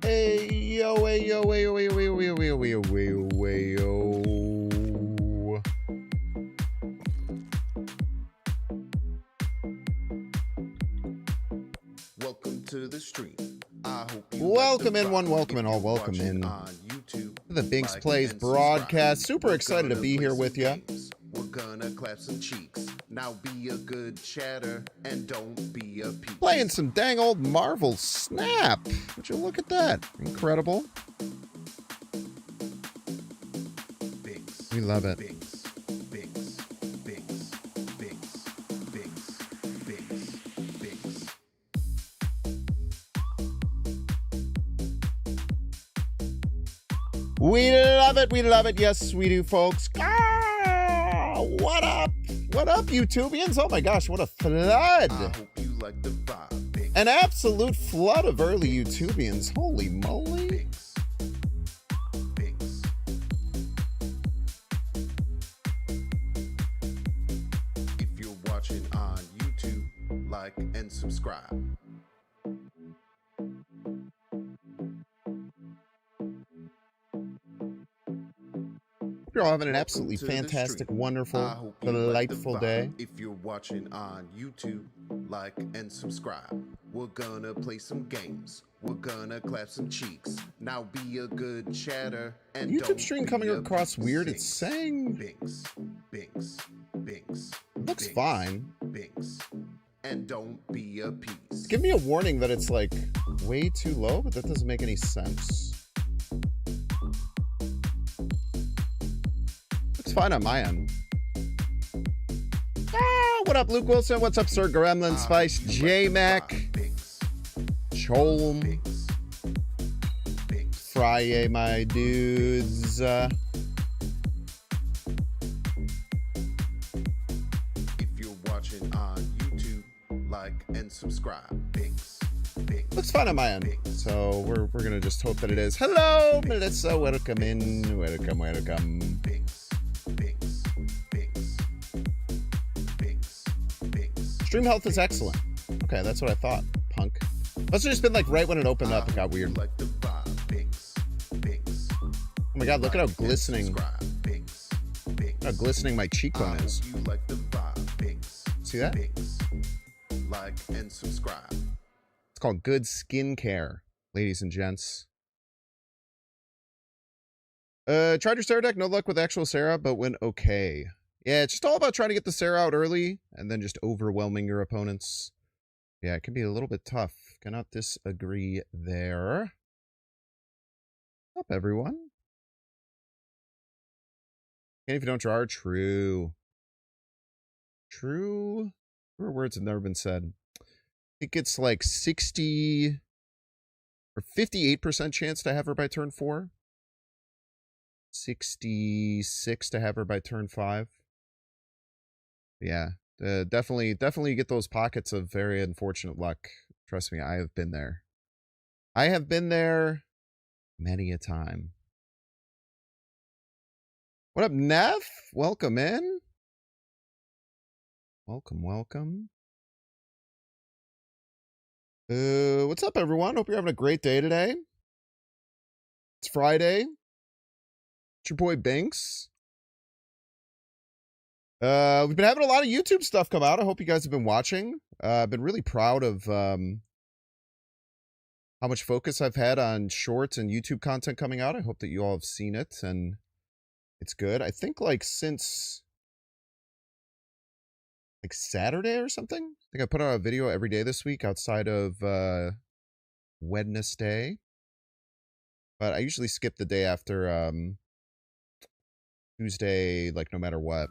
Hey yo, hey yo, hey yo, hey yo, hey yo, hey yo, hey yo, hey yo, hey yo, hey yo. Welcome to the stream. I hope you Welcome like in the one, vibe. welcome If in all, you're welcome watching in on YouTube, to the Binks like Plays and subscribe. broadcast. Super We're excited to gonna be play here some with you. games. We're gonna clap some cheeks. Now be a good chatter and don't be a piece. Playing some dang old Marvel Snap. Would you look at that? Incredible. Binks. We love it. Binks. Binks. Binks. Binks. Binks. Binks. Binks. We love it. We love it. Yes, we do, folks. Ah, what up? What up, YouTubians? Oh my gosh, what a flood. I hope you like the vibe. Binks. An absolute flood of early YouTubians. Holy moly. Binks. Binks. If you're watching on YouTube, like and subscribe. You're all having an Welcome absolutely to the fantastic, stream. I wonderful, hope you like the delightful vibe. day. If you're watching on YouTube, like and subscribe. We're gonna play some games. We're gonna clap some cheeks. Now be a good chatter and YouTube don't stream be coming a across piece. weird. It's saying Binks, Binks, Binks. looks Binks, fine. Binks, and don't be a piece. Give me a warning that it's like way too low, but that doesn't make any sense. Looks fine on my end. Ah, what up, Luke Wilson? What's up, Sir Gremlin, Spice, J-Mac, Binks, Cholm, Binks, Binks. Friday, my dudes. If you're watching on YouTube, like and subscribe. Binks, Binks. Looks fine on my end. So we're gonna just hope that it is. Hello, Melissa. Welcome in. Welcome, welcome. Binks, Binks, Binks, Binks, Binks. Stream health is excellent. Okay, that's what I thought. Punk. Must have just been like right when it opened up, it got weird. Like the vibe. Binks, Binks. Oh my god, look at how glistening, Subscribe. Binks, Binks. how glistening my cheekbone I is. hope you like the vibe. Binks, See that? Binks. Like and subscribe. It's called good skincare, ladies and gents. Tried your Sarah deck, no luck with actual Sarah, but went okay. Yeah, it's just all about trying to get the Sarah out early and then just overwhelming your opponents. Yeah, it can be a little bit tough. Cannot disagree there. What's up, everyone? And if you don't draw, true. True. Truer words have never been said. I think it's like 60 or 58% chance to have her by turn 4. 66 to have her by turn 5. Yeah, definitely get those pockets of very unfortunate luck. Trust me, I have been there. I have been there many a time. What up, Neff? Welcome in. Welcome, welcome. What's up, everyone? Hope you're having a great day today. It's Friday. It's your boy Binks. We've been having a lot of YouTube stuff come out. I hope you guys have been watching. I've been really proud of how much focus I've had on shorts and YouTube content coming out. I hope that you all have seen it and it's good. I think like since like Saturday or something. I think I put out a video every day this week outside of Wednesday. But I usually skip the day after Tuesday, like no matter what.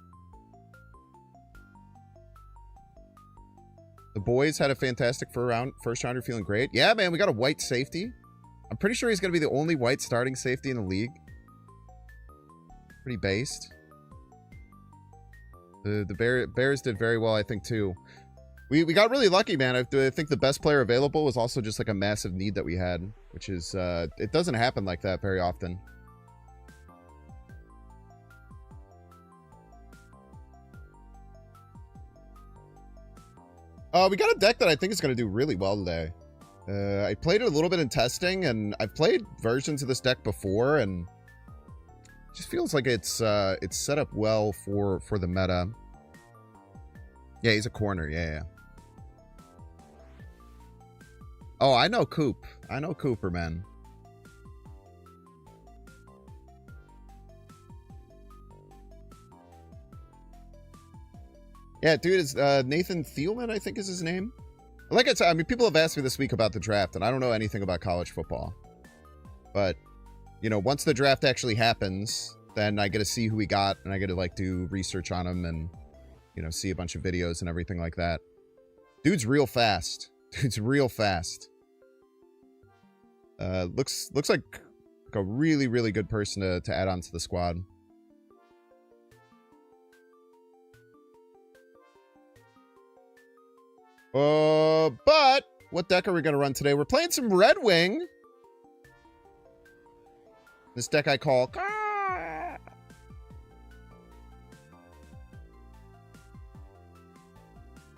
The boys had a fantastic first rounder, feeling great. Yeah, man, we got a white safety. I'm pretty sure he's going to be the only white starting safety in the league. Pretty based. The Bears did very well, I think, too. We got really lucky, man. I think the best player available was also just like a massive need that we had, which is, it doesn't happen like that very often. We got a deck that I think is going to do really well today. I played it a little bit in testing, and I've played versions of this deck before, and it just feels like it's set up well for the meta. Yeah, he's a corner. Yeah. Oh, I know Coop. I know Cooper, man. Yeah, dude, it's Nathan Thielman, I think is his name. Like I said, I mean, people have asked me this week about the draft, and I don't know anything about college football. But, you know, once the draft actually happens, then I get to see who we got, and I get to, like, do research on him and, you know, see a bunch of videos and everything like that. Dude's real fast. Dude's real fast. Looks like a really, really good person to add on to the squad. But what deck are we going to run today? We're playing some Red Wing. This deck I call...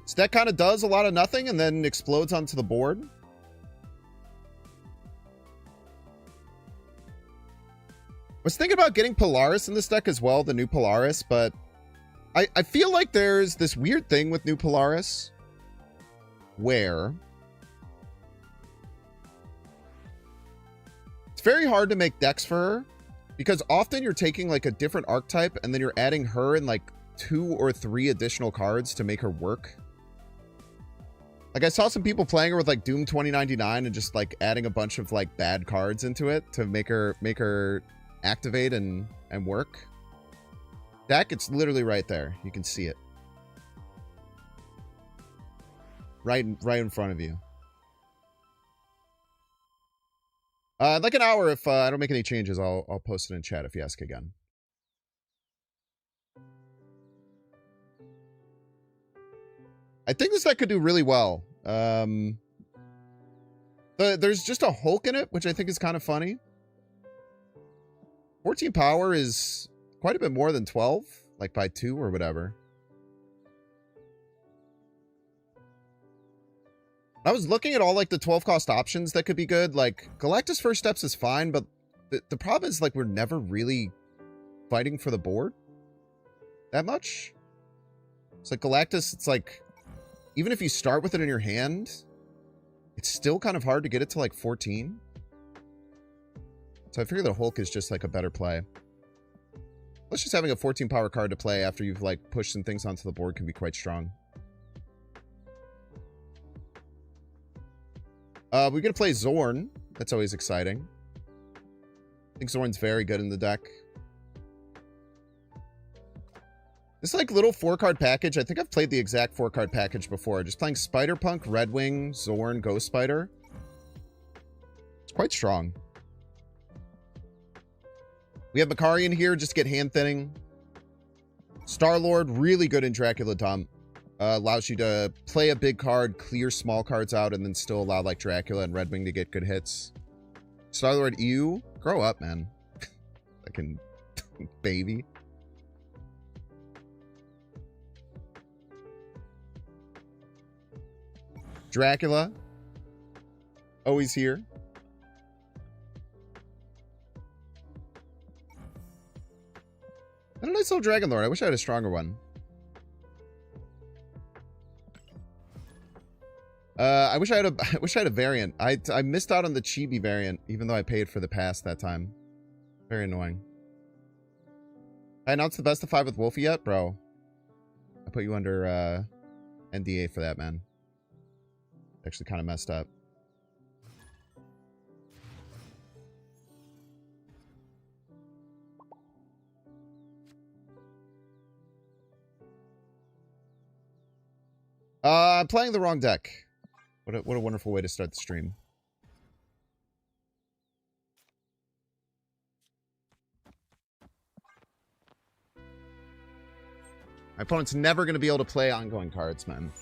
This deck kind of does a lot of nothing and then explodes onto the board. I was thinking about getting Polaris in this deck as well, the new Polaris, but I feel like there's this weird thing with new Polaris where it's very hard to make decks for her because often you're taking like a different archetype and then you're adding her in like 2 or 3 additional cards to make her work. Like I saw some people playing her with like Doom 2099 and just like adding a bunch of like bad cards into it to make her activate and work. Deck, it's literally right there. You can see it. Right in front of you. Like an hour, if I don't make any changes, I'll post it in chat if you ask again. I think this deck could do really well. There's just a Hulk in it, which I think is kind of funny. 14 power is quite a bit more than 12, like by 2 or whatever. I was looking at all like the 12 cost options that could be good. Like Galactus First Steps is fine, but the problem is like we're never really fighting for the board that much. It's like Galactus, it's like even if you start with it in your hand, it's still kind of hard to get it to like 14. So I figure the Hulk is just like a better play. Plus just having a 14 power card to play after you've like pushed some things onto the board can be quite strong. We're going to play Zorn. That's always exciting. I think Zorn's very good in the deck. This like little 4-card package, I think I've played the exact 4-card package before. Just playing Spider-Punk, Red Wing, Zorn, Ghost Spider. It's quite strong. We have Makari in here, just to get hand thinning. Star-Lord, really good in Dracula Dump. Allows you to play a big card, clear small cards out, and then still allow like Dracula and Red Wing to get good hits. Star-Lord, you grow up, man. Fucking baby. Dracula, always here. And a nice little Dragon Lord. I wish I had a stronger one. I wish I had a variant. I missed out on the Chibi variant, even though I paid for the pass that time. Very annoying. I announced the best of 5 with Wolfie yet, bro. I put you under NDA for that, man. Actually kind of messed up. I'm playing the wrong deck. What a wonderful way to start the stream. My opponent's never going to be able to play ongoing cards, man.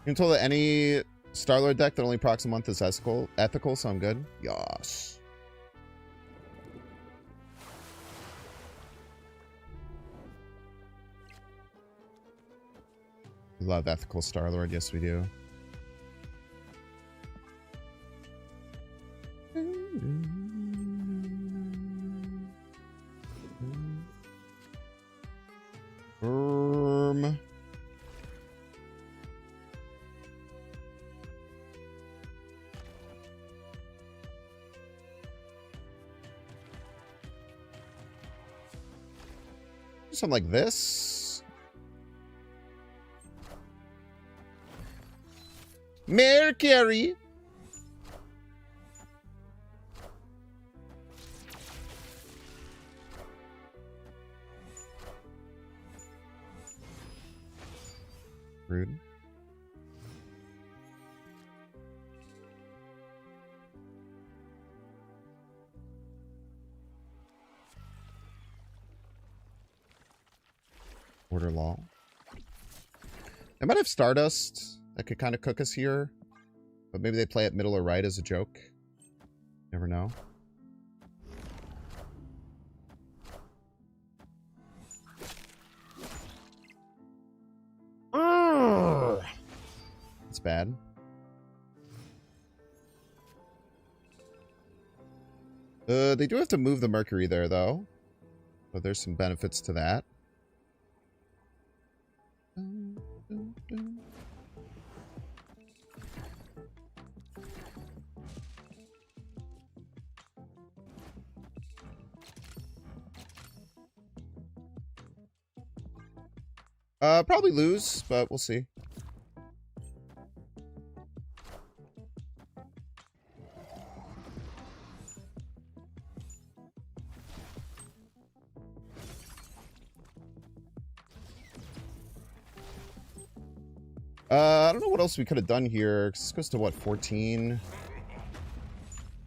You can tell that any Star-Lord deck that only procs a month is ethical, so I'm good. Yes. We love ethical Star-Lord. Yes, we do. Something like this. Mercury. Rude. Order law. I might have Stardust that could kind of cook us here. But maybe they play it middle or right as a joke. Never know. It's bad. They do have to move the Mercury there, though. So there's some benefits to that. Probably lose, but we'll see. I don't know what else we could have done here. This goes to what, 14?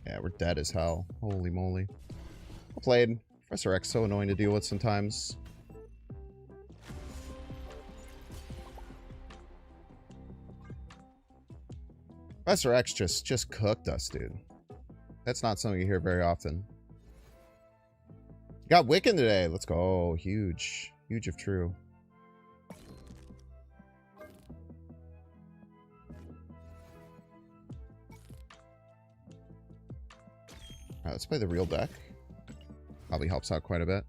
Yeah, we're dead as hell. Holy moly. Well played. Professor X so annoying to deal with sometimes. Professor X just cooked us, dude. That's not something you hear very often. Got Wiccan today. Let's go. Huge. Huge if true. Alright, let's play the real deck. Probably helps out quite a bit.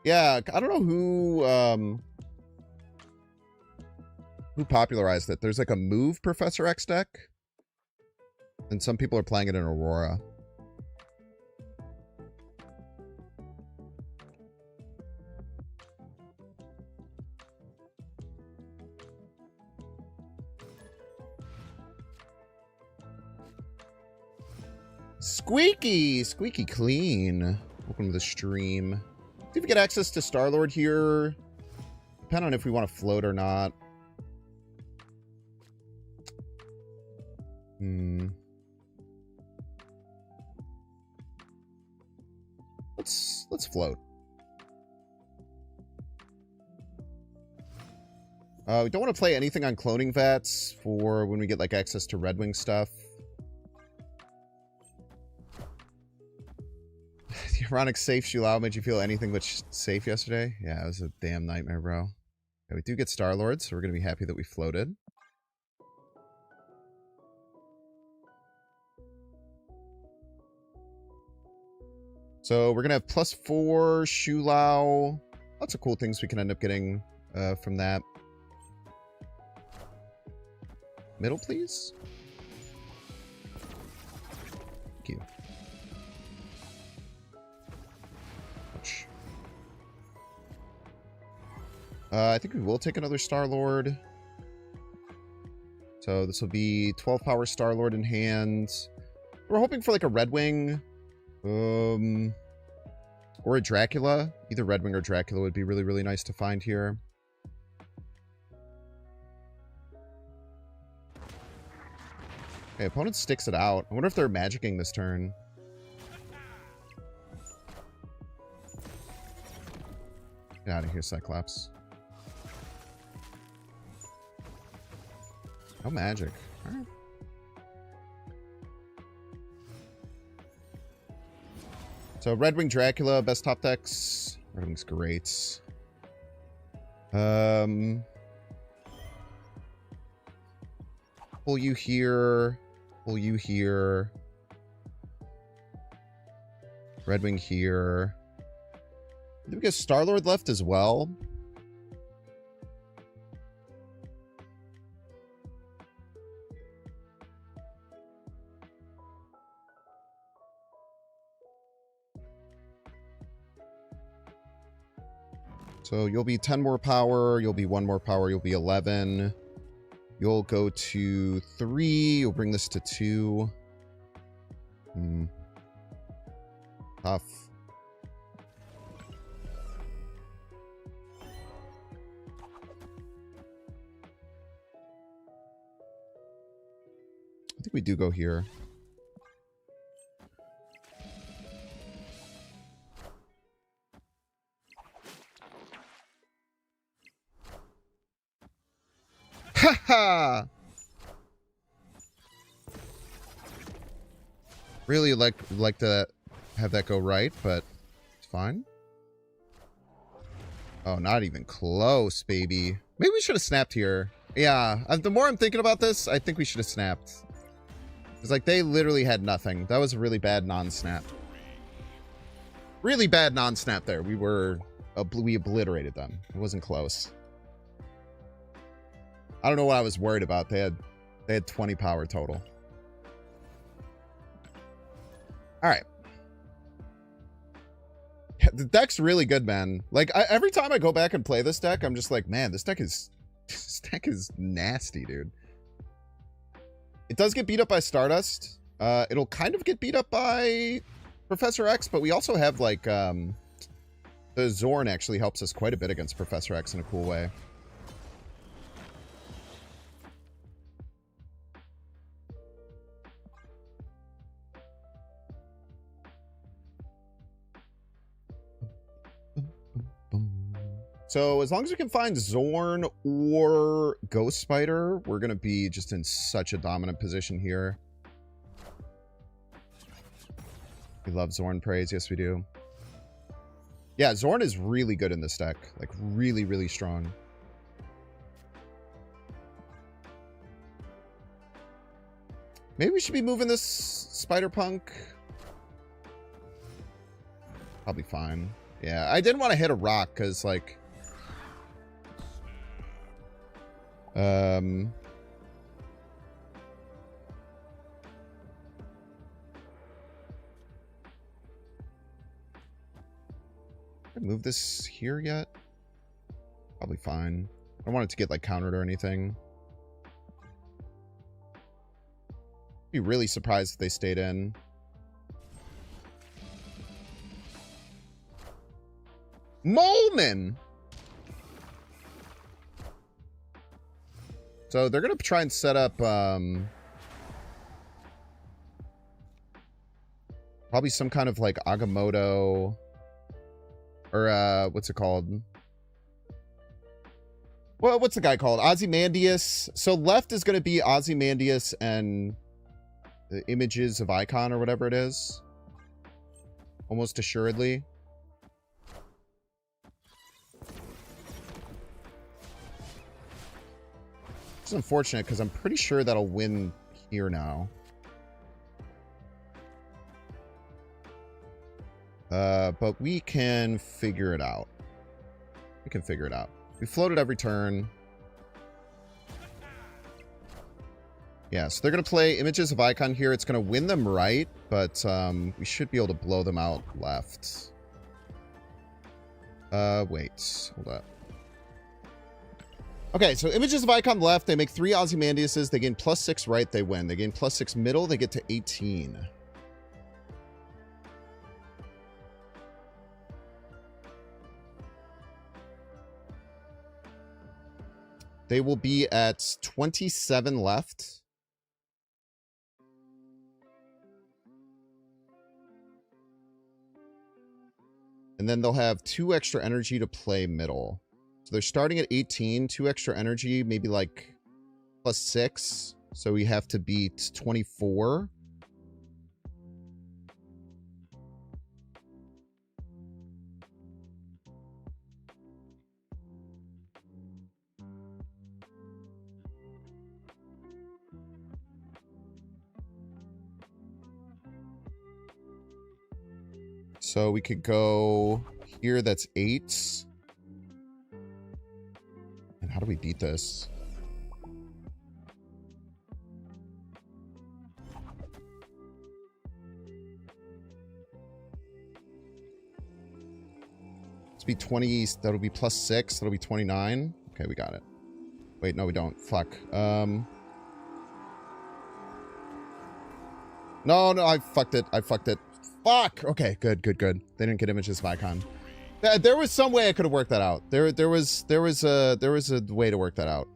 Yeah, I don't know who popularized it. There's like a move Professor X deck. And some people are playing it in Aurora. Squeaky! Squeaky clean. Welcome to the stream. See if we get access to Star-Lord here. Depend on if we want to float or not. Let's float. We don't want to play anything on cloning vats for when we get like access to Red Wing stuff. The ironic safe Shulao made you feel anything but safe yesterday? Yeah, it was a damn nightmare, bro. Okay, we do get Star-Lord, so we're going to be happy that we floated. So we're going to have +4 Shulao. Lots of cool things we can end up getting from that. Middle, please. Thank you. Ouch. I think we will take another Star-Lord. So this will be 12 power Star-Lord in hand. We're hoping for like a Red Wing. Or a Dracula. Either Red Wing or Dracula would be really, really nice to find here. Okay, opponent sticks it out. I wonder if they're magicking this turn. Get out of here, Cyclops. No magic. Alright. So Red Wing Dracula, best top decks. Red Wing's great. Pull you here. Pull you here. Red Wing here. Did we get Star-Lord left as well? So you'll be 10 more power, you'll be 1 more power, you'll be 11. You'll go to 3, you'll bring this to 2. Tough. I think we do go here. Haha! Really like to have that go right, but it's fine. Oh, not even close, baby. Maybe we should have snapped here. Yeah, the more I'm thinking about this, I think we should have snapped. It's like they literally had nothing. That was a really bad non-snap. Really bad non-snap there. We obliterated them. It wasn't close. I don't know what I was worried about. They had 20 power total. All right. The deck's really good, man. Like every time I go back and play this deck, I'm just like, man, this deck is nasty, dude. It does get beat up by Stardust. It'll kind of get beat up by Professor X, but we also have like the Zorn actually helps us quite a bit against Professor X in a cool way. So as long as we can find Zorn or Ghost Spider, we're going to be just in such a dominant position here. We love Zorn praise. Yes, we do. Yeah, Zorn is really good in this deck. Like, really, really strong. Maybe we should be moving this Spider-Punk. Probably fine. Yeah, I didn't want to hit a rock because, like... move this here yet? Probably fine. I don't want it to get like countered or anything. Be really surprised if they stayed in. Molman! So they're gonna try and set up probably some kind of like Agamotto or what's it called? Well, what's the guy called? Ozymandias. So left is gonna be Ozymandias and the images of Icon or whatever it is. Almost assuredly. It's unfortunate because I'm pretty sure that'll win here now. But we can figure it out. We can figure it out. We floated every turn. Yeah, so they're going to play Images of Icon here. It's going to win them right, but we should be able to blow them out left. Wait. Hold up. Okay, so Images of Icon left. They make 3 Ozymandiases. They gain +6 right. They win. They gain +6 middle. They get to 18. They will be at 27 left. And then they'll have 2 extra energy to play middle. So they're starting at 18, 2 extra energy, maybe like +6. So we have to beat 24. So we could go here, that's 8. And how do we beat this? Let's be 20, that'll be plus 6, that'll be 29. Okay, we got it. Wait, no, we don't. Fuck. No, I fucked it. I fucked it. Fuck! Okay, good. They didn't get images of Icon. There was some way I could have worked that out. There was a way to work that out.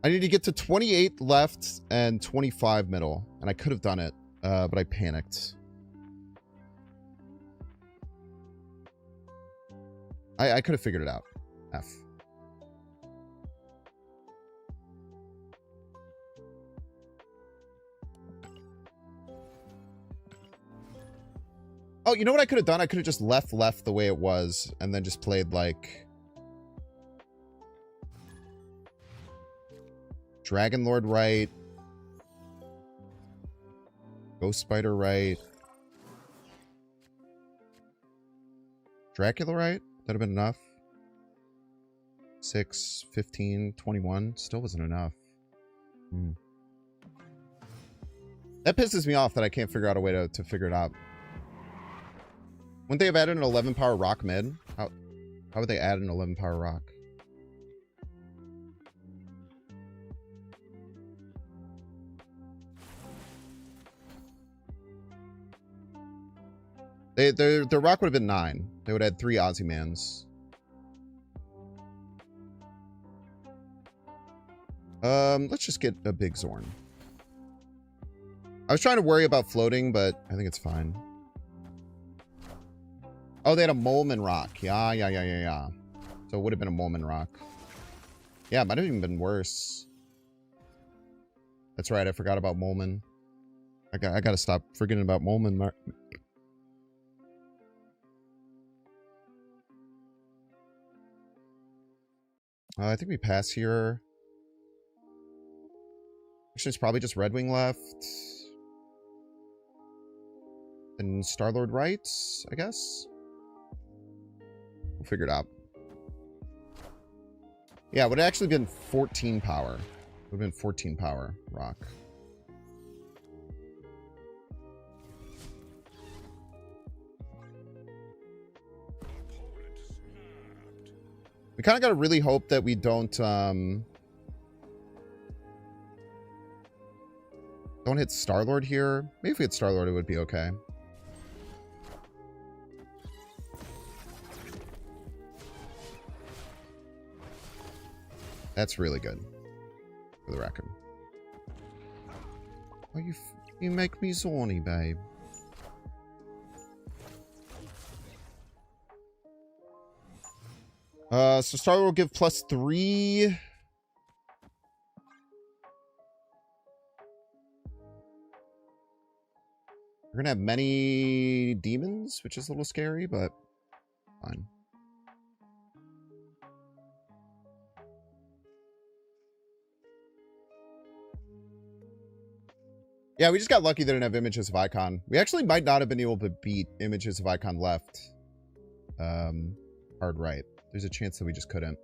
I need to get to 28 left and 25 middle, and I could have done it, but I panicked. I could have figured it out. F. Oh, you know what I could have done? I could have just left the way it was, and then just played, like... Dragon Lord right. Ghost Spider right. Dracula right? That'd have been enough. 6, 15, 21. Still wasn't enough. That pisses me off that I can't figure out a way to figure it out. Wouldn't they have added an 11 power rock mid? How would they add an 11 power rock? Their rock would have been 9. They would have had 3 Ozzymans. Let's just get a big Zorn. I was trying to worry about floating, but I think it's fine. Oh, they had a Molman rock. Yeah. So it would have been a Molman rock. Yeah, it might have even been worse. That's right, I forgot about Molman. I gotta stop forgetting about Molman. I think we pass here. Actually, it's probably just Red Wing left. And Star-Lord right, I guess. We'll figure it out. Yeah, it would have actually been 14 power. It would have been 14 power rock. We kind of got to really hope that we don't hit Star-Lord here. Maybe if we hit Star-Lord, it would be okay. That's really good, for the record. Oh, you make me zorny, babe. So Star-Lord will give +3. We're gonna have many demons, which is a little scary, but fine. Yeah, we just got lucky they didn't have images of Icon. We actually might not have been able to beat images of Icon left. Hard right. There's a chance that we just couldn't.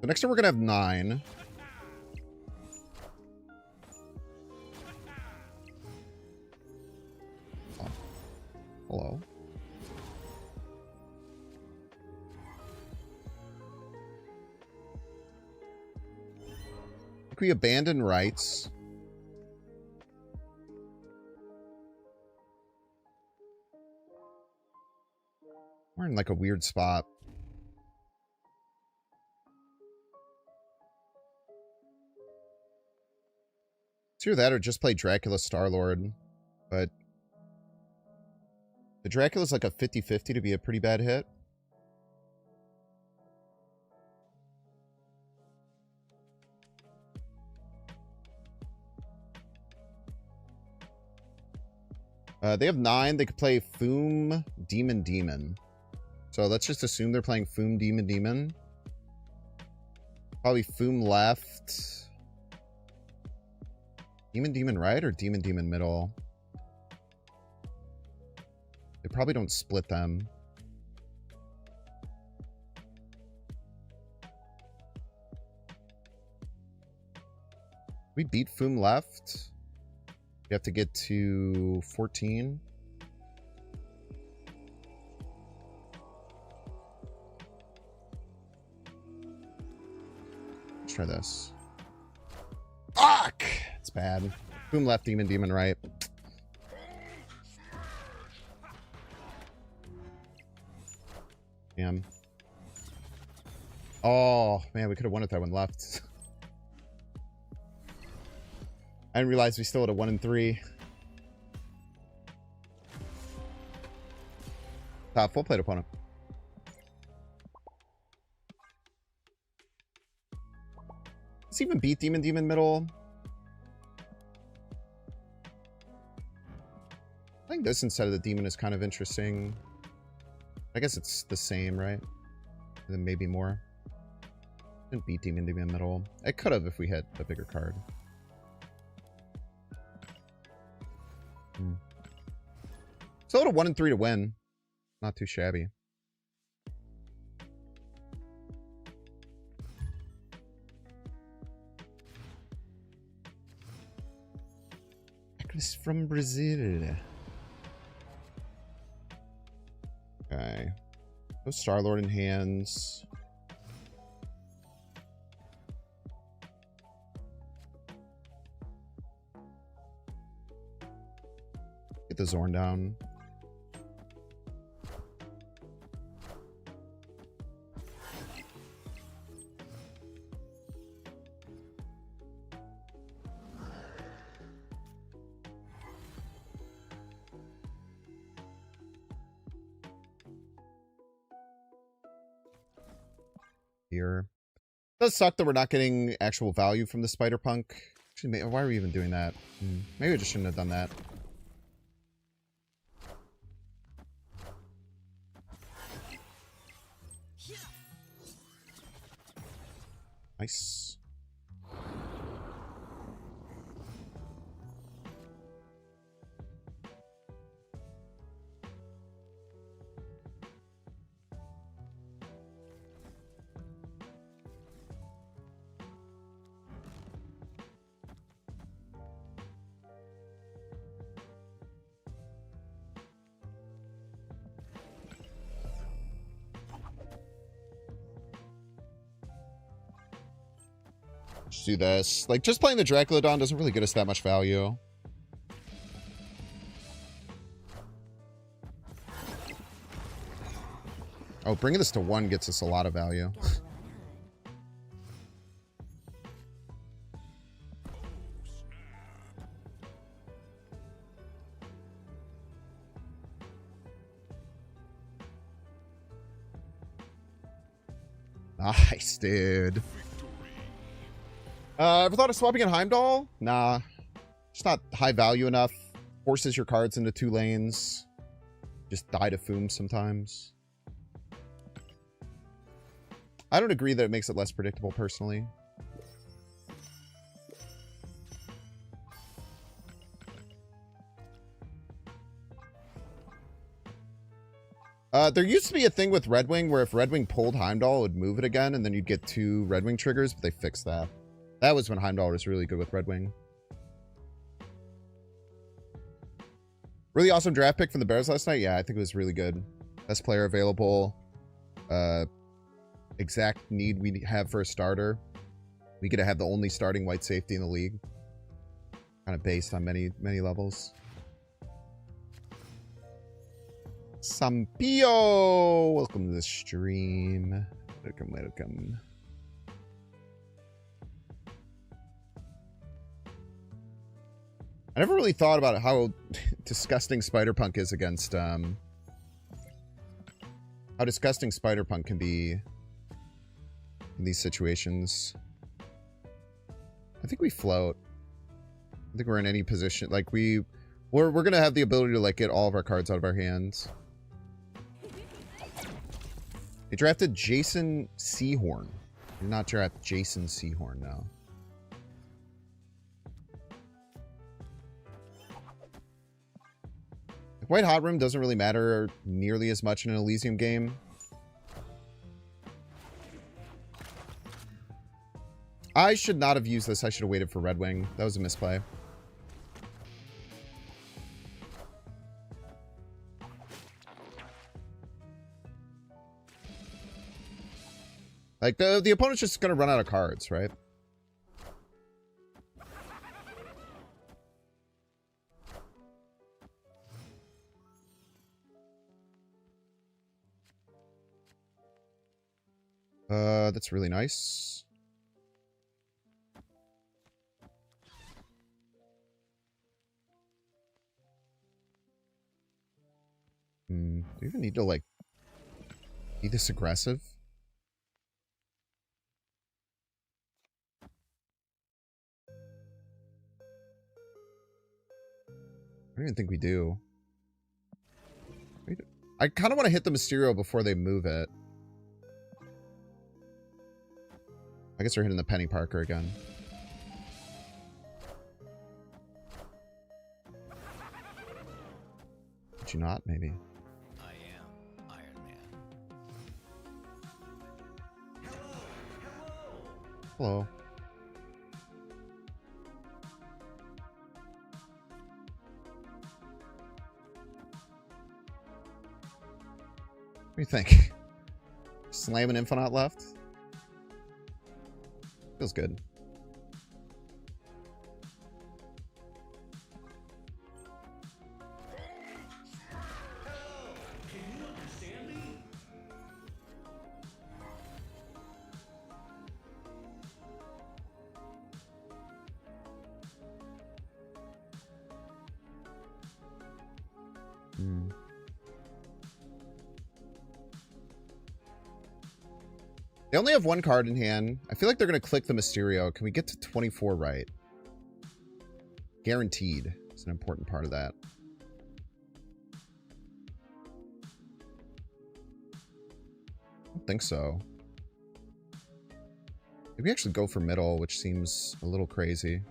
So next time we're gonna have 9. Oh. Hello. I think we abandon rights. We're in like a weird spot. It's either that or just play Dracula Star-Lord. But the Dracula's like a 50-50 to be a pretty bad hit. They have 9. They could play Foom, Demon. So let's just assume they're playing Foom, Demon. Probably Foom left. Demon right or Demon middle? They probably don't split them. We beat Foom left. We have to get to 14. Let's try this. Fuck! It's bad. Foom left, Demon right. Damn. Oh, man, we could have won if that one left. I didn't realize we still had a 1 and 3. Full plate opponent. Let's even beat Demon middle. I think this instead of the Demon is kind of interesting. I guess it's the same, right? And then maybe more. Didn't beat Demon middle. It could have if we hit a bigger card. Still a 1 and 3 to win. Not too shabby. Chris from Brazil. Okay. Go Star-Lord in hands. Get the Zorn down. Here. It does suck that we're not getting actual value from the Spider-Punk. Actually, why are we even doing that? Maybe I just shouldn't have done that. Nice. Just do this. Like, just playing the Draculaudon doesn't really get us that much value. Oh, bringing this to 1 gets us a lot of value. Nice, dude. Ever thought of swapping in Heimdall? Nah. It's not high value enough. Forces your cards into 2 lanes. Just die to Foom sometimes. I don't agree that it makes it less predictable, personally. There used to be a thing with Red Wing where if Red Wing pulled Heimdall, it would move it again, and then you'd get 2 Red Wing triggers, but they fixed that. That was when Heimdall was really good with Red Wing. Really awesome draft pick from the Bears last night. Yeah, I think it was really good. Best player available. Exact need we have for a starter. We get to have the only starting white safety in the league. Kind of based on many levels. Sampio! Welcome to the stream. Welcome. I never really thought about how disgusting Spider-Punk is against, how disgusting Spider-Punk can be in these situations. I think we float. I think we're in any position. Like, we're going to have the ability to, like, get all of our cards out of our hands. They drafted Jason Seahorn. You're not sure at Jason Seahorn now. White Hot Room doesn't really matter nearly as much in an Elysium game. I should not have used this. I should have waited for Red Wing. That was a misplay. Like, the opponent's just going to run out of cards, right? That's really nice. Do you even need to, like, be this aggressive? I don't even think we do. I kind of want to hit the Mysterio before they move it. I guess we're hitting the Penny Parker again. Would you not? Maybe. I am Iron Man. Hello. What do you think? Slam an Infinite left? Feels good. They only have one card in hand. I feel like they're going to click the Mysterio. Can we get to 24 right? Guaranteed. It's an important part of that. I don't think so. Maybe actually go for middle, which seems a little crazy.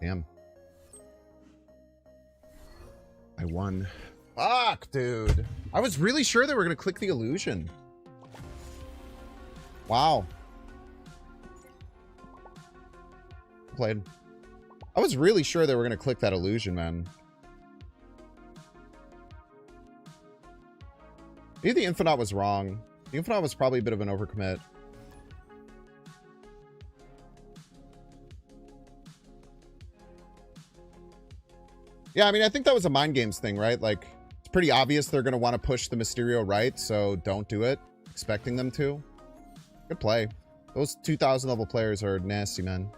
Damn. I won. Fuck, dude. I was really sure they were going to click the illusion. Wow. Played. I was really sure they were going to click that illusion, man. Maybe the Infinite was wrong. The Infinite was probably a bit of an overcommit. Yeah, I mean, I think that was a mind games thing, right? Like, it's pretty obvious they're going to want to push the Mysterio right, so don't do it, expecting them to. Good play. Those 2,000 level players are nasty, man.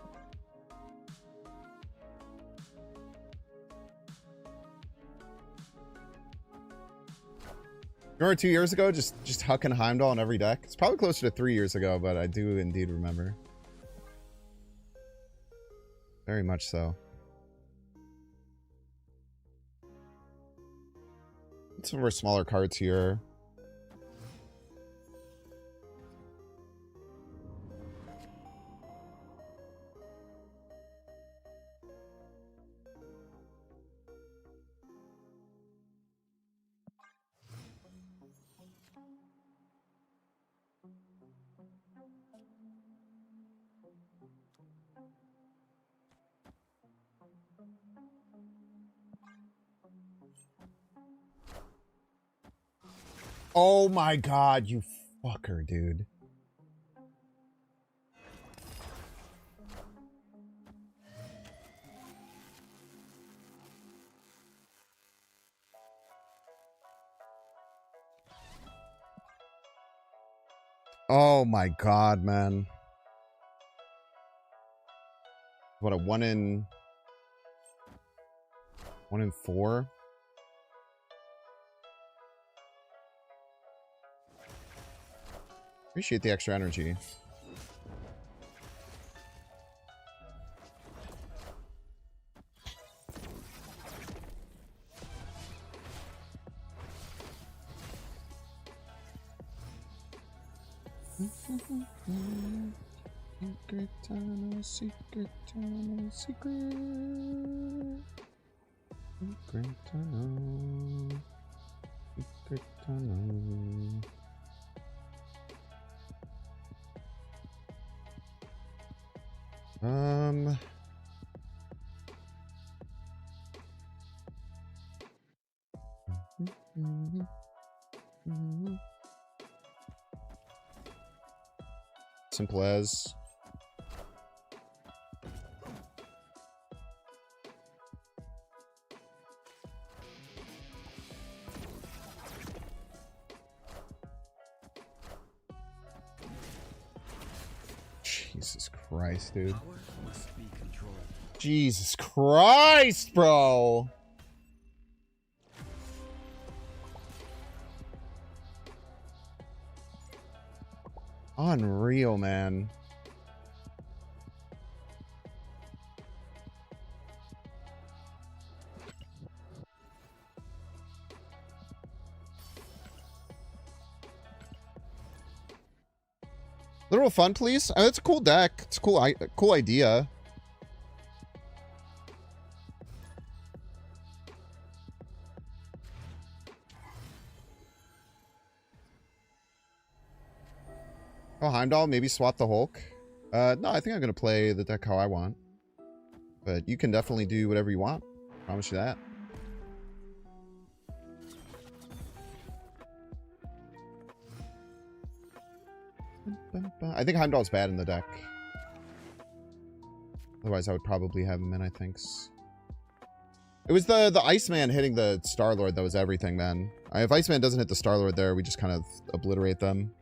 Remember 2 years ago, just hucking Heimdall on every deck? It's probably closer to 3 years ago, but I do indeed remember. Very much so. Some of our smaller cards here. Oh my god, you fucker, dude. Oh my god, man. What, a 1 in 4? Appreciate the extra energy. Secret tunnel, secret tunnel, secret. Secret tunnel. Secret tunnel. Simple as. Jesus Christ, dude. Power must be controlled. Jesus Christ, bro. Unreal, man. Literal fun, please. It's a cool deck. It's a cool idea. Oh, Heimdall, maybe swap the Hulk. No, I think I'm gonna play the deck how I want. But you can definitely do whatever you want. Promise you that. I think Heimdall's bad in the deck. Otherwise, I would probably have him in, I think. It was the Iceman hitting the Star-Lord that was everything, man. If Iceman doesn't hit the Star-Lord there, we just kind of obliterate them.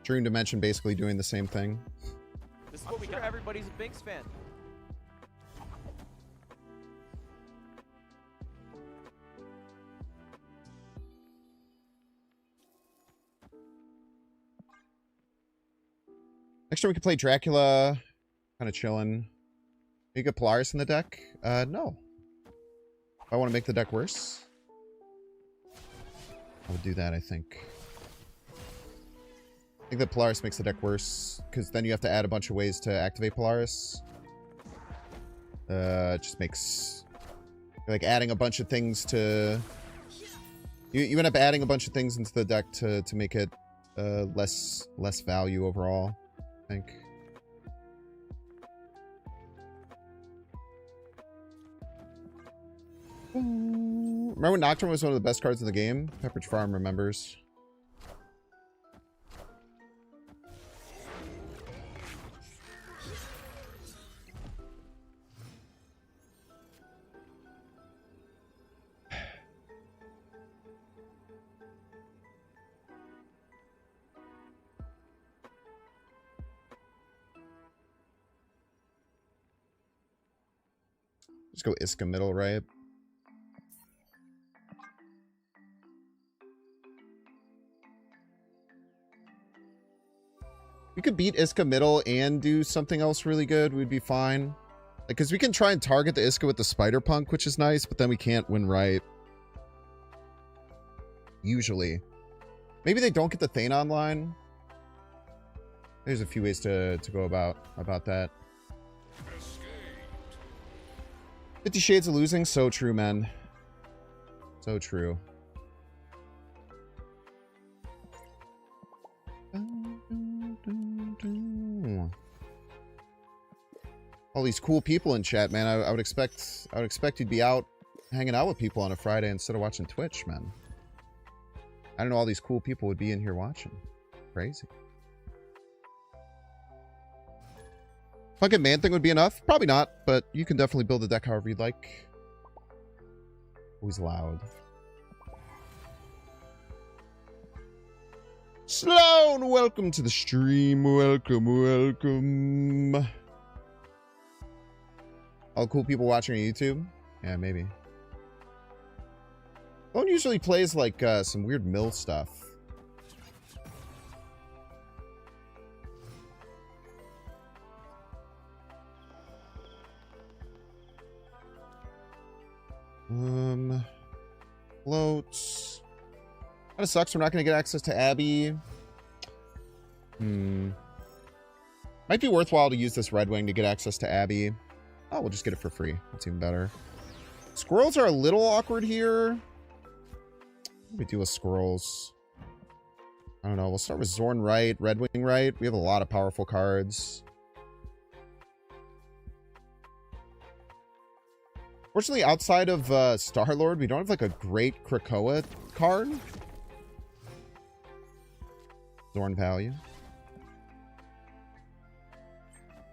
Dream Dimension basically doing the same thing. This is what we got. Everybody's a Binks fan. Next turn we can play Dracula. Kind of chilling. You get Polaris in the deck? No. If I want to make the deck worse, I would do that, I think. I think that Polaris makes the deck worse, because then you have to add a bunch of ways to activate Polaris. It just makes... like, adding a bunch of things to... You end up adding a bunch of things into the deck to make it less value overall, I think. Remember when Nocturne was one of the best cards in the game? Pepperidge Farm remembers. Just go Iska middle, right? We could beat Iska middle and do something else really good. We'd be fine. Like, because we can try and target the Iska with the Spider Punk, which is nice, but then we can't win right. Usually. Maybe they don't get the Thane online. There's a few ways to go about that. 50 Shades of Losing, so true, man. So true. All these cool people in chat, man. I would expect you'd be out hanging out with people on a Friday instead of watching Twitch, man. I don't know, all these cool people would be in here watching. Crazy. Fucking man thing would be enough? Probably not, but you can definitely build a deck however you'd like. Always loud. Sloan, welcome to the stream. Welcome. All cool people watching on YouTube? Yeah, maybe. Sloan usually plays like some weird mill stuff. Floats. Kind of sucks we're not going to get access to Abby. Might be worthwhile to use this Red Wing to get access to Abby. Oh, we'll just get it for free. That's even better. Squirrels are a little awkward here. What do we do with squirrels? I don't know. We'll start with Zorn right, Red Wing right. We have a lot of powerful cards. Fortunately, outside of Star-Lord, we don't have like a great Krakoa card. Zorn value.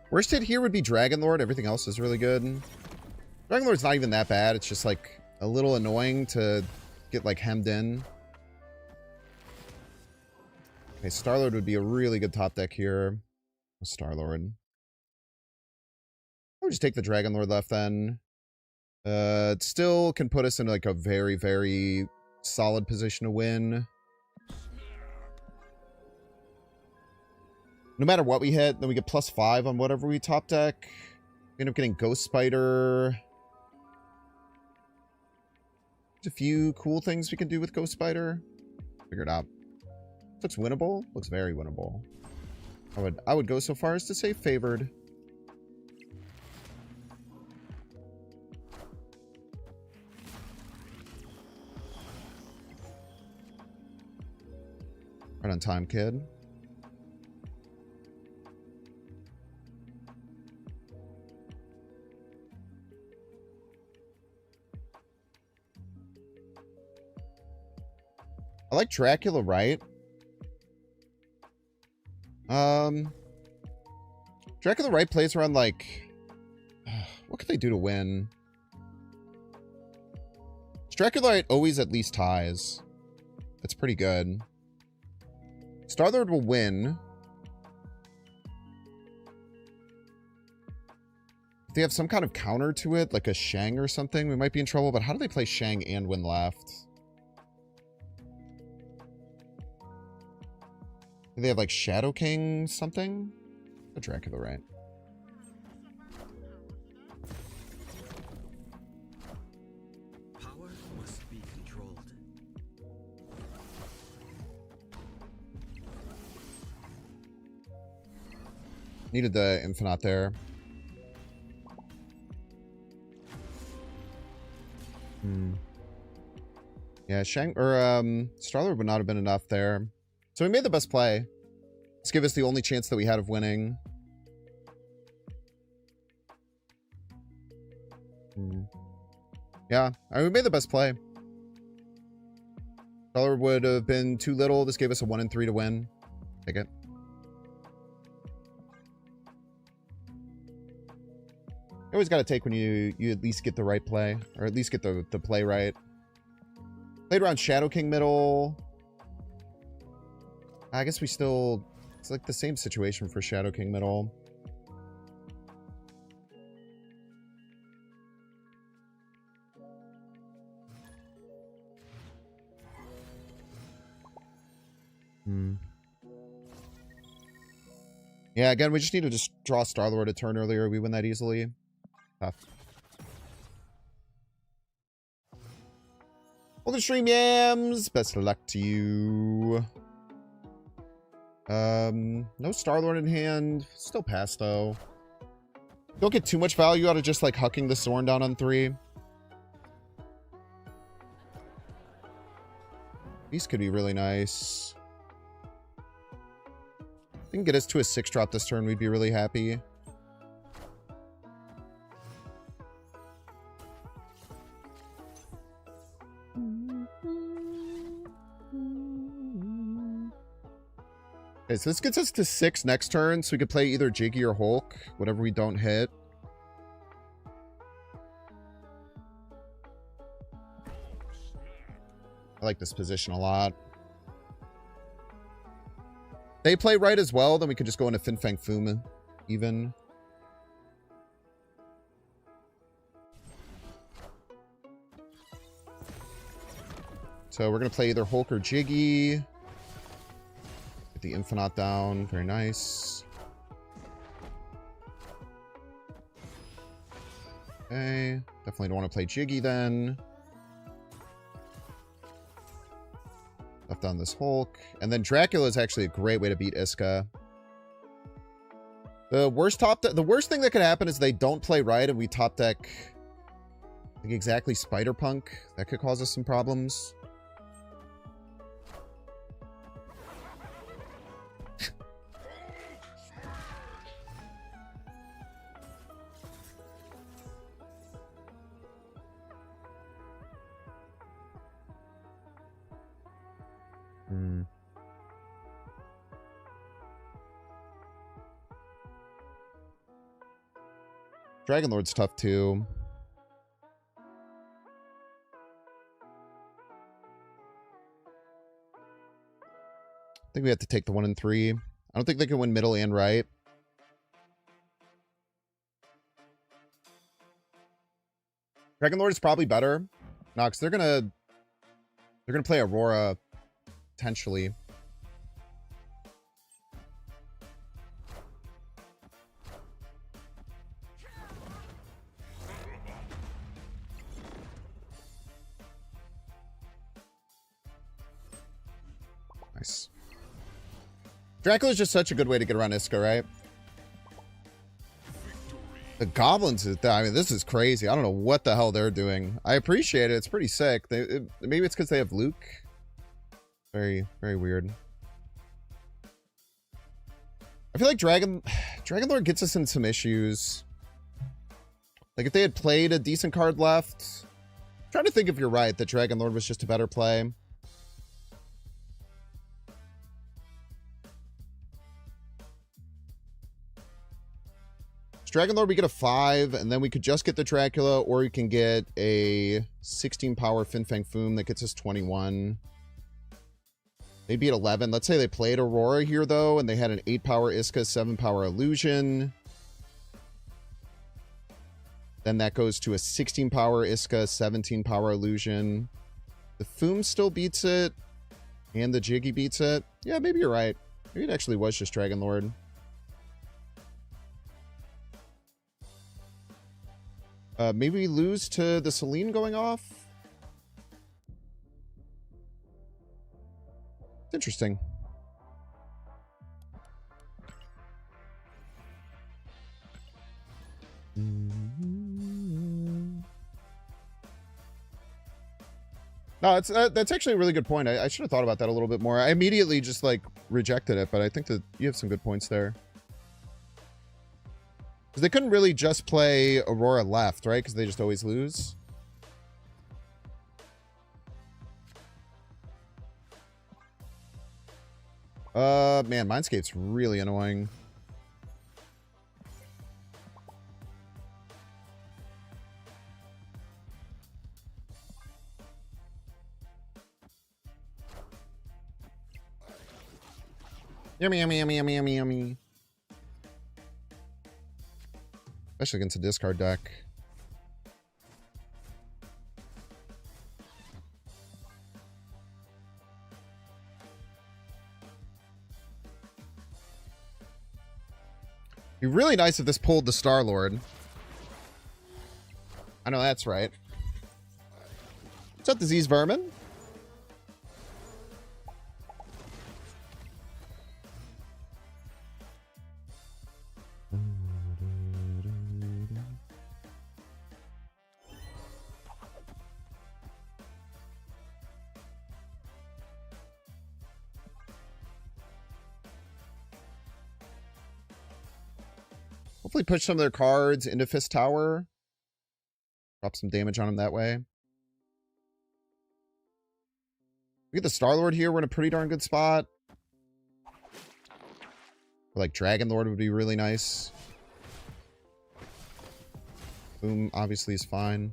Worst hit here would be Dragon Lord. Everything else is really good. Dragon Lord's not even that bad. It's just like a little annoying to get like hemmed in. Okay, Star-Lord would be a really good top deck here. Star-Lord. I'll just take the Dragon Lord left then. It still can put us in like a very, very solid position to win. No matter what we hit, then we get +5 on whatever we top deck. We end up getting Ghost Spider. There's a few cool things we can do with Ghost Spider. Figure it out. Looks winnable. Looks very winnable. I would go so far as to say favored. Right on time, kid. I like Dracula, right? Dracula right plays around like... what could they do to win? Dracula right always at least ties. That's pretty good. Star-Lord will win. If they have some kind of counter to it, like a Shang or something, we might be in trouble. But how do they play Shang and win left? Do they have like Shadow King something? A Dracula, right? Power must be controlled. Needed the Infinite there. Yeah, Shang or Star-Lord would not have been enough there. So we made the best play. Let's give us the only chance that we had of winning. Yeah, I mean, we made the best play. Star-Lord would have been too little. This gave us a 1 in 3 to win. Take it. You always got to take when you at least get the right play. Or at least get the play right. Played around Shadow King middle. I guess we still... It's like the same situation for Shadow King middle. Yeah, again, we just need to just draw Star-Lord a turn earlier. We win that easily. Tough. Well, the stream yams. Best of luck to you. No Star-Lord in hand. Still pass, though. Don't get too much value out of just, like, hucking the Zorn down on 3. These could be really nice. If we can get us to a 6-drop this turn, we'd be really happy. Okay, so this gets us to 6 next turn, so we could play either Jiggy or Hulk, whatever we don't hit. I like this position a lot. They play right as well, then we could just go into Fin Fang Foom even. So we're going to play either Hulk or Jiggy. Get the Infinite down. Very nice. Okay. Definitely don't want to play Jiggy then. Left on this Hulk. And then Dracula is actually a great way to beat Iska. The worst thing that could happen is they don't play right and we top deck like exactly Spider-Punk. That could cause us some problems. Dragon Lord's tough too. I think we have to take the 1 and 3. I don't think they can win middle and right. Dragon Lord is probably better. No, because they're gonna play Aurora potentially. Nice. Dracula is just such a good way to get around Iska, right? The goblins, I mean, this is crazy. I don't know what the hell they're doing. I appreciate it. It's pretty sick. Maybe it's because they have Luke. Very, very weird. I feel like Dragon Lord gets us in some issues. Like, if they had played a decent card left... I'm trying to think if you're right, that Dragon Lord was just a better play. Dragon Lord, we get a 5, and then we could just get the Dracula, or you can get a 16 power Fin Fang Foom that gets us 21. Maybe at 11. Let's say they played Aurora here, though, and they had an 8 power Iska, 7 power Illusion. Then that goes to a 16 power Iska, 17 power Illusion. The Foom still beats it, and the Jiggy beats it. Yeah, maybe you're right. Maybe it actually was just Dragon Lord. Maybe we lose to the Celine going off. It's interesting. No, that's actually a really good point. I should have thought about that a little bit more. I immediately just like rejected it, but I think that you have some good points there. Because they couldn't really just play Aurora left, right? Because they just always lose. Man, Mindscape's really annoying. Yummy, yummy, yummy, yummy, yummy, yummy. Especially against a discard deck. It'd be really nice if this pulled the Star-Lord. I know that's right. What's up, Disease Vermin? Hopefully push some of their cards into Fist Tower. Drop some damage on them that way. We get the Star-Lord here. We're in a pretty darn good spot. Or like Dragon Lord would be really nice. Boom obviously is fine.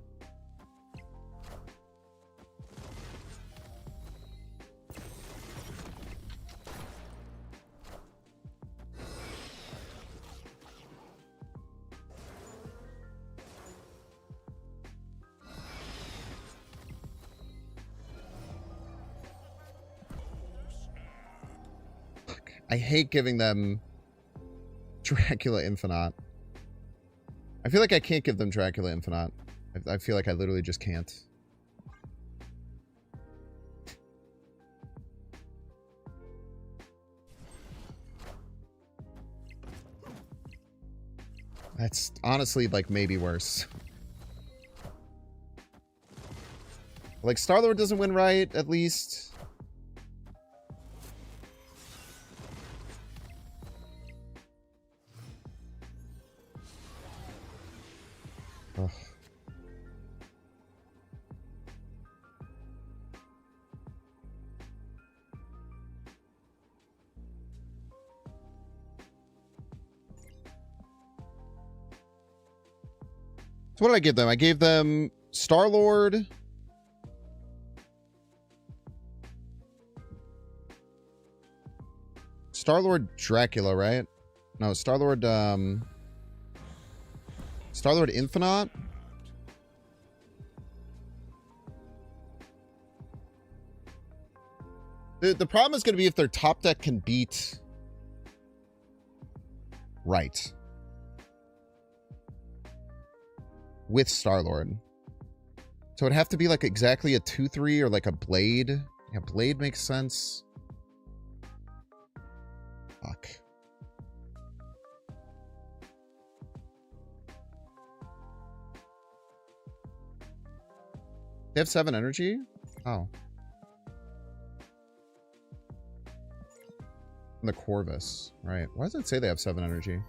I hate giving them Dracula Infinite. I feel like I can't give them Dracula Infinite. I feel like I literally just can't. That's honestly, like, maybe worse. Like, Star-Lord doesn't win right, at least. Ugh. So what did I give them? I gave them Star-Lord. Star-Lord Dracula, right? No, Star-Lord, Star-Lord Infinite. The problem is going to be if their top deck can beat... Right. With Star-Lord. So it'd have to be like exactly a 2-3 or like a Blade. Yeah, Blade makes sense. Fuck. They have 7 energy? Oh. And the Corvus. Right. Why does it say they have 7 energy?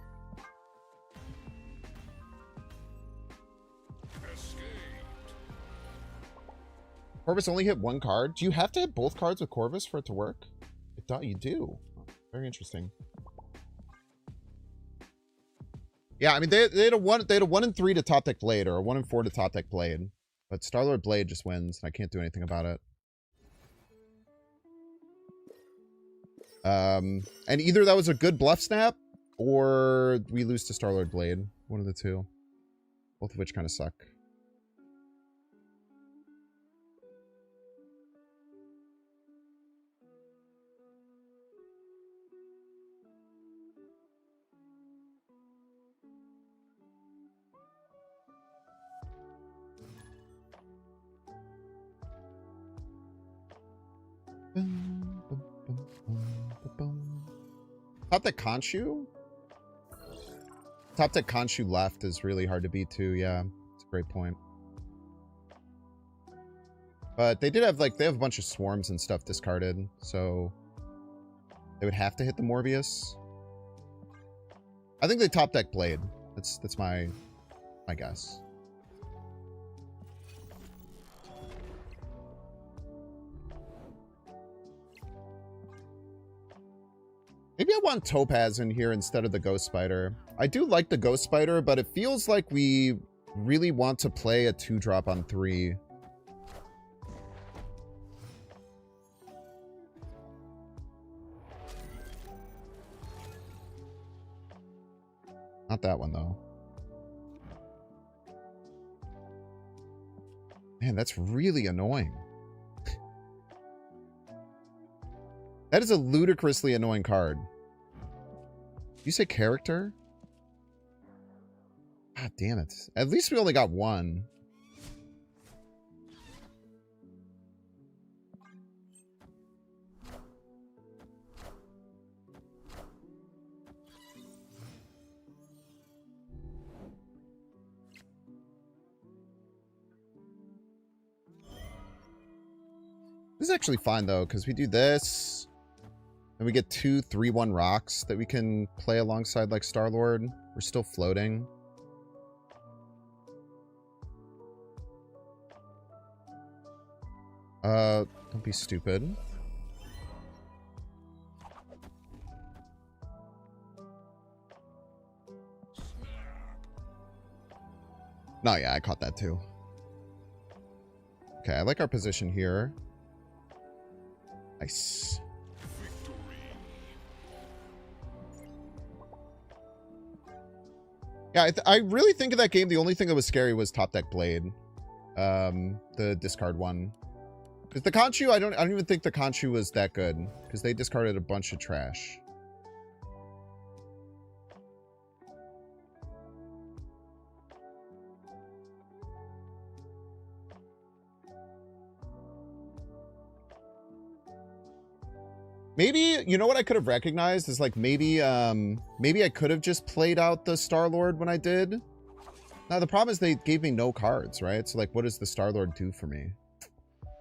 Corvus only hit 1 card? Do you have to hit both cards with Corvus for it to work? I thought you do. Oh, very interesting. Yeah, I mean, they had a 1 and 3 to top deck Blade, or a 1 and 4 to top deck Blade. But Star-Lord Blade just wins, and I can't do anything about it. And either that was a good bluff snap, or we lose to Star-Lord Blade. One of the two. Both of which kind of suck. Top deck Khonshu? Top deck Khonshu left is really hard to beat too, yeah. It's a great point. But they did have, like, they have a bunch of swarms and stuff discarded, so they would have to hit the Morbius. I think they top deck Blade. That's my guess. Maybe I want Topaz in here instead of the Ghost Spider. I do like the Ghost Spider, but it feels like we really want to play a 2-drop on 3. Not that one, though. Man, that's really annoying. That is a ludicrously annoying card. You say character? God damn it. At least we only got 1. This is actually fine, though, because we do this. And we get 2 3/1 rocks that we can play alongside, like, Star-Lord. We're still floating. Don't be stupid. No, yeah, I caught that too. Okay, I like our position here. Nice. Yeah, I really think in that game, the only thing that was scary was top deck Blade. The discard one. Because the Khonshu, I don't even think the Khonshu was that good. Because they discarded a bunch of trash. Maybe, you know what I could have recognized is like maybe maybe I could have just played out the Star-Lord when I did. Now the problem is they gave me no cards, right? So like what does the Star-Lord do for me?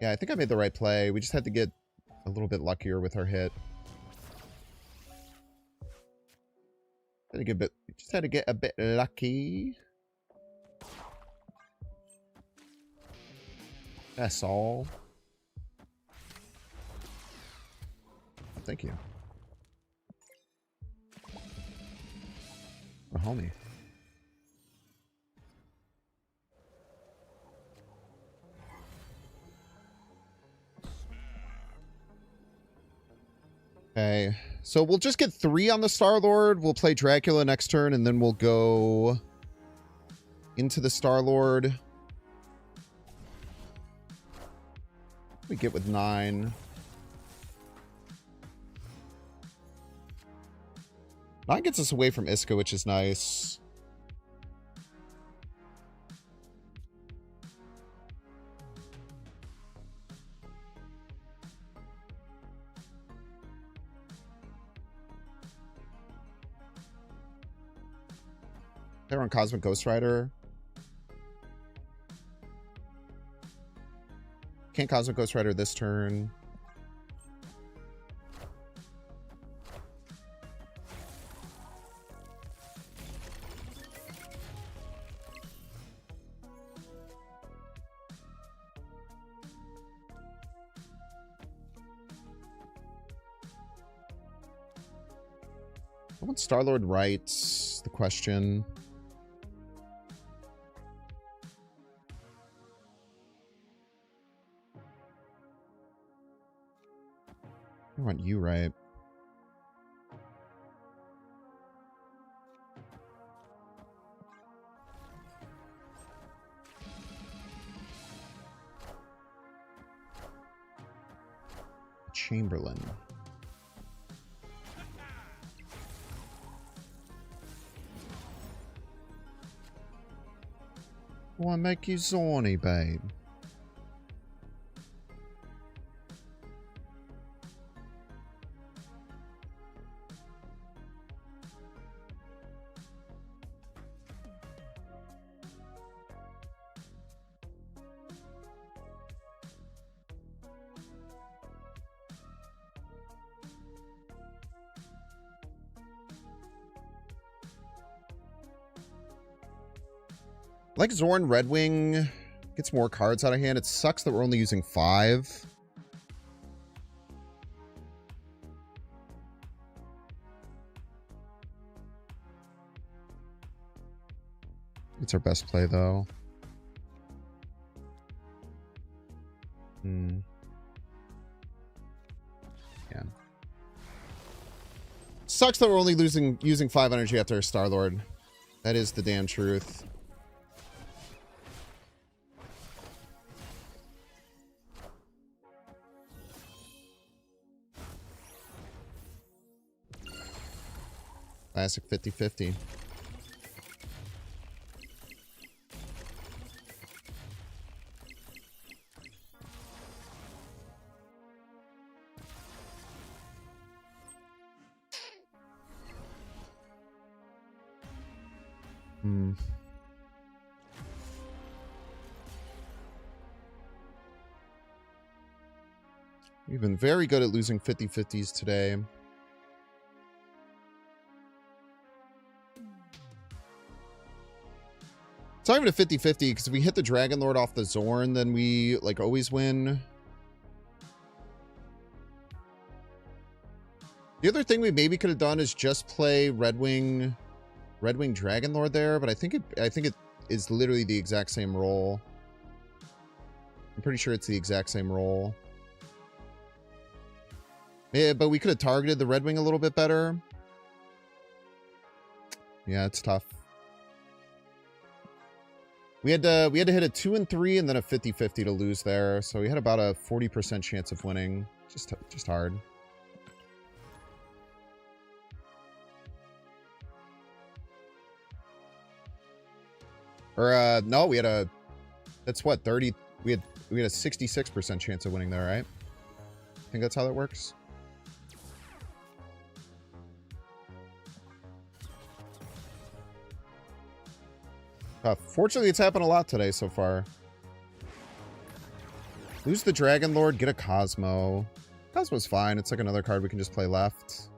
Yeah, I think I made the right play. We just had to get a little bit luckier with our hit. Just had to get a bit lucky. That's all. Thank you. Oh, homie. Okay, so we'll just get 3 on the Star-Lord. We'll play Dracula next turn, and then we'll go into the Star-Lord. We get with 9. 9 gets us away from Iska, which is nice. They're on Cosmic Ghost Rider. Can't Cosmic Ghost Rider this turn. I want Star-Lord writes the question. I want you right. Chamberlain. Why make you zorny, babe? Like Zorn Redwing gets more cards out of hand. It sucks that we're only using 5. It's our best play, though. Yeah. Sucks that we're only using 5 energy after our Star-Lord. That is the damn truth. Classic 50-50. We've been very good at losing 50-50s today. It's not even a 50-50 because if we hit the Dragon Lord off the Zorn, then we like always win. The other thing we maybe could have done is just play Red Wing Dragon Lord there, but I think it is literally the exact same role. I'm pretty sure it's the exact same role. Yeah, but we could have targeted the Red Wing a little bit better. Yeah, it's tough. We had to hit a 2 and 3 and then a 50-50 to lose there, so we had about a 40% chance of winning. Just hard. Or no, we had a, that's what, 30, we had a 66% chance of winning there, right? I think that's how that works. Fortunately, it's happened a lot today so far. Lose the Dragon Lord, get a Cosmo. Cosmo's fine. It's like another card we can just play left.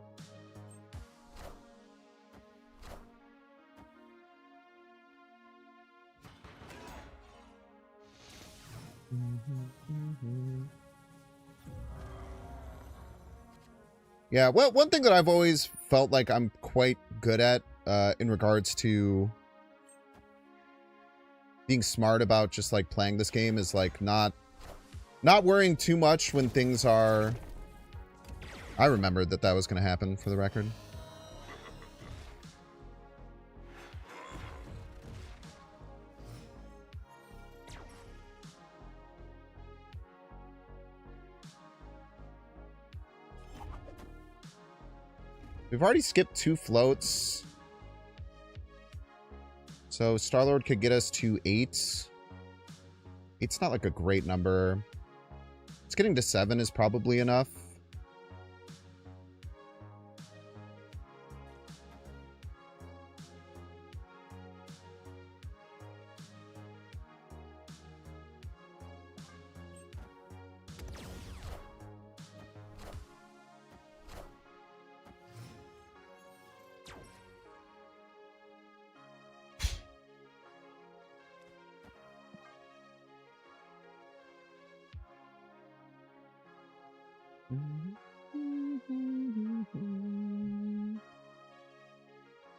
Yeah, well, one thing that I've always felt like I'm quite good at in regards to being smart about just like playing this game is like not worrying too much when things are... I remembered that was going to happen, for the record. We've already skipped 2 floats. So Star-Lord could get us to 8. 8's not like a great number. It's getting to 7 is probably enough.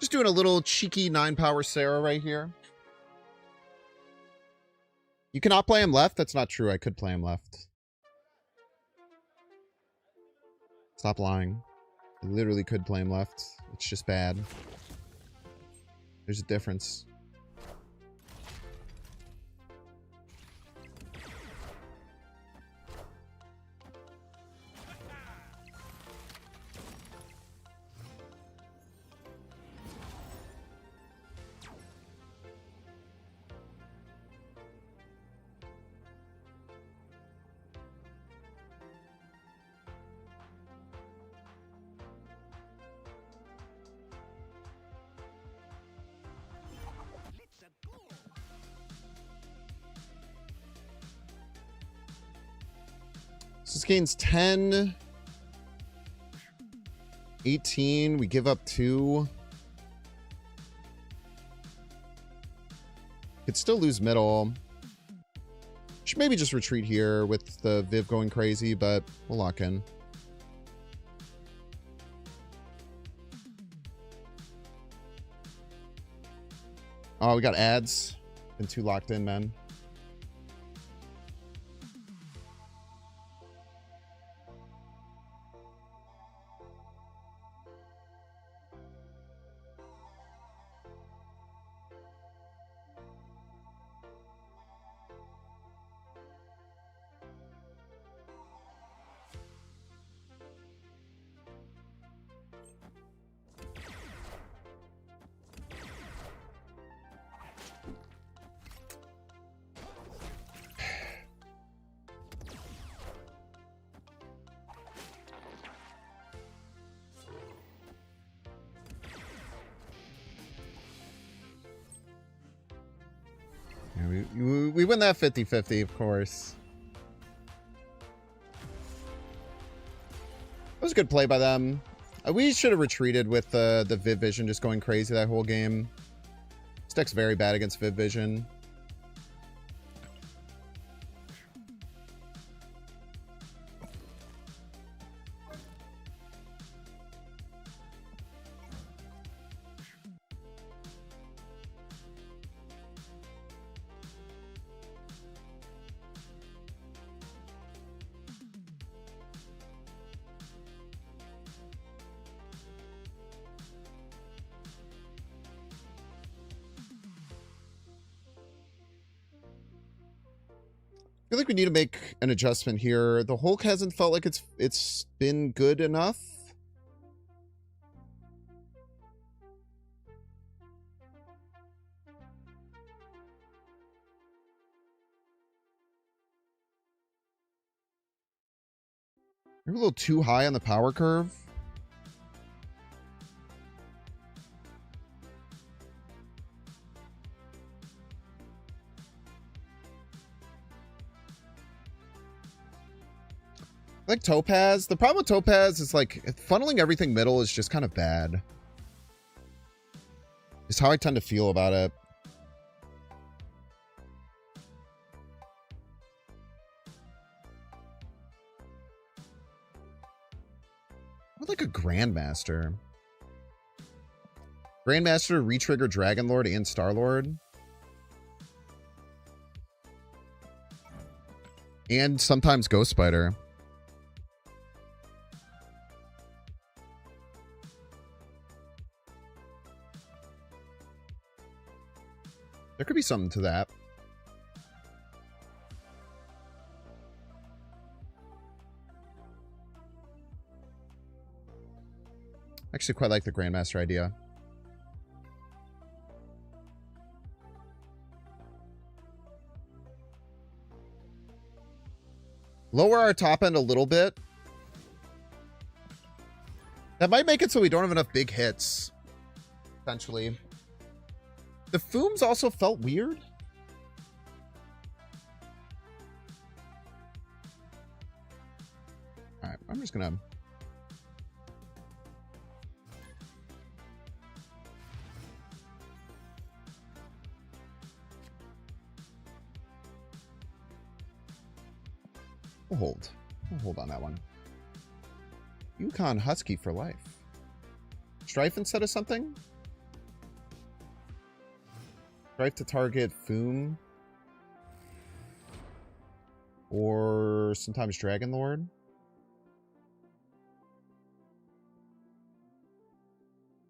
Just doing a little cheeky 9-power Sarah right here. You cannot play him left? That's not true. I could play him left. Stop lying. I literally could play him left. It's just bad. There's a difference. So this gains 10. 18. We give up 2. Could still lose middle. Should maybe just retreat here with the Viv going crazy, but we'll lock in. Oh, we got ads. Been too locked in, man. We win that 50-50, of course. That was a good play by them. We should have retreated with the Viv Vision just going crazy that whole game. This deck's very bad against Viv Vision. I feel like we need to make an adjustment here. The Hulk hasn't felt like it's been good enough. You're a little too high on the power curve. I like Topaz. The problem with Topaz is like funneling everything middle is just kind of bad. It's how I tend to feel about it. I would like a Grandmaster. Grandmaster, Retrigger, Dragon Lord, and Star Lord. And sometimes Ghost Spider. There could be something to that. I actually quite like the Grandmaster idea. Lower our top end a little bit. That might make it so we don't have enough big hits. Potentially. The Fooms also felt weird. Alright, I'm just gonna... We'll hold. We'll hold on that one. Yukon Husky for life. Strife instead of something? Strife to target Foom. Or sometimes Dragon Lord.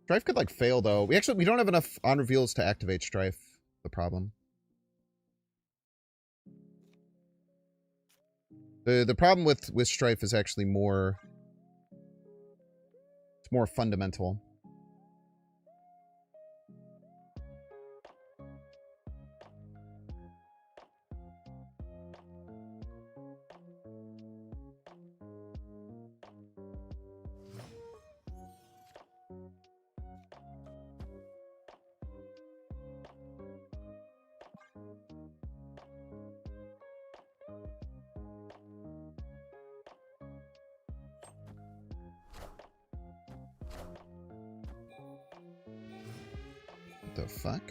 Strife could like fail though. We don't have enough on reveals to activate Strife. The problem. The problem with Strife is actually more... It's more fundamental. The fuck?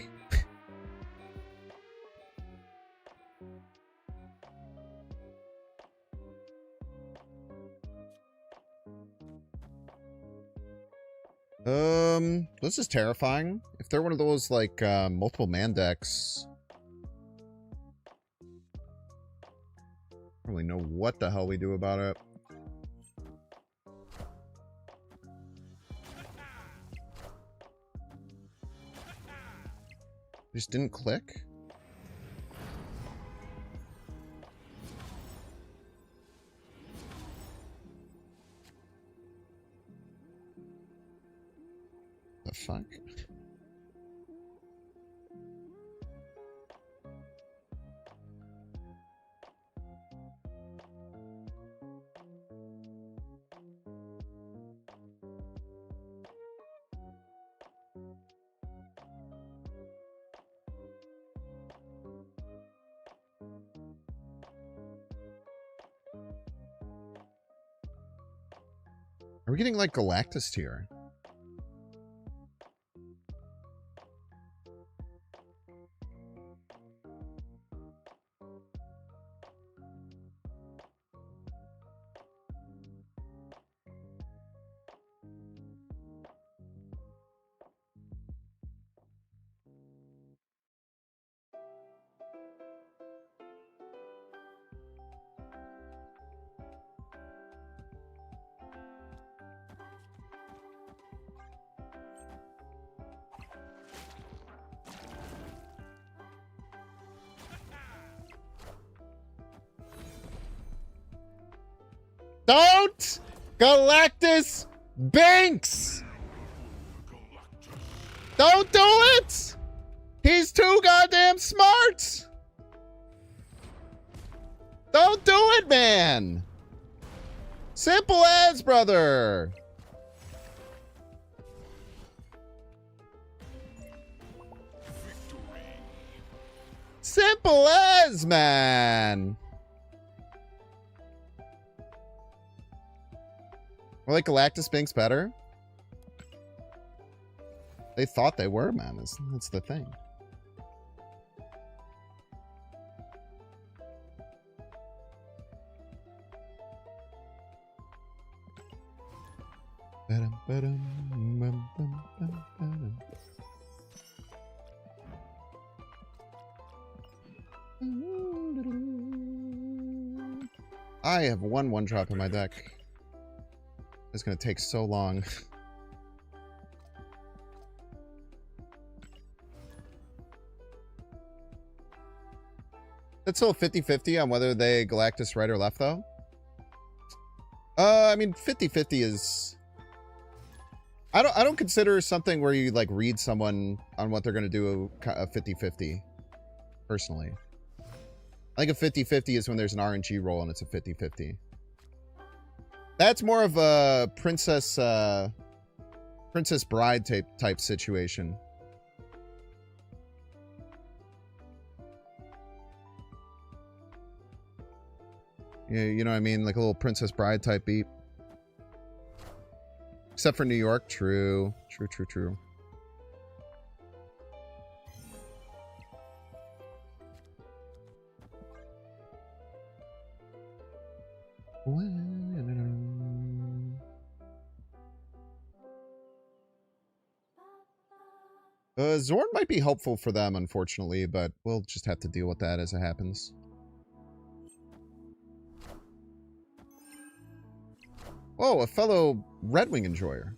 This is terrifying. If they're one of those like multiple man decks, I don't really know what the hell we do about it. Just didn't click? The fuck? Are we getting like Galactus tier? Don't! Galactus Banks! Don't do it! He's too goddamn smart! Don't do it, man! Simple as, brother! Simple as, man! Or like Galactus Binks better? They thought they were, man. That's the thing. I have one drop in my deck. It's gonna take so long. That's still a 50-50 on whether they Galactus right or left, though. I mean, 50-50 is... I don't consider something where you, like, read someone on what they're going to do a 50-50, personally. I think a 50-50 is when there's an RNG roll and it's a 50-50. That's more of a Princess Bride type situation. Yeah, you know what I mean? Like a little Princess Bride type beat. Except for New York. True. True. Zorn might be helpful for them, unfortunately, but we'll just have to deal with that as it happens. Oh, a fellow Red Wing enjoyer.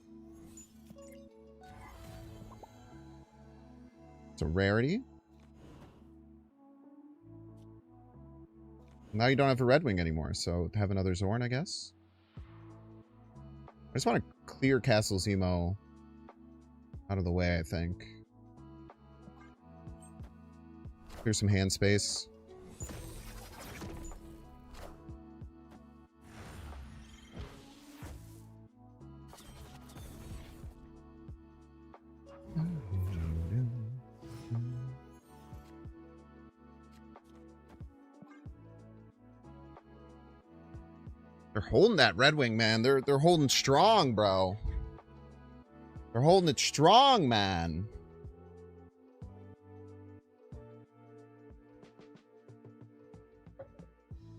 It's a rarity. Now you don't have a Red Wing anymore, so have another Zorn, I guess. I just want to clear Castle Zemo out of the way, I think. Clear some hand space. They're holding that Red Wing, man. They're holding strong, bro. They're holding it strong, man.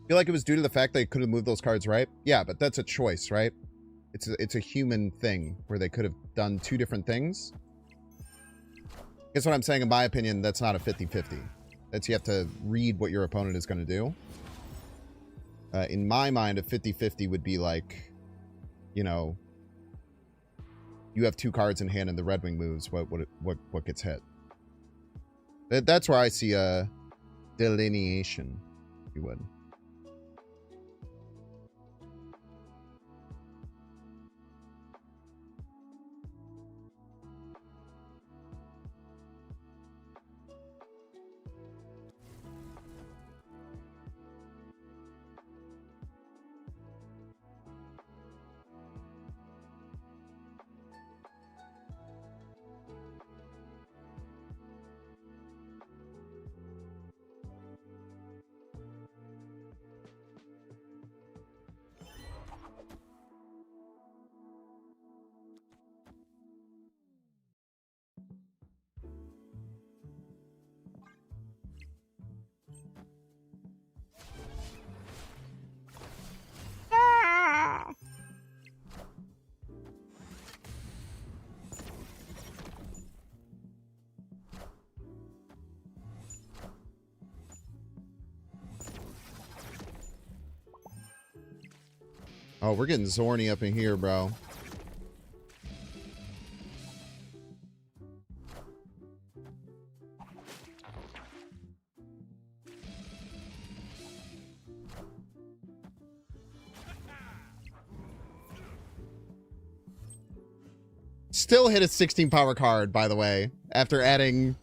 Feel like it was due to the fact they could have moved those cards, right? Yeah, but that's a choice, right? It's a human thing where they could have done two different things. Guess what I'm saying? In my opinion, that's not a 50-50. That's you have to read what your opponent is going to do. In my mind, a 50-50 would be like, you know, you have two cards in hand and the Red Wing moves. What gets hit? That's where I see a delineation, if you would. Oh, we're getting Zorny up in here, bro. Still hit a 16 power card, by the way, after adding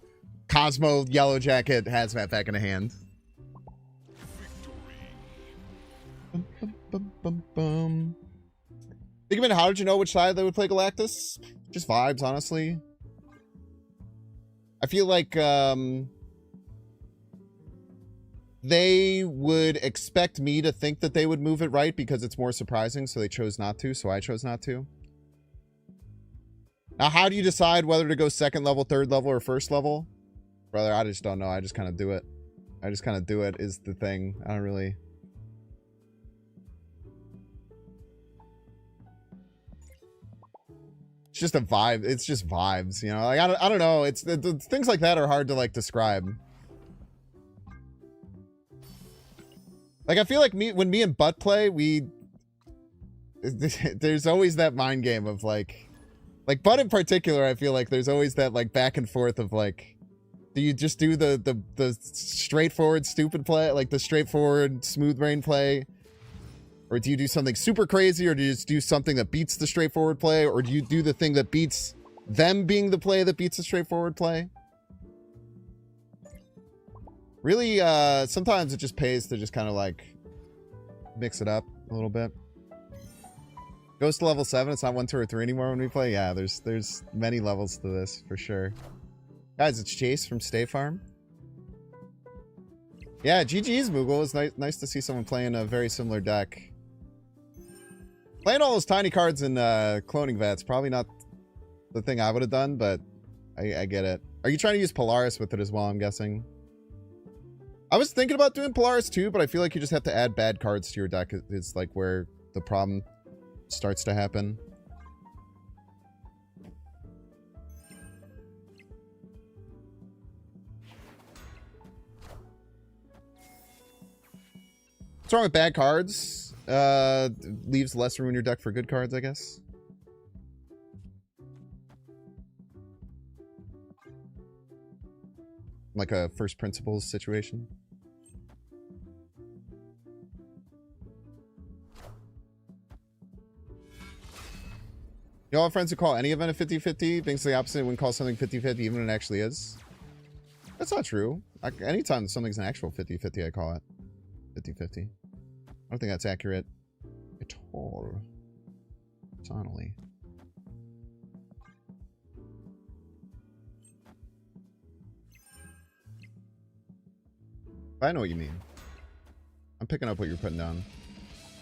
Cosmo, Yellow Jacket, Hazmat back in the hand. Think of it, how did you know which side they would play Galactus? Just vibes, honestly. I feel like, they would expect me to think that they would move it right because it's more surprising, so they chose not to, so I chose not to. Now, how do you decide whether to go second level, third level, or first level? Brother, I just don't know. I just kind of do it. I just kind of do it is the thing. I don't really... It's just a vibe. It's just vibes, you know? Like, I don't know. It's the things like that are hard to, like, describe. Like, I feel like when me and Butt play, there's always that mind game of, like, Butt in particular, I feel like there's always that, like, back and forth of, like, do you just do the straightforward stupid play, like the straightforward smooth brain play? Or do you do something super crazy, or do you just do something that beats the straightforward play? Or do you do the thing that beats them being the play that beats the straightforward play? Really, sometimes it just pays to just kind of like mix it up a little bit. Goes to level 7, it's not 1, 2, or 3 anymore when we play. Yeah, there's many levels to this, for sure. Guys, it's Chase from State Farm. Yeah, GG's, Moogle. It's nice to see someone playing a very similar deck. Playing all those tiny cards in cloning vats, probably not the thing I would have done, but I get it. Are you trying to use Polaris with it as well, I'm guessing? I was thinking about doing Polaris too, but I feel like you just have to add bad cards to your deck. It's like where the problem starts to happen. What's wrong with bad cards? Leaves less room in your deck for good cards, I guess. Like a first principles situation. You all have friends who call any event a 50-50? Thinks the opposite when call something 50-50 even when it actually is? That's not true. Anytime something's an actual 50-50, I call it 50-50. I don't think that's accurate at all. Tonally. I know what you mean. I'm picking up what you're putting down.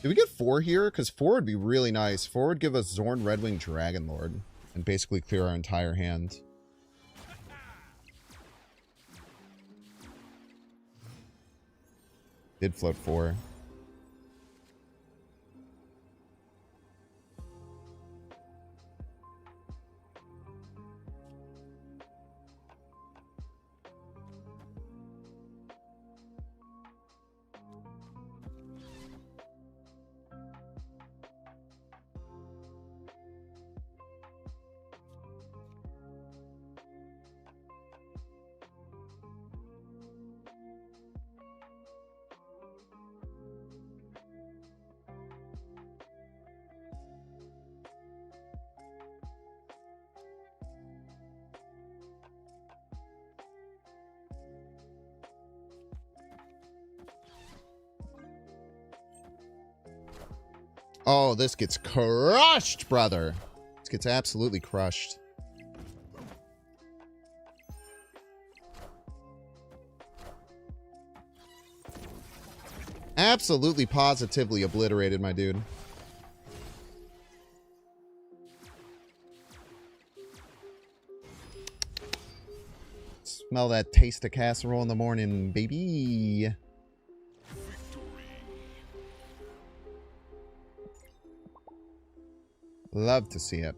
Did we get 4 here? Because 4 would be really nice. 4 would give us Zorn, Redwing, Dragon Lord. And basically clear our entire hand. Did float 4. Oh, this gets crushed, brother. This gets absolutely crushed. Absolutely, positively obliterated, my dude. Smell that taste of casserole in the morning, baby. Love to see it.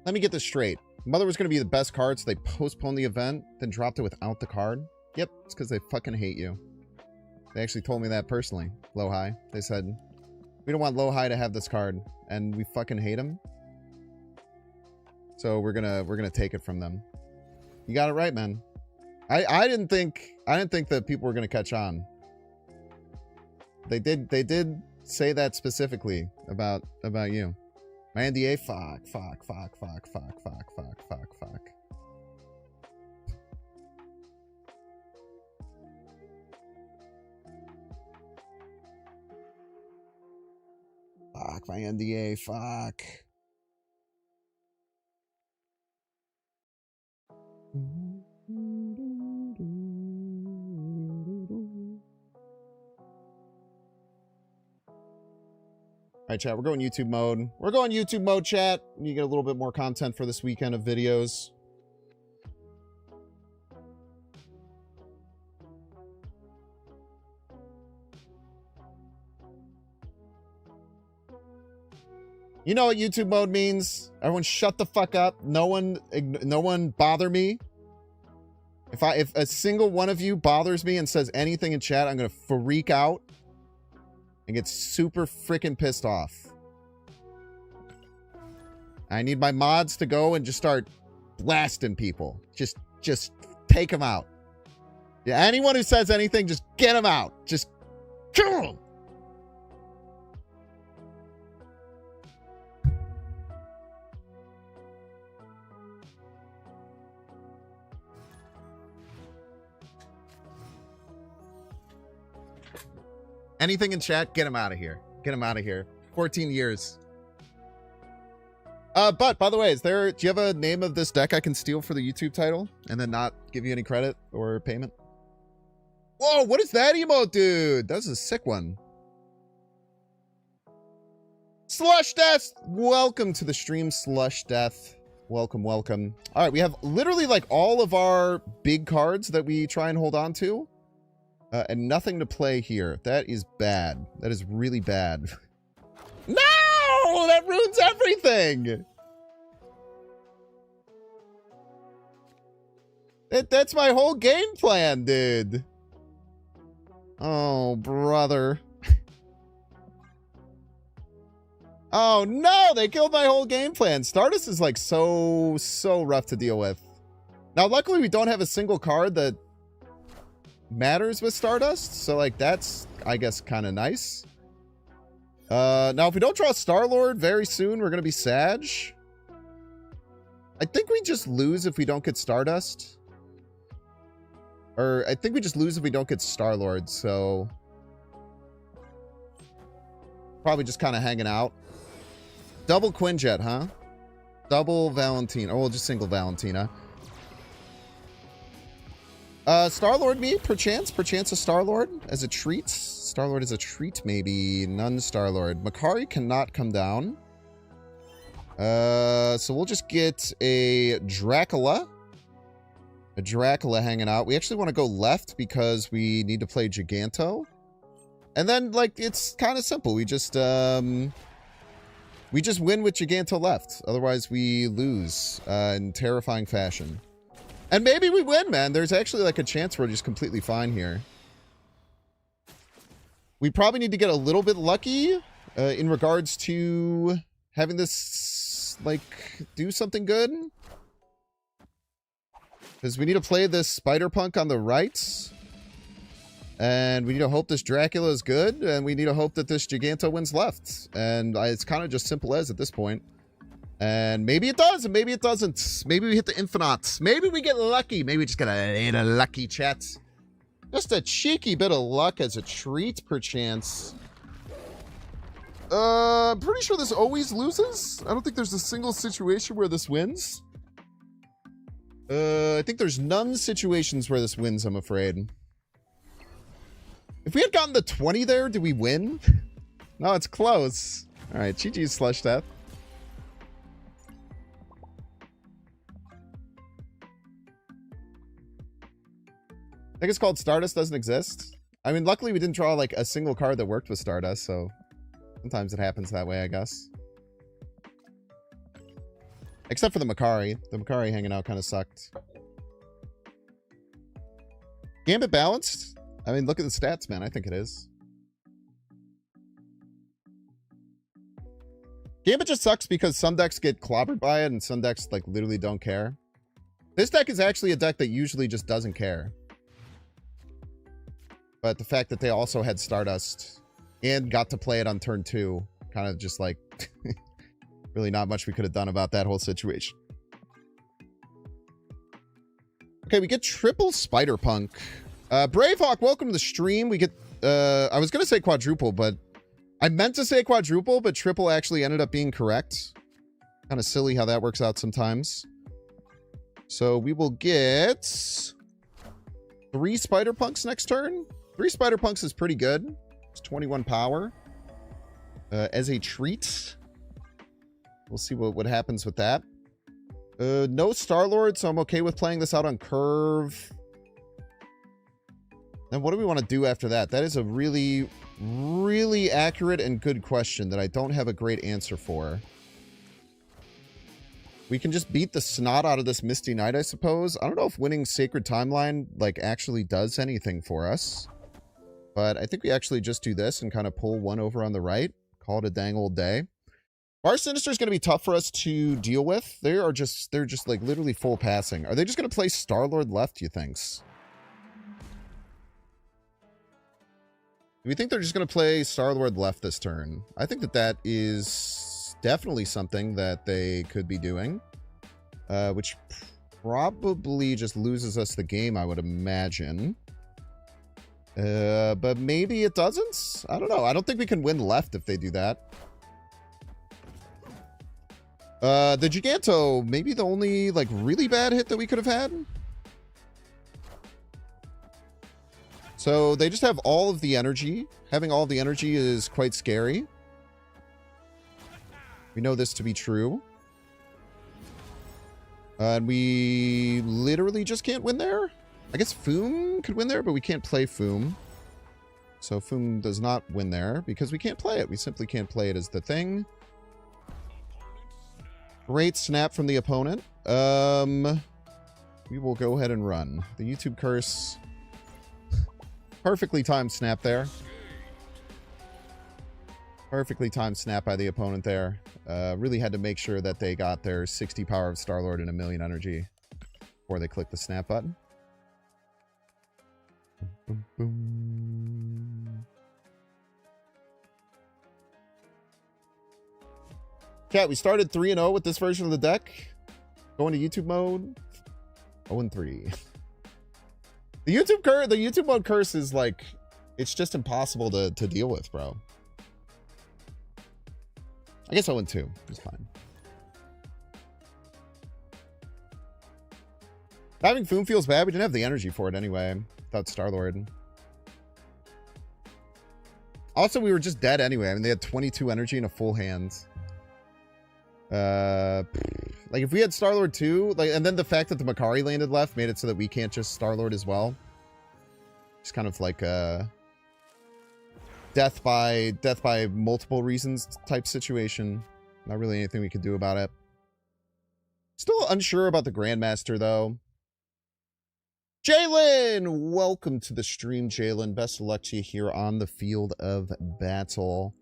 Let me get this straight. Mother was going to be the best card, so they postponed the event, then dropped it without the card? Yep, it's because they fucking hate you. They actually told me that personally, Low High. They said, we don't want Low High to have this card, and we fucking hate him. So we're gonna take it from them. You got it right, man. I didn't think that people were gonna catch on. They did say that specifically about you. My NDA, fuck. Fuck my NDA. Fuck. All right, chat. We're going YouTube mode. We're going YouTube mode, chat. You get a little bit more content for this weekend of videos. You know what YouTube mode means? Everyone shut the fuck up. No one bother me. If a single one of you bothers me and says anything in chat, I'm going to freak out and get super freaking pissed off. I need my mods to go and just start blasting people. Just take them out. Yeah, anyone who says anything, just get them out. Just kill them. Anything in chat, get him out of here. Get him out of here. 14 years. But, by the way, do you have a name of this deck I can steal for the YouTube title? And then not give you any credit or payment? Whoa, what is that emote, dude? That's a sick one. Slush Death! Welcome to the stream, Slush Death. Welcome, welcome. All right, we have literally like all of our big cards that we try and hold on to. And nothing to play here. That is bad. That is really bad. No! That ruins everything! That's my whole game plan, dude. Oh, brother. Oh, no! They killed my whole game plan. Stardust is, like, so rough to deal with. Now, luckily, we don't have a single card that matters with Stardust, so like that's I guess kind of nice. Now if we don't draw Star-Lord very soon, we're gonna be Sag. I think we just lose if we don't get Stardust, or I think we just lose if we don't get Star-Lord, so probably just kind of hanging out. Double Quinjet, huh? Double Valentina, or well, just single Valentina. Star-Lord me, perchance a Star-Lord as a treat. Star-Lord is a treat, maybe. None Star-Lord. Makari cannot come down. So we'll just get a Dracula. A Dracula hanging out. We actually want to go left because we need to play Giganto. And then, like, it's kind of simple. We just win with Giganto left. Otherwise, we lose in terrifying fashion. And maybe we win, man. There's actually like a chance we're just completely fine here. We probably need to get a little bit lucky in regards to having this, like, do something good. Because we need to play this Spider-Punk on the right. And we need to hope this Dracula is good. And we need to hope that this Giganto wins left. And it's kind of just simple as at this point. And maybe it does, and maybe it doesn't. Maybe we hit the infinite. Maybe we get lucky. Maybe we just get a lucky, chat. Just a cheeky bit of luck as a treat, perchance. I'm pretty sure this always loses. I don't think there's a single situation where this wins. I think there's none situations where this wins, I'm afraid. If we had gotten the 20 there, did we win? No, it's close. All right, GG's Slush Death. I think it's called Stardust doesn't exist. I mean, luckily we didn't draw like a single card that worked with Stardust, so sometimes it happens that way, I guess. Except for the Makari. The Makari hanging out kind of sucked. Gambit balanced? I mean, look at the stats, man. I think it is. Gambit just sucks because some decks get clobbered by it and some decks like literally don't care. This deck is actually a deck that usually just doesn't care. But the fact that they also had Stardust and got to play it on turn 2, kind of just like really not much we could have done about that whole situation. Okay, we get triple Spider-Punk. Bravehawk, welcome to the stream. We get, I was going to say quadruple, but I meant to say quadruple, but triple actually ended up being correct. Kind of silly how that works out sometimes. So we will get 3 spider punks next turn. 3 spider punks is pretty good. It's 21 power. As a treat. We'll see what happens with that. No Star-Lord, so I'm okay with playing this out on curve. Then what do we want to do after that? That is a really, really accurate and good question that I don't have a great answer for. We can just beat the snot out of this Misty Knight, I suppose. I don't know if winning Sacred Timeline, like, actually does anything for us. But I think we actually just do this and kind of pull one over on the right. Call it a dang old day. Bar Sinister is going to be tough for us to deal with. They're just like literally full passing. Are they just going to play Star-Lord left, you think? Do we think they're just going to play Star-Lord left this turn? I think that is definitely something that they could be doing. Which probably just loses us the game, I would imagine. But maybe it doesn't? I don't know. I don't think we can win left if they do that. The Giganto, maybe the only, like, really bad hit that we could have had. So they just have all of the energy. Having all of the energy is quite scary. We know this to be true. And we literally just can't win there. I guess Foom could win there, but we can't play Foom. So Foom does not win there because we can't play it. We simply can't play it as the thing. Great snap from the opponent. We will go ahead and run. The YouTube curse. Perfectly timed snap there. Perfectly timed snap by the opponent there. Really had to make sure that they got their 60 power of Star-Lord and 1,000,000 energy before they click the snap button. Boom, boom. Cat, we started 3-0 with this version of the deck. Going to YouTube mode. 0-3. The YouTube mode curse is like, it's just impossible to deal with, bro. I guess 0-2 is fine. Having Foom feels bad. We didn't have the energy for it anyway. Without Star-Lord. Also, we were just dead anyway. I mean, they had 22 energy in a full hand. Like, if we had Star-Lord too, like, and then the fact that the Makari landed left made it so that we can't just Star-Lord as well. It's kind of like a death by multiple reasons type situation. Not really anything we could do about it. Still unsure about the Grandmaster, though. Jalen! Welcome to the stream, Jalen. Best of luck to you here on the field of battle.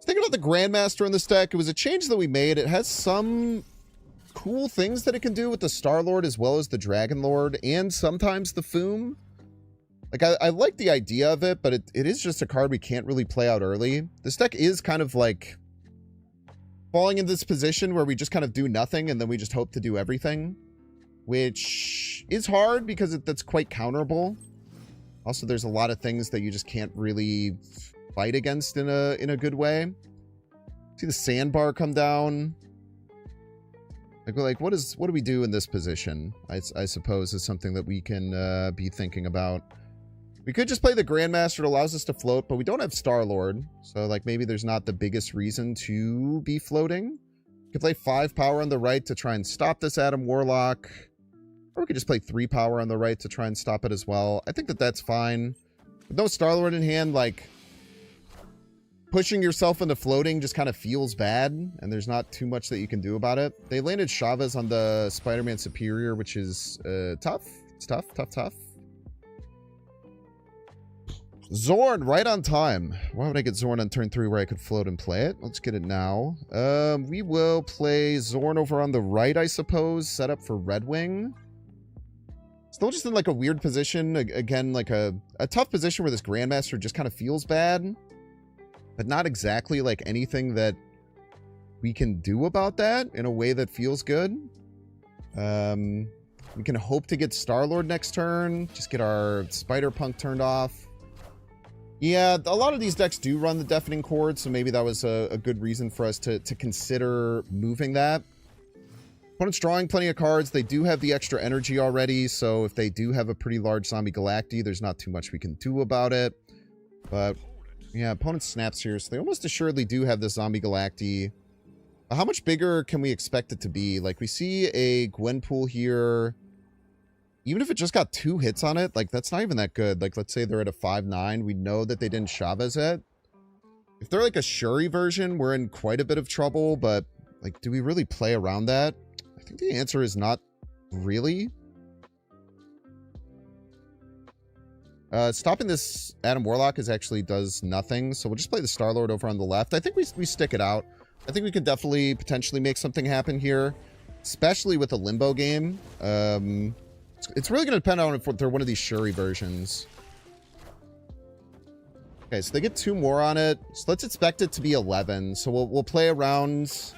Thinking about the Grandmaster in this deck, it was a change that we made. It has some cool things that it can do with the Star-Lord as well as the Dragon Lord and sometimes the Foom. Like, I like the idea of it, but it is just a card we can't really play out early. This deck is kind of like falling in this position where we just kind of do nothing and then we just hope to do everything, which is hard because that's quite counterable. Also, there's a lot of things that you just can't really fight against in a good way. See the sandbar come down. Like what do we do in this position? I suppose is something that we can be thinking about. We could just play the Grandmaster. It allows us to float, but we don't have Star-Lord. So, like, maybe there's not the biggest reason to be floating. We could play 5 power on the right to try and stop this Adam Warlock. Or we could just play 3 power on the right to try and stop it as well. I think that's fine. With no Star-Lord in hand, like, pushing yourself into floating just kind of feels bad, and there's not too much that you can do about it. They landed Chavez on the Spider-Man Superior, which is tough. It's tough. Zorn, right on time. Why would I get Zorn on turn 3 where I could float and play it? Let's get it now. We will play Zorn over on the right, I suppose. Set up for Red Wing. Still just in like a weird position. Again, like a tough position where this Grandmaster just kind of feels bad. But not exactly like anything that we can do about that in a way that feels good. We can hope to get Star-Lord next turn. Just get our Spider-Punk turned off. Yeah, a lot of these decks do run the Deafening Chord, so maybe that was a good reason for us to consider moving that. Opponent's drawing plenty of cards. They do have the extra energy already, so if they do have a pretty large Zombie Galacti, there's not too much we can do about it. But, yeah, opponent snaps here, so they almost assuredly do have the Zombie Galacti. How much bigger can we expect it to be? Like, we see a Gwenpool here. Even if it just got 2 hits on it, like, that's not even that good. Like, let's say they're at a 5-9. We know that they didn't Chavez it. If they're like a Shuri version, we're in quite a bit of trouble, but, like, do we really play around that? I think the answer is not really. Stopping this Adam Warlock actually does nothing, so we'll just play the Star-Lord over on the left. I think we stick it out. I think we could definitely potentially make something happen here, especially with a Limbo game. It's really going to depend on if they're one of these Shuri versions. Okay, so they get 2 more on it. So let's expect it to be 11. So we'll play around.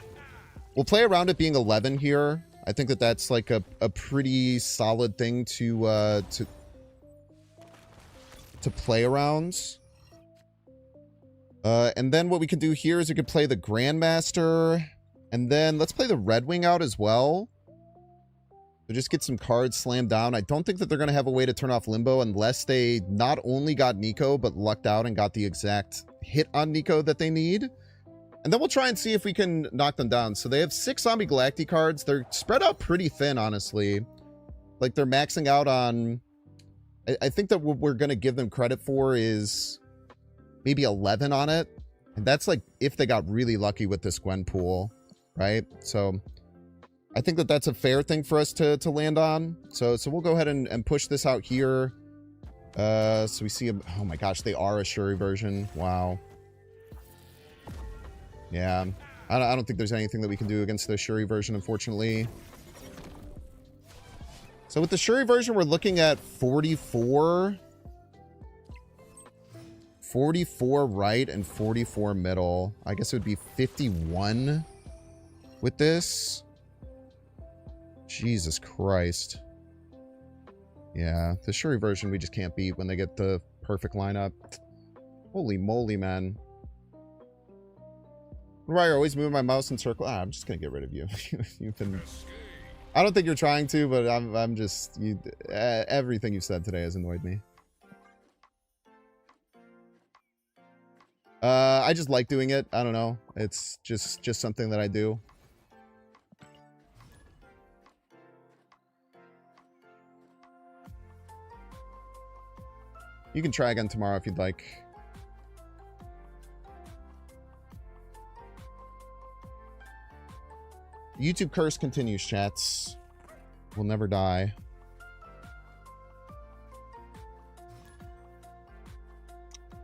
We'll play around it being 11 here. I think that that's like a pretty solid thing to play around. And then what we can do here is we could play the Grandmaster. And then let's play the Red Wing out as well. So just get some cards slammed down. I don't think that they're going to have a way to turn off Limbo unless they not only got Nico, but lucked out and got the exact hit on Nico that they need. And then we'll try and see if we can knock them down. So they have 6 Zombie Galacti cards. They're spread out pretty thin, honestly. Like, they're maxing out on... I think that what we're going to give them credit for is maybe 11 on it. And that's, like, if they got really lucky with this Gwenpool, right? So... I think that that's a fair thing for us to land on. So we'll go ahead and push this out here. So we see oh my gosh, they are a Shuri version. Wow. Yeah. I don't think there's anything that we can do against the Shuri version, unfortunately. So with the Shuri version, we're looking at 44. 44 right and 44 middle. I guess it would be 51 with this. Jesus Christ. Yeah, the Shuri version we just can't beat when they get the perfect lineup. Holy moly, man. Why you're always moving my mouse in circle? I'm just gonna get rid of you. You've been... I don't think you're trying to, but I'm just... everything you've said today has annoyed me. I just like doing it. I don't know. It's just something that I do. You can try again tomorrow if you'd like. YouTube curse continues, chats. Will never die.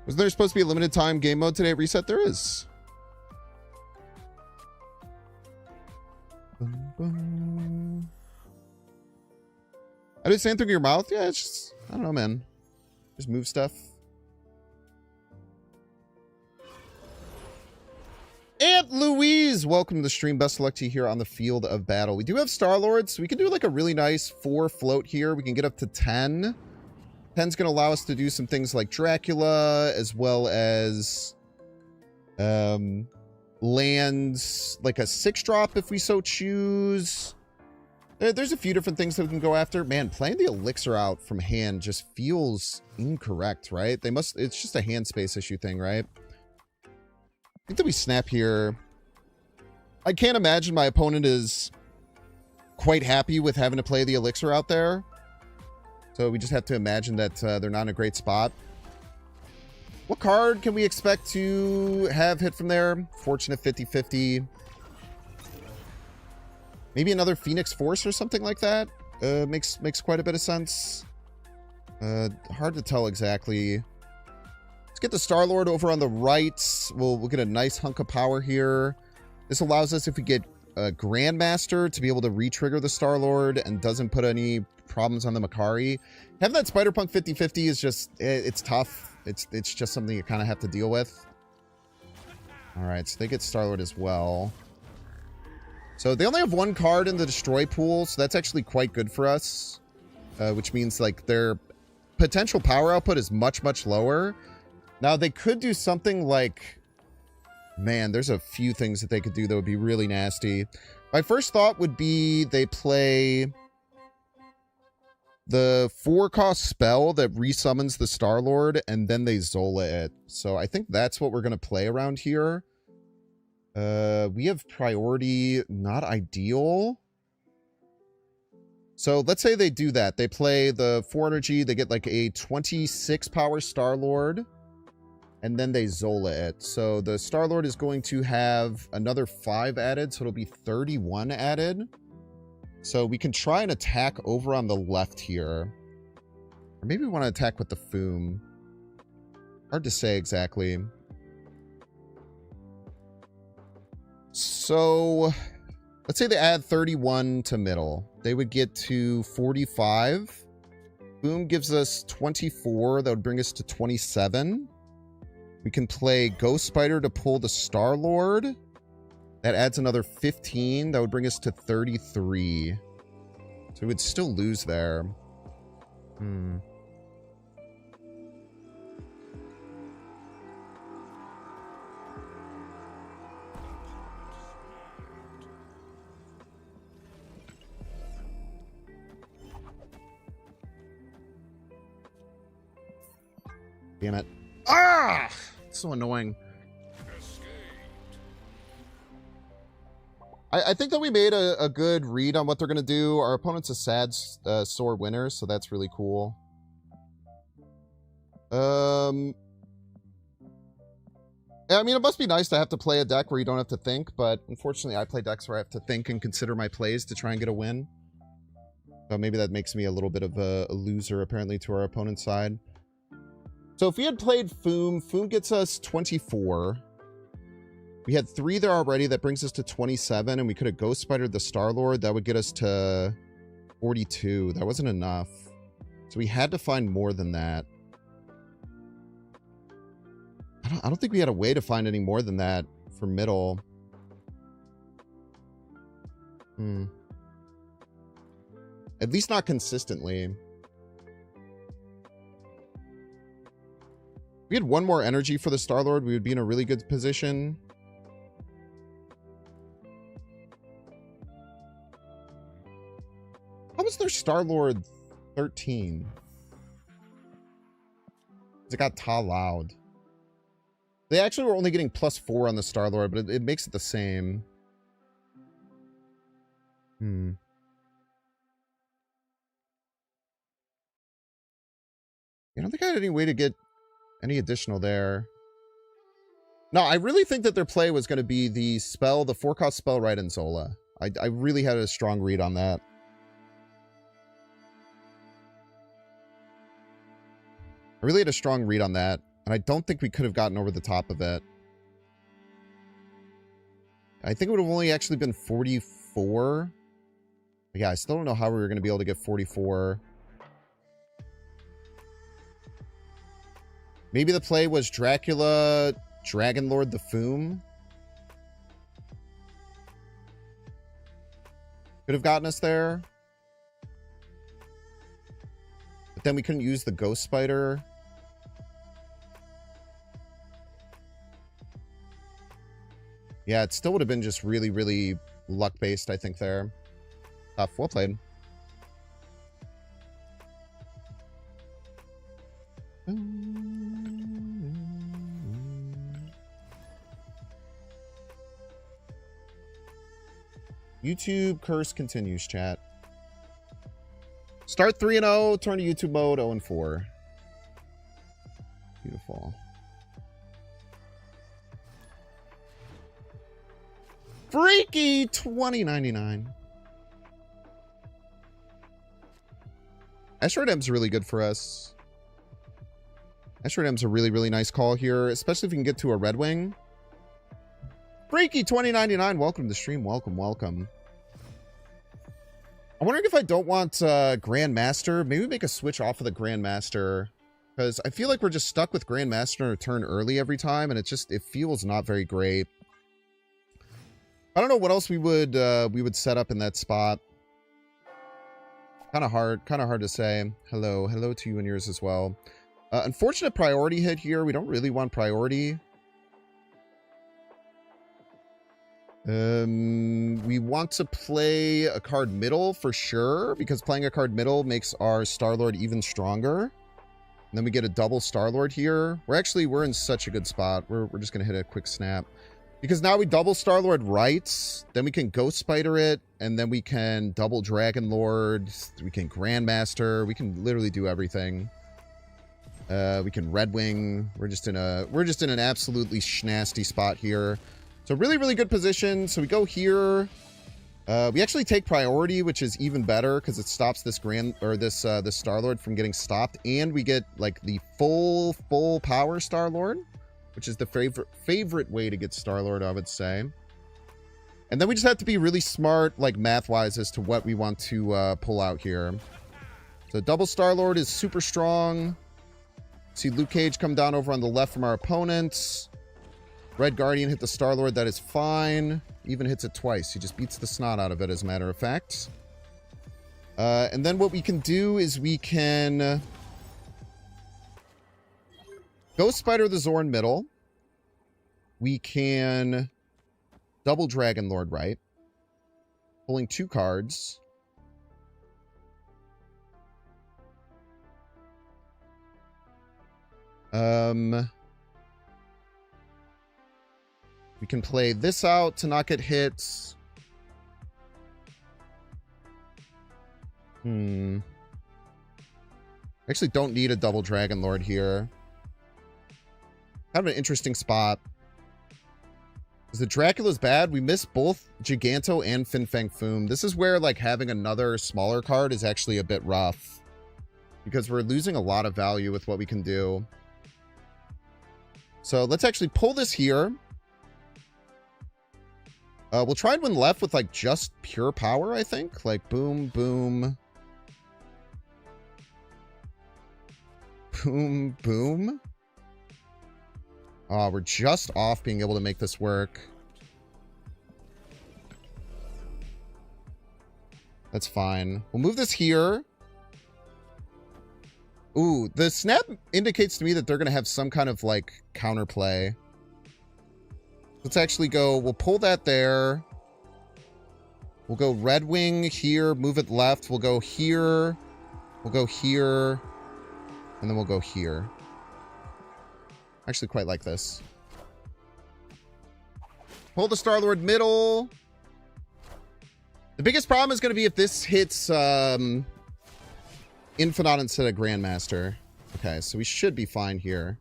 Was there supposed to be a limited time game mode today at Reset? There is. I did sand through your mouth? Yeah, it's just... I don't know, man. Just move stuff. Aunt Louise, welcome to the stream. Best of luck to you here on the field of battle. We do have Star-Lord, so we can do like a really nice 4 float here. We can get up to 10. 10's going to allow us to do some things like Dracula, as well as lands like a 6-drop if we so choose. There's a few different things that we can go after. Man, playing the Elixir out from hand just feels incorrect, right? It's just a hand space issue thing, right? I think that we snap here. I can't imagine my opponent is quite happy with having to play the Elixir out there. So we just have to imagine that they're not in a great spot. What card can we expect to have hit from there? Fortunate 50-50. Maybe another Phoenix Force or something like that. Makes quite a bit of sense. Hard to tell exactly. Let's get the Star-Lord over on the right. We'll get a nice hunk of power here. This allows us, if we get a Grandmaster, to be able to re-trigger the Star-Lord and doesn't put any problems on the Makari. Having that Spider-Punk 50-50 is just... it's tough. It's just something you kind of have to deal with. Alright, so they get Star-Lord as well. So they only have 1 card in the destroy pool, so that's actually quite good for us. Which means like their potential power output is much, much lower. Now, they could do something like... Man, there's a few things that they could do that would be really nasty. My first thought would be they play the 4-cost spell that resummons the Star-Lord, and then they Zola it. So I think that's what we're going to play around here. We have priority, not ideal. So let's say they do that. They play the 4 energy, they get like a 26 power Star-Lord, and then they Zola it. So the Star-Lord is going to have another 5 added, so it'll be 31 added. So we can try and attack over on the left here. Or maybe we want to attack with the Foom. Hard to say exactly. So let's say they add 31 to middle. They would get to 45. Boom gives us 24. That would bring us to 27. We can play Ghost Spider to pull the Star-Lord. That adds another 15. That would bring us to 33. So we would still lose there. Damn it. Ah! It's so annoying. I think that we made a good read on what they're going to do. Our opponent's a sad sore winner, so that's really cool. I mean, it must be nice to have to play a deck where you don't have to think, but unfortunately I play decks where I have to think and consider my plays to try and get a win. So maybe that makes me a little bit of a loser, apparently, to our opponent's side. So if we had played Foom, Foom gets us 24. We had 3 there already. That brings us to 27. And we could have Ghost Spidered the Star-Lord. That would get us to 42. That wasn't enough. So we had to find more than that. I don't think we had a way to find any more than that for middle. At least not consistently. If we had 1 more energy for the Star-Lord, we would be in a really good position. How was their Star-Lord 13? It got Ta Loud. They actually were only getting +4 on the Star-Lord, but it makes it the same. I don't think I had any way to get any additional there. No, I really think that their play was going to be the spell, the 4-cost spell right in Zola. I really had a strong read on that. I really had a strong read on that, and I don't think we could have gotten over the top of it. I think it would have only actually been 44. But yeah, I still don't know how we were going to be able to get 44. Maybe the play was Dracula, Dragon Lord the Foom. Could have gotten us there. But then we couldn't use the Ghost Spider. Yeah, it still would have been just really, really luck-based, I think, there. Tough. Well played. YouTube curse continues, chat. Start 3-0, turn to YouTube mode 0-4. Beautiful. Freaky 2099. Asteroid M's really good for us. Asteroid M's a really, really nice call here, especially if we can get to a Red Wing. Freaky 2099, welcome to the stream. Welcome, welcome. I'm wondering if I don't want Grandmaster. Maybe make a switch off of the Grandmaster, because I feel like we're just stuck with Grandmaster on a turn early every time, and it feels not very great. I don't know what else we would set up in that spot. Kind of hard to say. Hello to you and yours as well. Unfortunate priority hit here. We don't really want priority. We want to play a card middle for sure, because playing a card middle makes our Star-Lord even stronger. And then we get a double Star-Lord here. We're in such a good spot. We're just going to hit a quick snap. Because now we double Star-Lord right, then we can Ghost Spider it, and then we can double Dragon Lord, we can Grandmaster, we can literally do everything. We can Red Wing. We're just in an absolutely schnasty spot here. So really, really good position. So we go here. We actually take priority, which is even better because it stops this this Star-Lord from getting stopped, and we get like the full power Star-Lord, which is the favorite way to get Star-Lord, I would say. And then we just have to be really smart, like math-wise, as to what we want to pull out here. So double Star-Lord is super strong. See Luke Cage come down over on the left from our opponents. Red Guardian hit the Star-Lord. That is fine. Even hits it twice. He just beats the snot out of it, as a matter of fact. And then what we can do is we can Ghost Spider the Zorn middle. We can double Dragon Lord right. Pulling 2 cards. We can play this out to not get hits. Actually don't need a double Dragon Lord here. Kind of an interesting spot. Because the Dracula's bad. We miss both Giganto and Fin Fang Foom. This is where like having another smaller card is actually a bit rough. Because we're losing a lot of value with what we can do. So let's actually pull this here. We'll try and win left with like just pure power, I think. Like boom, boom. Boom, boom. Oh, we're just off being able to make this work. That's fine. We'll move this here. Ooh, the snap indicates to me that they're going to have some kind of like counterplay. Let's actually go, we'll pull that there. We'll go Red Wing here, move it left. We'll go here. We'll go here. And then we'll go here. I actually quite like this. Pull the Star-Lord middle. The biggest problem is going to be if this hits Infinite instead of Grandmaster. Okay, so we should be fine here.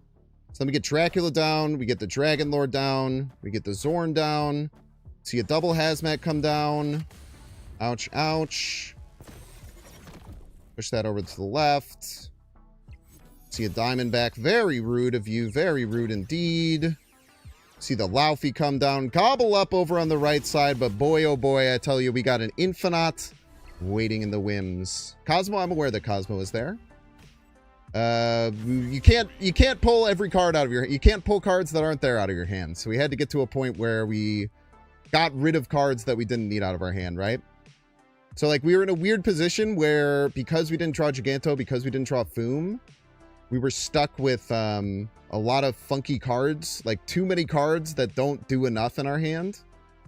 So then we get Dracula down. We get the Dragon Lord down. We get the Zorn down. See a double Hazmat come down. Ouch, ouch. Push that over to the left. See a Diamondback. Very rude of you. Very rude indeed. See the Laufey come down. Gobble up over on the right side. But boy, oh boy, I tell you, we got an Infinite waiting in the whims. Cosmo, I'm aware that Cosmo is there. You can't pull every card out of your... You can't pull cards that aren't there out of your hand. So we had to get to a point where we got rid of cards that we didn't need out of our hand, right? So, like, we were in a weird position where because we didn't draw Giganto, because we didn't draw Foom, we were stuck with a lot of funky cards, like too many cards that don't do enough in our hand,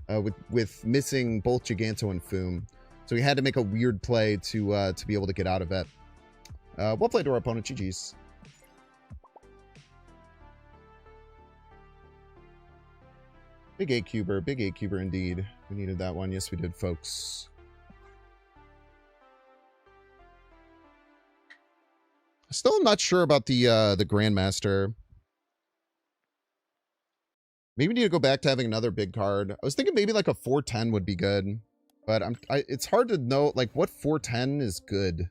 with missing both Giganto and Foom. So we had to make a weird play to be able to get out of it. Well played to our opponent. GG's. Big 8-cuber. Big 8-cuber indeed. We needed that one. Yes, we did, folks. Still not sure about the Grandmaster. Maybe we need to go back to having another big card. I was thinking maybe like a 410 would be good. But it's hard to know, like, what 410 is good.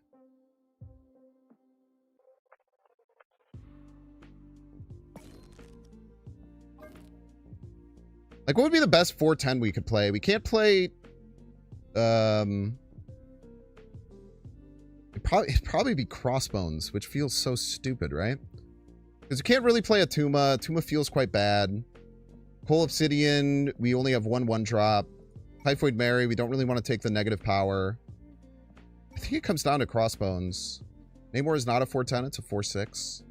Like, what would be the best 410 we could play? We can't play... It'd probably be Crossbones, which feels so stupid, right? Because you can't really play a Tuma. Tuma feels quite bad. Coal Obsidian, we only have one drop. Typhoid Mary, we don't really want to take the negative power. I think it comes down to Crossbones. Namor is not a 410, it's a 4-6.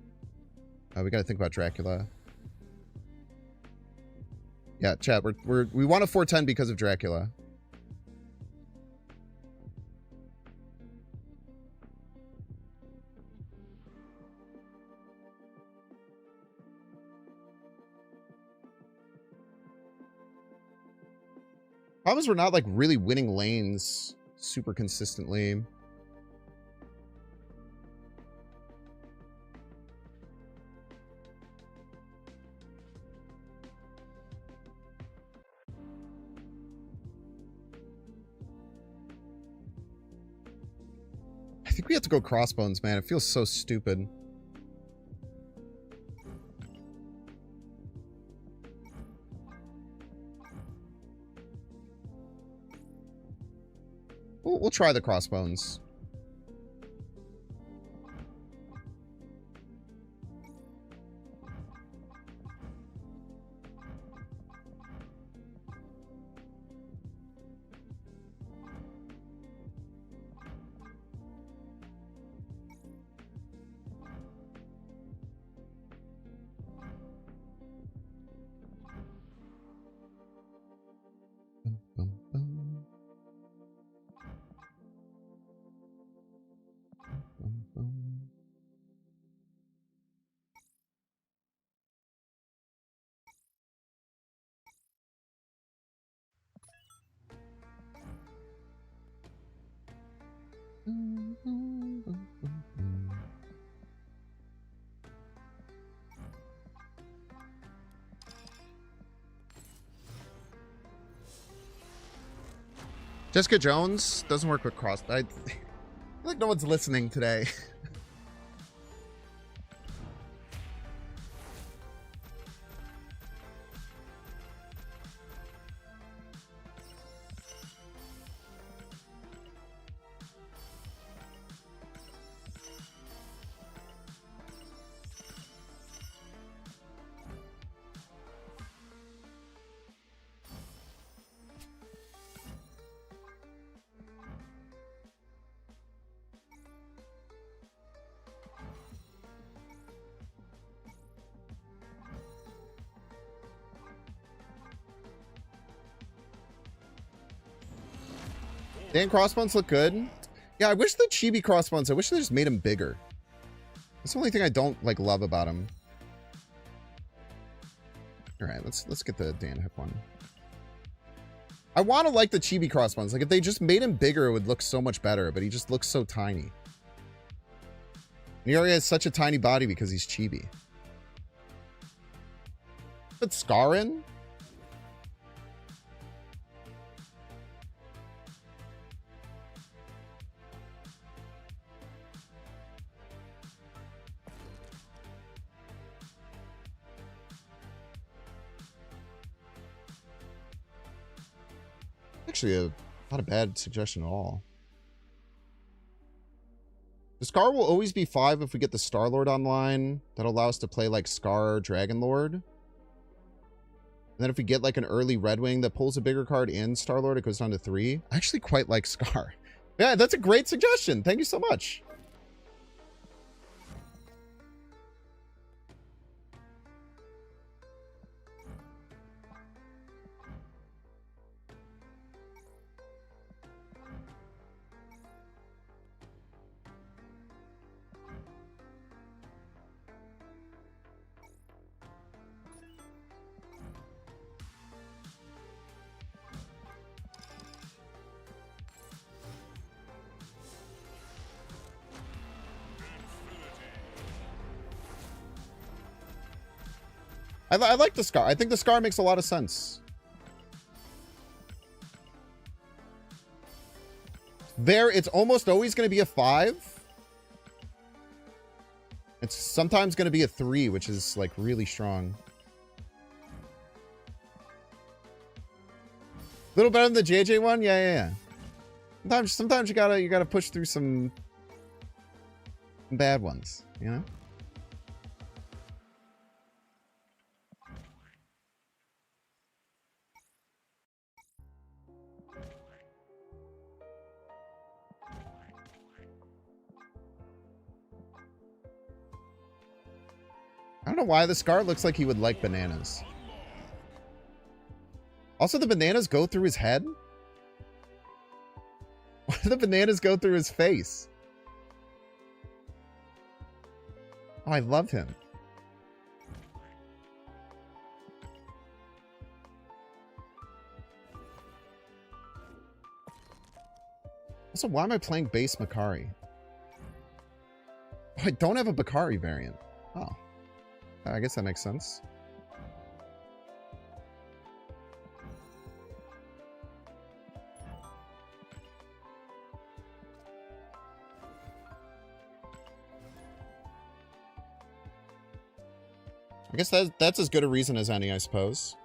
We got to think about Dracula. Yeah, chat. We want a 410 because of Dracula. Problem is we're not like really winning lanes super consistently. I think we have to go crossbones, man. It feels so stupid. We'll try the crossbones. Jessica Jones doesn't work with cross. I feel like no one's listening today. Dan crossbones look good. Yeah, I wish the chibi crossbones, I wish they just made them bigger. That's the only thing I don't like love about them. All right, let's get the Dan hip one. I want to like the chibi crossbones. Like if they just made him bigger, it would look so much better, but he just looks so tiny. And he already has such a tiny body because he's chibi. Put Scar in? Actually, not a bad suggestion at all. The Scar will always be 5 if we get the Star-Lord online. That'll allow us to play like Scar Dragon Lord. And then if we get like an early Red Wing that pulls a bigger card in Star-Lord, it goes down to 3. I actually quite like Scar. Yeah, that's a great suggestion. Thank you so much. I like the Scar. I think the Scar makes a lot of sense. It's almost always going to be a 5. It's sometimes going to be a 3, which is like really strong. A little better than the JJ one? Yeah. Sometimes you gotta push through some bad ones, you know? I don't know why the Scar looks like he would like bananas. Also, the bananas go through his head? Why do the bananas go through his face? Oh, I love him. Also, why am I playing base Makari? Oh, I don't have a Bakari variant. Oh. I guess that makes sense. I guess that's as good a reason as any, I suppose.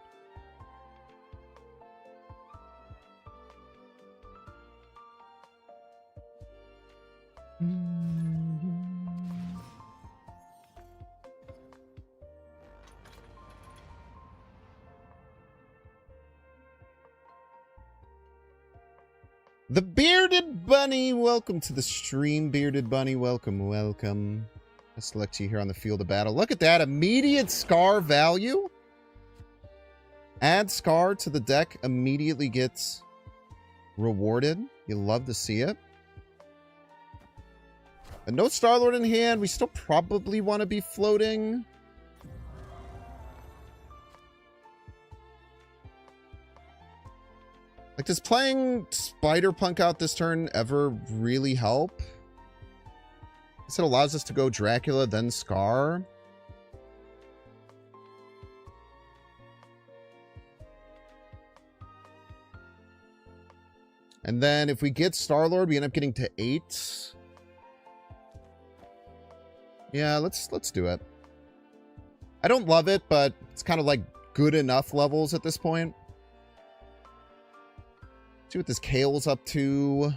The Bearded Bunny, welcome to the stream, Bearded Bunny. Welcome, welcome. I select you here on the field of battle. Look at that, immediate Scar value. Add Scar to the deck, immediately gets rewarded. You love to see it. And no Star-Lord in hand. We still probably want to be floating. Like, does playing Spider-Punk out this turn ever really help? It allows us to go Dracula, then Scar. And then if we get Star-Lord, we end up getting to 8. Yeah, let's do it. I don't love it, but it's kind of like good enough levels at this point. See what this Kale's up to.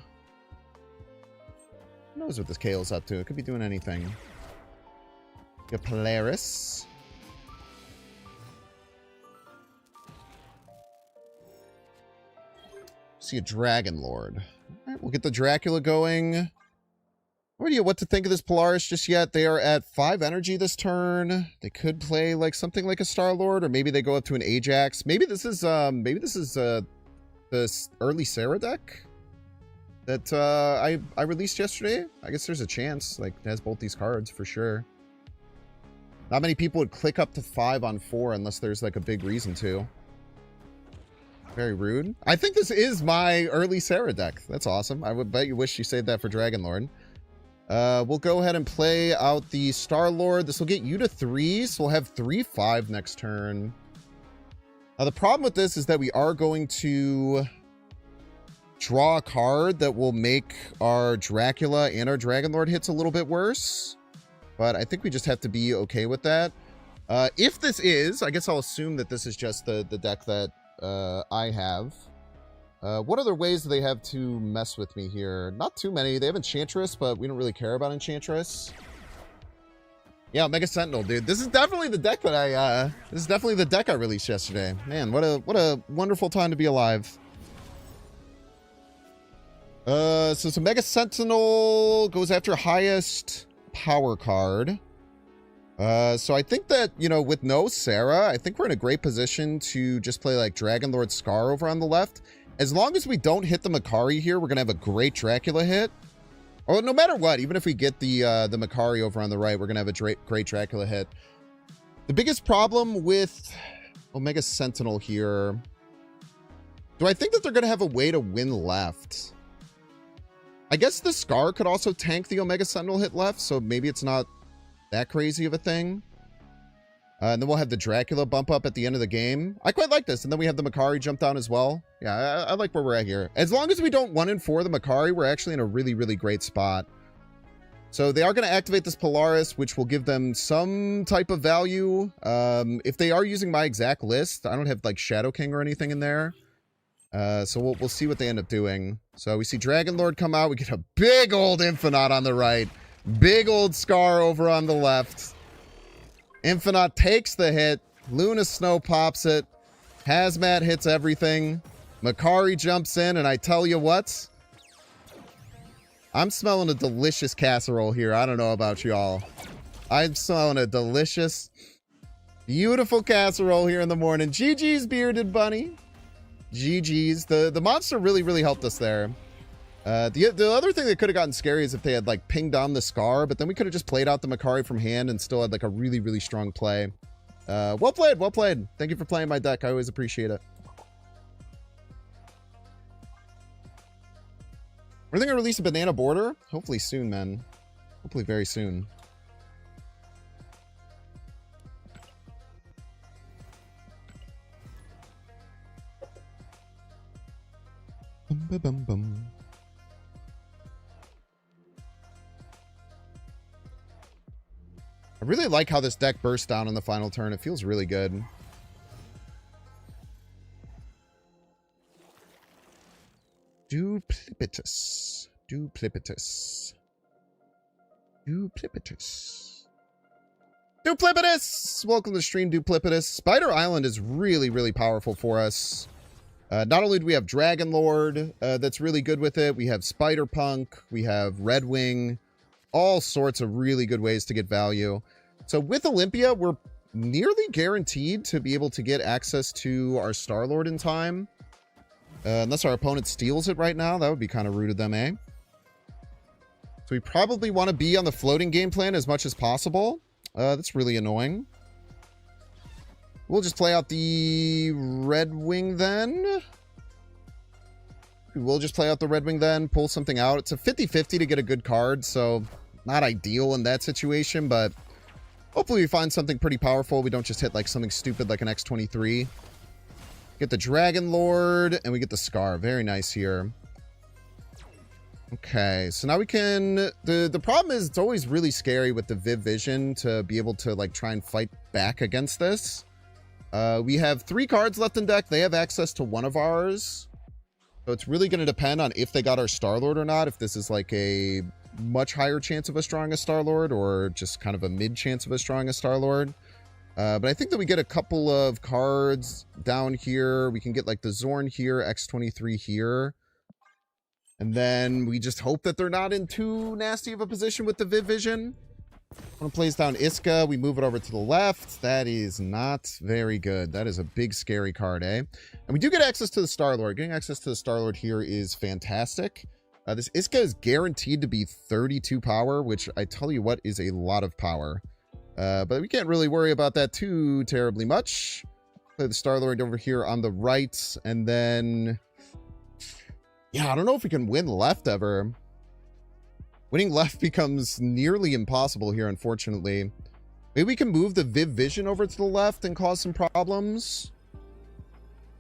Who knows what this Kale's up to? It could be doing anything. The Polaris. See a Dragon Lord. Alright, we'll get the Dracula going. No idea what to think of this Polaris just yet. They are at 5 energy this turn. They could play like something like a Star-Lord, or maybe they go up to an Ajax. Maybe this is the early Sarah deck that I released yesterday. I guess there's a chance. Like, it has both these cards for sure. Not many people would click up to 5 on 4 unless there's like a big reason to. Very rude. I think this is my early Sarah deck. That's awesome. I would bet you wish you saved that for Dragon Lord. We'll go ahead and play out the Star-Lord. This will get you to 3, so we'll have 3/5 next turn. Now, the problem with this is that we are going to draw a card that will make our Dracula and our Dragon Lord hits a little bit worse. But I think we just have to be okay with that. If this is, I guess I'll assume that this is just the deck that I have. What other ways do they have to mess with me here? Not too many. They have Enchantress, but we don't really care about Enchantress. Yeah, Mega Sentinel, dude. This is definitely the deck that I released yesterday. Man, what a wonderful time to be alive. So some Mega Sentinel goes after highest power card. So I think that, you know, with no Sarah, I think we're in a great position to just play like Dragon Lord Scar over on the left. As long as we don't hit the Makari here, we're gonna have a great Dracula hit. Or no matter what, even if we get the Makari over on the right, we're going to have a great Dracula hit. The biggest problem with Omega Sentinel here... Do I think that they're going to have a way to win left? I guess the Scar could also tank the Omega Sentinel hit left, so maybe it's not that crazy of a thing. And then we'll have the Dracula bump up at the end of the game. I quite like this. And then we have the Makari jump down as well. Yeah, I like where we're at here. As long as we don't 1 and 4 the Makari, we're actually in a really, really great spot. So they are going to activate this Polaris, which will give them some type of value. If they are using my exact list, I don't have like Shadow King or anything in there. So we'll see what they end up doing. So we see Dragon Lord come out. We get a big old Infinite on the right. Big old Scar over on the left. Infinite takes the hit. Luna Snow pops it. Hazmat hits everything. Makari jumps in, and I tell you what, I'm smelling a delicious casserole here. I don't know about y'all. I'm smelling a delicious Beautiful casserole here in the morning. GG's, bearded bunny. GG's. The monster really, really helped us there. The other thing that could have gotten scary is if they had like pinged down the Scar, but then we could have just played out the Makari from hand and still had like a really, really strong play. Well played, well played. Thank you for playing my deck. I always appreciate it. Are they gonna release a banana border? Hopefully soon, man. Hopefully very soon. Bum, ba, bum, bum. I really like how this deck bursts down in the final turn. It feels really good. Duplipitus. Duplipitus. Duplipitus. Duplipitus! Welcome to the stream, Duplipitus. Spider Island is really, really powerful for us. Not only do we have Dragon Lord that's really good with it, we have Spider Punk, we have Red Wing, all sorts of really good ways to get value. So with Olympia, we're nearly guaranteed to be able to get access to our Star-Lord in time. Unless our opponent steals it right now, that would be kind of rude of them, eh? So we probably want to be on the floating game plan as much as possible. That's really annoying. We'll just play out the Red Wing then. We'll just play out the Red Wing then, pull something out. It's a 50-50 to get a good card, so not ideal in that situation, but hopefully we find something pretty powerful. We don't just hit like something stupid like an X-23. Get the Dragon Lord, and we get the Scar. Very nice here. Okay, so now we can... The problem is it's always really scary with the Viv Vision to be able to like try and fight back against this. We have 3 cards left in deck. They have access to one of ours. So it's really going to depend on if they got our Star-Lord or not. If this is like a much higher chance of us drawing a Star-Lord or just kind of a mid chance of us drawing a Star-Lord. But I think that we get a couple of cards down here. We can get like the Zorn here, X-23 here. And then we just hope that they're not in too nasty of a position with the Viv Vision. When it plays down Iska, we move it over to the left. That is not very good. That is a big scary card, eh? And we do get access to the Star-Lord. Getting access to the Star-Lord here is fantastic. This Iska is guaranteed to be 32 power, which I tell you what is a lot of power. But we can't really worry about that too terribly much. Play the Star-Lord over here on the right. And then... yeah, I don't know if we can win left ever. Winning left becomes nearly impossible here, unfortunately. Maybe we can move the Viv Vision over to the left and cause some problems.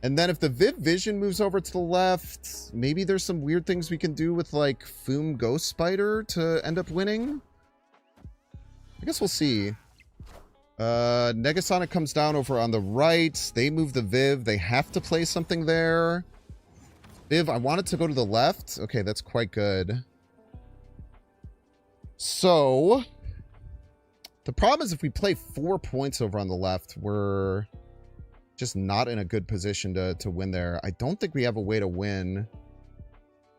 And then if the Viv Vision moves over to the left, maybe there's some weird things we can do with, like, Foom Ghost Spider to end up winning. I guess we'll see. Negasonic comes down over on the right. They move the Viv. They have to play something there. Viv, I want it to go to the left. Okay, that's quite good. So, the problem is if we play 4 points over on the left, we're just not in a good position to win there. I don't think we have a way to win.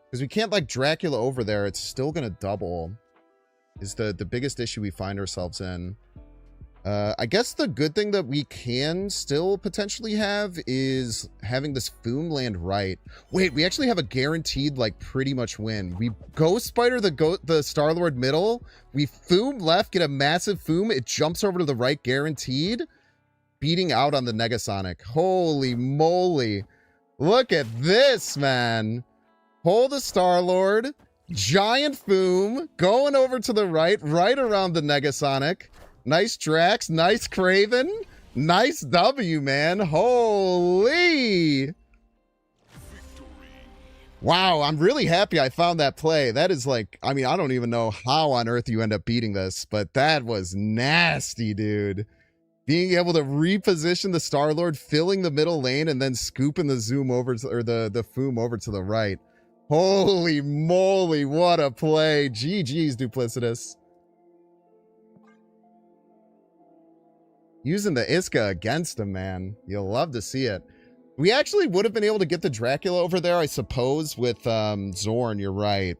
Because we can't, like, Dracula over there. It's still going to double. Is the biggest issue we find ourselves in. I guess the good thing that we can still potentially have is having this Foom land right. Wait, we actually have a guaranteed, like, pretty much win. We Ghost Spider the Star-Lord middle. We Foom left, get a massive Foom. It jumps over to the right, guaranteed. Beating out on the Negasonic. Holy moly. Look at this, man. Hold the Star-Lord. Giant Foom. Going over to the right, right around the Negasonic. Nice Drax, nice Craven, nice W, man. Holy! Wow, I'm really happy I found that play. That is like, I mean, I don't even know how on earth you end up beating this, but that was nasty, dude. Being able to reposition the Star-Lord, filling the middle lane, and then scooping the Zoom over to, or the Foom over to the right. Holy moly, what a play. GG's, Duplicitous. Using the Iska against him, man. You'll love to see it. We actually would have been able to get the Dracula over there, I suppose, with Zorn. You're right.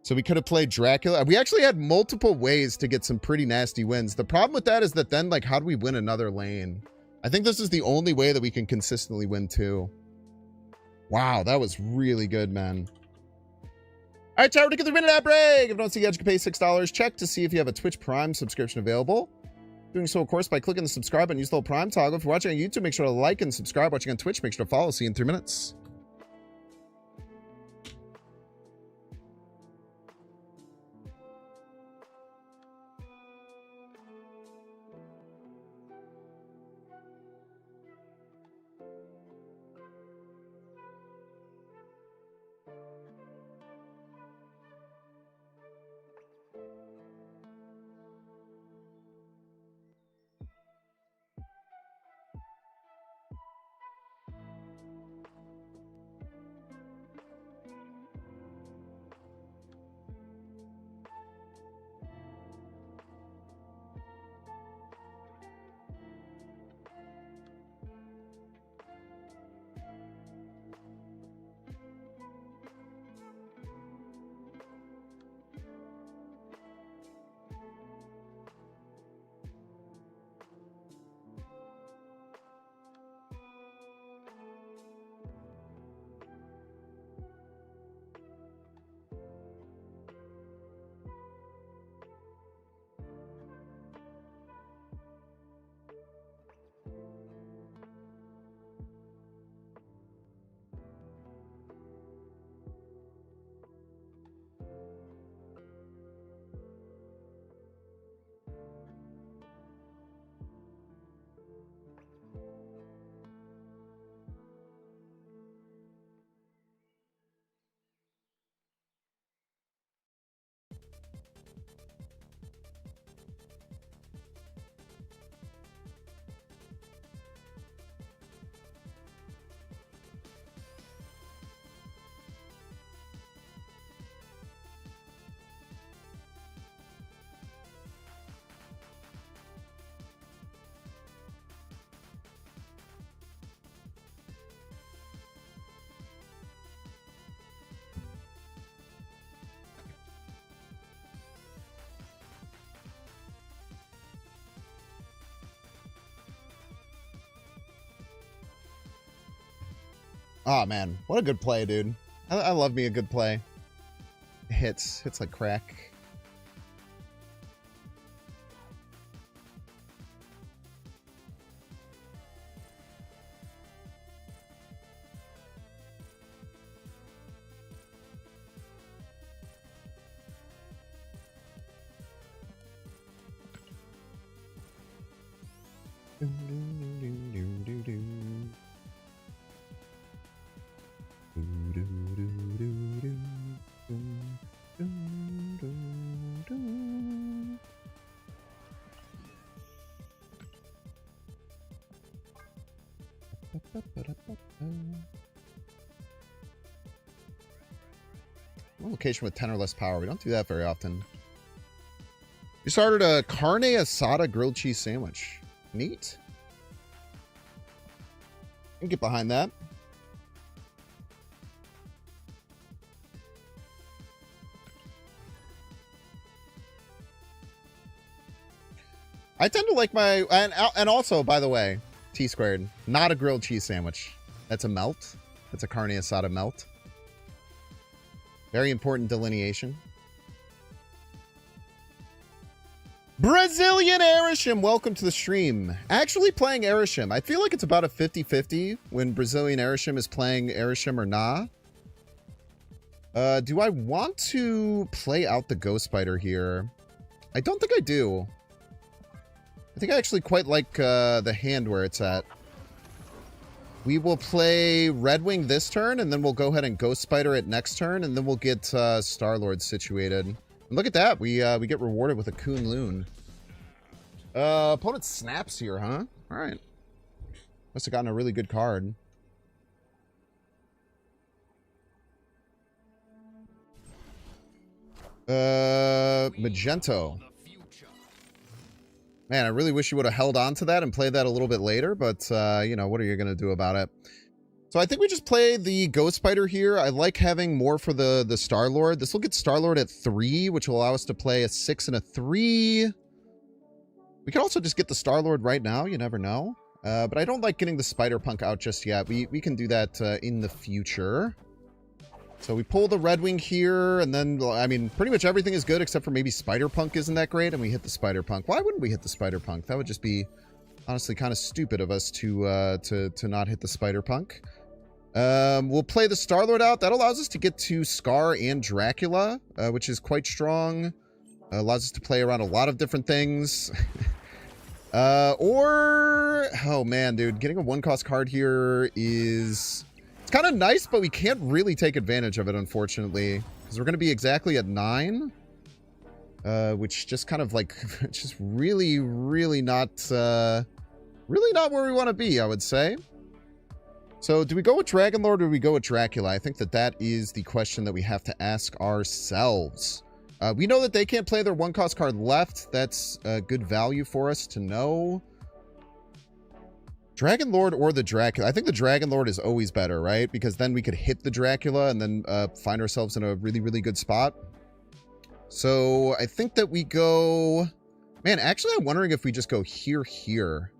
So we could have played Dracula. We actually had multiple ways to get some pretty nasty wins. The problem with that is that then, like, how do we win another lane? I think this is the only way that we can consistently win too. Wow, that was really good, man. All right, Tower, to get the minute ad break. If you don't see Edge, you can pay $6. Check to see if you have a Twitch Prime subscription available. Doing so, of course, by clicking the subscribe and use the little Prime toggle. If you're watching on YouTube, make sure to like and subscribe. Watching on Twitch, make sure to follow. See you in 3 minutes. Oh, man. What a good play, dude. I love me a good play. Hits like crack. Location with 10 or less power. We don't do that very often. You started a carne asada grilled cheese sandwich. Neat. I can get behind that. I tend to like my... And also, by the way, T squared, not a grilled cheese sandwich. That's a melt. That's a carne asada melt. Very important delineation. Brazilian Erisham, welcome to the stream. Actually playing Erisham. I feel like it's about a 50-50 when Brazilian Erisham is playing Erisham or nah. Do I want to play out the Ghost Spider here? I don't think I do. I think I actually quite like the hand where it's at. We will play Red Wing this turn, and then we'll go ahead and Ghost Spider it next turn, and then we'll get Star-Lord situated. And look at that. We get rewarded with a Kun Loon. Opponent snaps here, huh? All right. Must have gotten a really good card. Magento. Man, I really wish you would have held on to that and played that a little bit later, but, you know, what are you going to do about it? So I think we just play the Ghost Spider here. I like having more for the Star-Lord. This will get Star-Lord at 3, which will allow us to play a 6 and a 3. We can also just get the Star-Lord right now. You never know. But I don't like getting the Spider-Punk out just yet. We can do that in the future. So we pull the Red Wing here, and then, I mean, pretty much everything is good except for maybe Spider-Punk isn't that great, and we hit the Spider-Punk. Why wouldn't we hit the Spider-Punk? That would just be, honestly, kind of stupid of us to not hit the Spider-Punk. We'll play the Star-Lord out. That allows us to get to Scar and Dracula, which is quite strong. Allows us to play around a lot of different things. Oh man, dude, getting a 1-cost card here is... It's kind of nice, but we can't really take advantage of it, unfortunately. Because we're going to be exactly at 9. Which just kind of like... just really, really not... really not where we want to be, I would say. So, do we go with Dragon Lord or do we go with Dracula? I think that is the question that we have to ask ourselves. We know that they can't play their 1-cost card left. That's good value for us to know. Dragon Lord or the Dracula? I think the Dragon Lord is always better, right? Because then we could hit the Dracula and then find ourselves in a really, really good spot. So, I think that we go... Man, actually, I'm wondering if we just go here.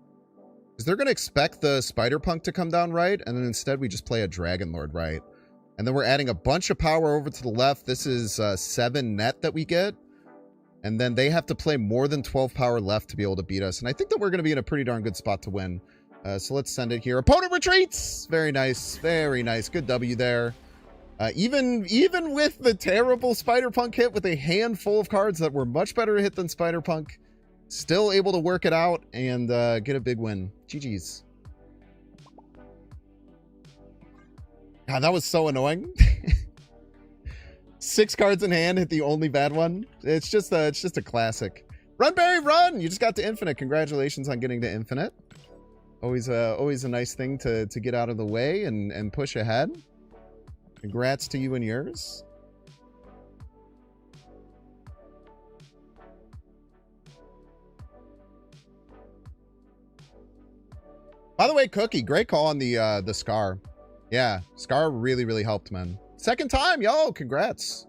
Because they're going to expect the Spider-Punk to come down right, and then instead we just play a Dragon Lord right. And then we're adding a bunch of power over to the left. This is 7 net that we get. And then they have to play more than 12 power left to be able to beat us. And I think that we're going to be in a pretty darn good spot to win. So let's send it here. Opponent retreats! Very nice. Very nice. Good W there. Even with the terrible Spider-Punk hit with a handful of cards that were much better hit than Spider-Punk, still able to work it out and get a big win. GG's. God, that was so annoying. 6 cards in hand, hit the only bad one. It's just a classic. Run, Barry, run! You just got to infinite. Congratulations on getting to infinite. Always a nice thing to get out of the way and push ahead. Congrats to you and yours. By the way, Cookie, great call on the Scar. Yeah, Scar really, really helped, man. Second time, yo, congrats.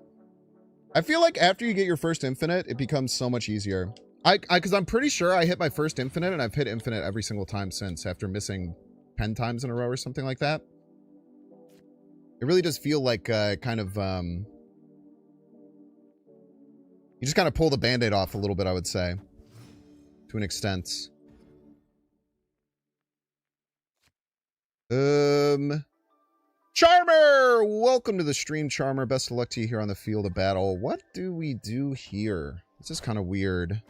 I feel like after you get your first infinite, it becomes so much easier. Because I'm pretty sure I hit my first infinite, and I've hit infinite every single time since, after missing 10 times in a row or something like that. It really does feel like kind of... You just kind of pull the Band-Aid off a little bit, I would say. To an extent. Charmer! Welcome to the stream, Charmer. Best of luck to you here on the field of battle. What do we do here? This is kind of weird.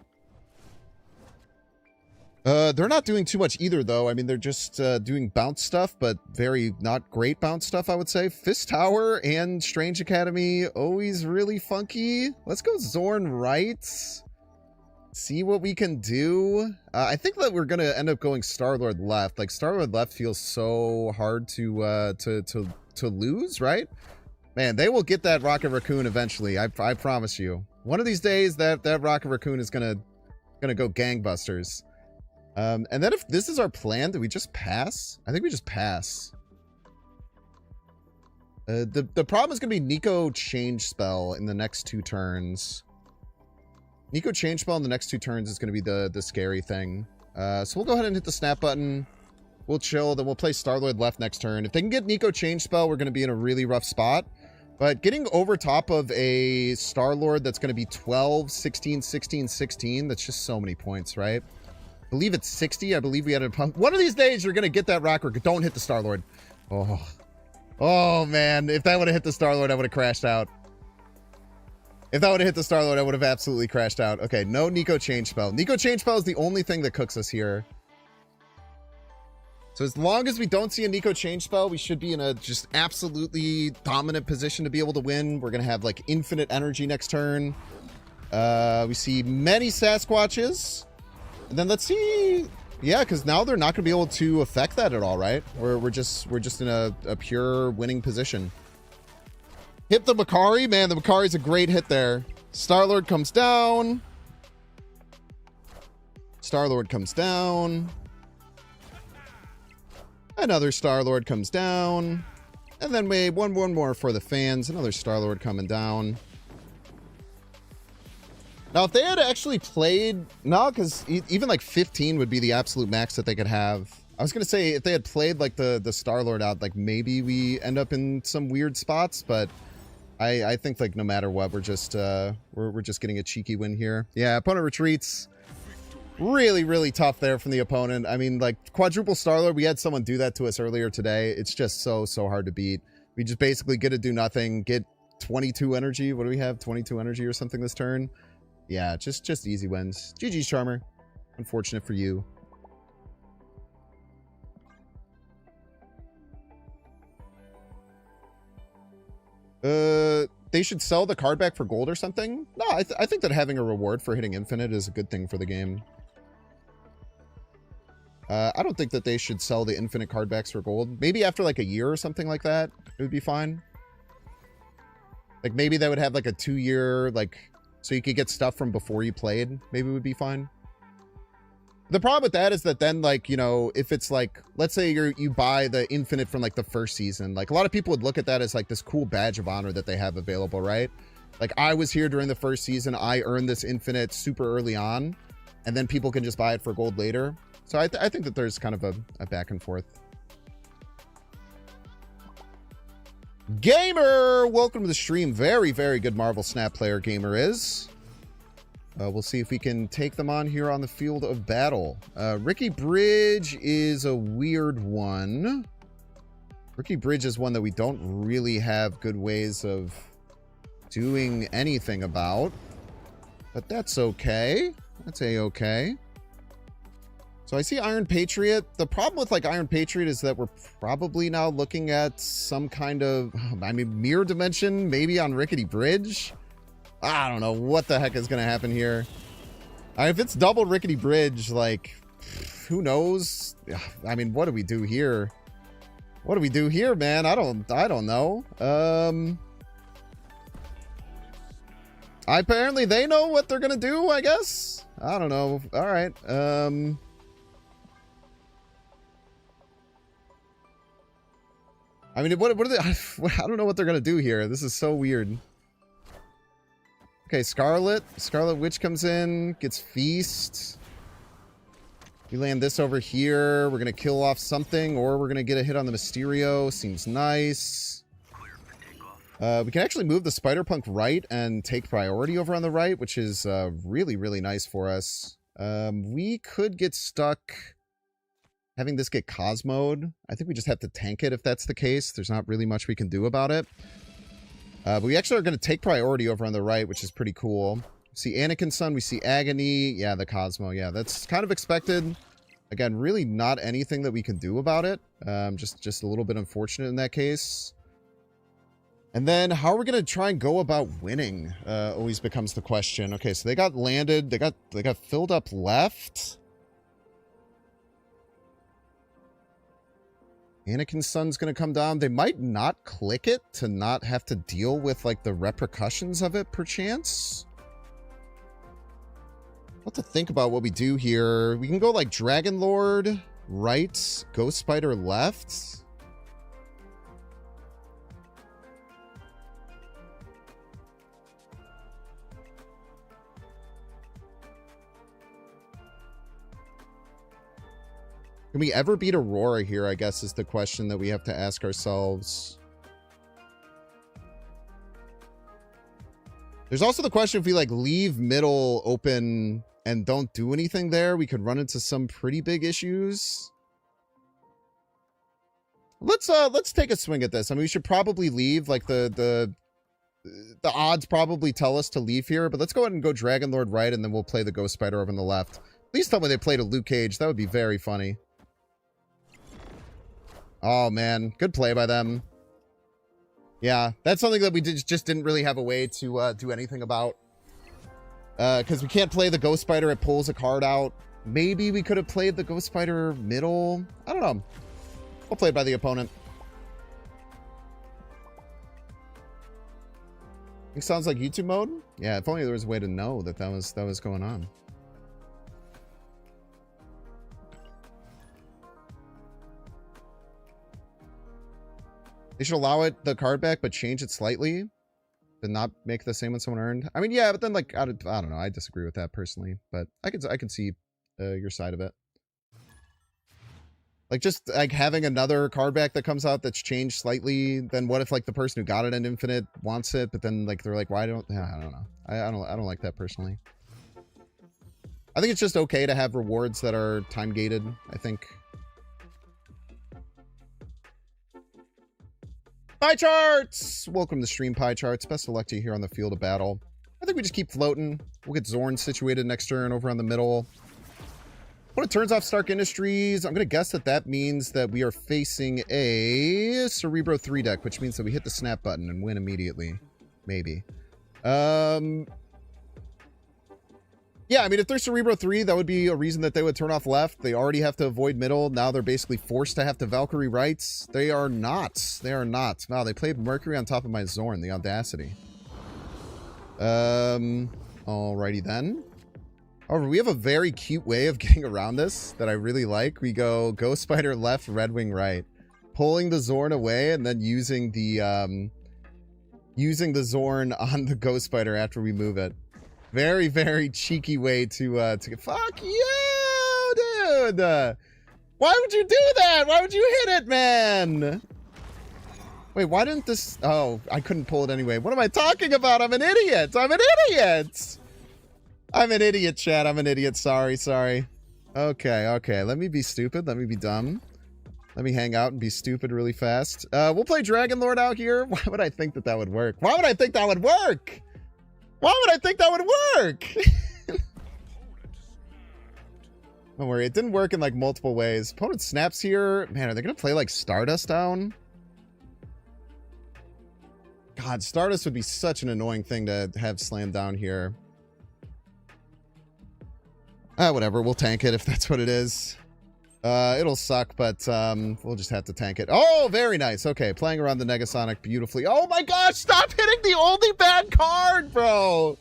They're not doing too much either, though. I mean, they're just doing bounce stuff, but very not great bounce stuff, I would say. Fist Tower and Strange Academy, always really funky. Let's go Zorn right. See what we can do. I think that we're gonna end up going Star-Lord left. Like, Star-Lord left feels so hard to lose, right? Man, they will get that Rocket Raccoon eventually. I promise you. One of these days, that Rocket Raccoon is gonna go gangbusters. And then if this is our plan, do we just pass? I think we just pass. The problem is gonna be Nico Change Spell in the next 2 turns. Nico Change Spell in the next 2 turns is going to be the scary thing. So we'll go ahead and hit the snap button. We'll chill, then we'll play Star-Lord left next turn. If they can get Nico Change Spell, we're going to be in a really rough spot. But getting over top of a Star-Lord that's going to be 12, 16, 16, 16, that's just so many points, right? I believe it's 60. I believe we had a... One of these days, you're going to get that rock. Don't hit the Star-Lord. Oh, man. If that would have hit the Star-Lord, I would have crashed out. If that would have hit the Star-Lord, I would have absolutely crashed out. Okay, no Nico Change Spell. Nico Change Spell is the only thing that cooks us here. So as long as we don't see a Nico Change Spell, we should be in a just absolutely dominant position to be able to win. We're going to have, like, infinite energy next turn. We see many Sasquatches. And then let's see... Yeah, because now they're not going to be able to affect that at all, right? We're just in a pure winning position. Hit the Makari. Man, the Makari's a great hit there. Star-Lord comes down. Star-Lord comes down. Another Star-Lord comes down. And then we one more for the fans. Another Star-Lord coming down. Now, if they had actually played... No, because even like 15 would be the absolute max that they could have. I was going to say, if they had played like the Star-Lord out, like maybe we end up in some weird spots, but I think like no matter what, we're just getting a cheeky win here. Yeah, opponent retreats. Really, really tough there from the opponent. I mean, like quadruple Star-Lord, we had someone do that to us earlier today. It's just so hard to beat. We just basically get to do nothing, get 22 energy. What do we have? 22 energy or something this turn? Yeah, just easy wins. GG's, Charmer. Unfortunate for you. They should sell the card back for gold or something? No, I think that having a reward for hitting infinite is a good thing for the game. I don't think that they should sell the infinite card backs for gold. Maybe after like a year or something like that, it would be fine. Like maybe they would have like a 2-year, like, so you could get stuff from before you played. Maybe it would be fine. The problem with that is that then, like, you know, if it's like, let's say you buy the infinite from like the first season, like a lot of people would look at that as like this cool badge of honor that they have available, right? Like I was here during the first season, I earned this infinite super early on, and then people can just buy it for gold later. So I think that there's kind of a back and forth. Gamer, welcome to the stream. Very, very good Marvel Snap player Gamer is. We'll see if we can take them on here on the field of battle. Ricky Bridge is a weird one. Ricky Bridge is one that we don't really have good ways of doing anything about. But that's okay. That's a-okay. So I see Iron Patriot. The problem with like Iron Patriot is that we're probably now looking at some kind of, I mean, mirror dimension, maybe on Rickety Bridge. I don't know what the heck is going to happen here. If it's double Rickety Bridge, like, who knows? I mean, what do we do here? What do we do here, man? I don't know. Apparently they know what they're going to do, I guess. I don't know. All right. I mean, what are they? I don't know what they're going to do here. This is so weird. Okay, Scarlet Witch comes in, gets Feast. We land this over here. We're going to kill off something, or we're going to get a hit on the Mysterio. Seems nice. We can actually move the Spider-Punk right and take priority over on the right, which is really, really nice for us. We could get stuck having this get Cosmo'd. I think we just have to tank it if that's the case. There's not really much we can do about it. But we actually are going to take priority over on the right, which is pretty cool. We see Anakin's son. We see Agony. Yeah, the Cosmo. Yeah, that's kind of expected. Again, really not anything that we can do about it. Just a little bit unfortunate in that case. And then how are we going to try and go about winning? Always becomes the question. Okay, so they got landed. They got filled up left. Anakin's son's gonna come down. They might not click it to not have to deal with like the repercussions of it, perchance. What to think about what we do here. We can go like Dragon Lord right, Ghost Spider left. Can we ever beat Aurora here, I guess, is the question that we have to ask ourselves. There's also the question if we, like, leave middle open and don't do anything there, we could run into some pretty big issues. Let's take a swing at this. I mean, we should probably leave. Like, the odds probably tell us to leave here, but let's go ahead and go Dragon Lord right, and then we'll play the Ghost Spider over on the left. Please tell me they played a Luke Cage. That would be very funny. Oh, man. Good play by them. Yeah, that's something that we just didn't really have a way to do anything about. Because we can't play the Ghost Spider. It pulls a card out. Maybe we could have played the Ghost Spider middle. I don't know. We'll play it by the opponent. It sounds like YouTube mode. Yeah, if only there was a way to know that was going on. They should allow it the card back, but change it slightly to not make the same when someone earned. I mean, yeah, but then like I don't know. I disagree with that personally, but I can see your side of it. Like just like having another card back that comes out that's changed slightly. Then what if like the person who got it in Infinite wants it, but then like they're like, why don't? Yeah, I don't know. I don't like that personally. I think it's just okay to have rewards that are time gated. I think. Pie charts! Welcome to Stream Pie Charts. Best of luck to you here on the field of battle. I think we just keep floating. We'll get Zorn situated next turn over on the middle. When it turns off Stark Industries, I'm going to guess that that means that we are facing a Cerebro 3 deck, which means that we hit the snap button and win immediately. Maybe. Yeah, I mean, if they're Cerebro 3, that would be a reason that they would turn off left. They already have to avoid middle. Now they're basically forced to have to Valkyrie rights. They are not. They are not. Wow, they played Mercury on top of my Zorn. The audacity. Alrighty then. However, we have a very cute way of getting around this that I really like. We go Ghost Spider left, Red Wing right. Pulling the Zorn away and then using the Zorn on the Ghost Spider after we move it. Very, very cheeky way to get... Fuck you, dude! Why would you do that? Why would you hit it, man? Wait, why didn't this... Oh, I couldn't pull it anyway. What am I talking about? I'm an idiot! I'm an idiot! I'm an idiot, chat. I'm an idiot. Sorry. Okay. Let me be stupid. Let me be dumb. Let me hang out and be stupid really fast. We'll play Dragon Lord out here. Why would I think that would work? Why would I think that would work? Why would I think that would work? Don't worry. It didn't work in like multiple ways. Opponent snaps here. Man, are they going to play like Stardust down? God, Stardust would be such an annoying thing to have slammed down here. Whatever. We'll tank it if that's what it is. It'll suck, but we'll just have to tank it. Oh, very nice. Okay, playing around the Negasonic beautifully. Oh my gosh, stop hitting the only bad card, bro!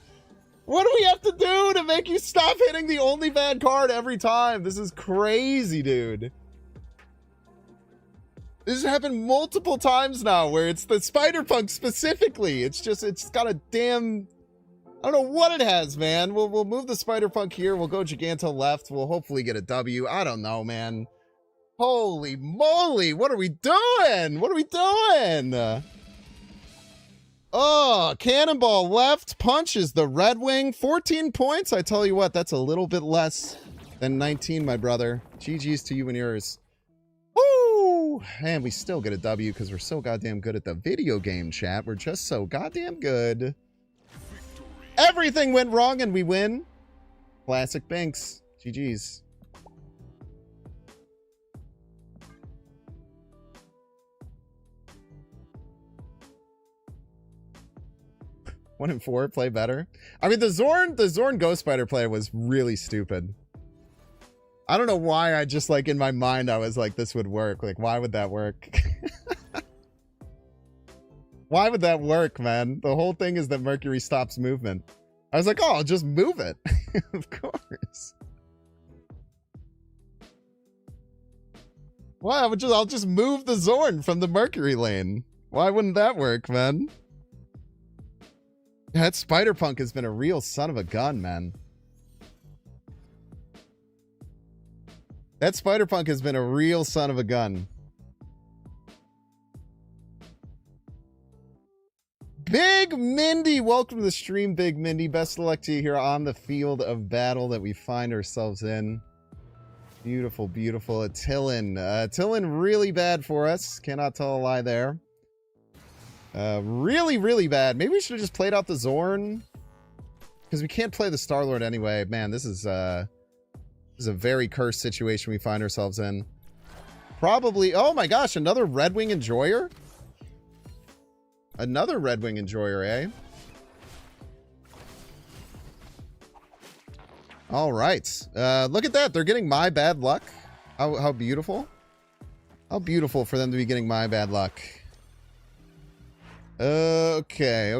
What do we have to do to make you stop hitting the only bad card every time? This is crazy, dude. This has happened multiple times now where it's the Spider-Punk specifically. It's got a damn... I don't know what it has, man. We'll move the Spider-Punk here. We'll go Giganto left. We'll hopefully get a W. I don't know, man. Holy moly. What are we doing? What are we doing? Oh, Cannonball left. Punches the Red Wing. 14 points. I tell you what, that's a little bit less than 19, my brother. GG's to you and yours. Woo! And we still get a W because we're so goddamn good at the video game, chat. We're just so goddamn good. Everything went wrong and we win. Classic Binks. GG's. One and 4, play better. I mean, the Zorn Ghost Spider play was really stupid. I don't know why I just like in my mind I was like, this would work. Like, why would that work? Why would that work, man? The whole thing is that Mercury stops movement. I was like, oh, I'll just move it. Of course. Why? I'll just move the Zorn from the Mercury lane. Why wouldn't that work, man? That Spider-Punk has been a real son of a gun, man. That Spider-Punk has been a real son of a gun. Big Mindy, welcome to the stream, Big Mindy. Best of luck to you here on the field of battle that we find ourselves in. Beautiful, beautiful. Tillin. Tillin really bad for us. Cannot tell a lie there. Really, really bad. Maybe we should have just played out the Zorn. Because we can't play the Star-Lord anyway. Man, this is a very cursed situation we find ourselves in. Probably... Oh my gosh, another Red Wing Enjoyer? Another Red Wing Enjoyer, eh? All right. Look at that. They're getting my bad luck. How beautiful. How beautiful for them to be getting my bad luck. Okay.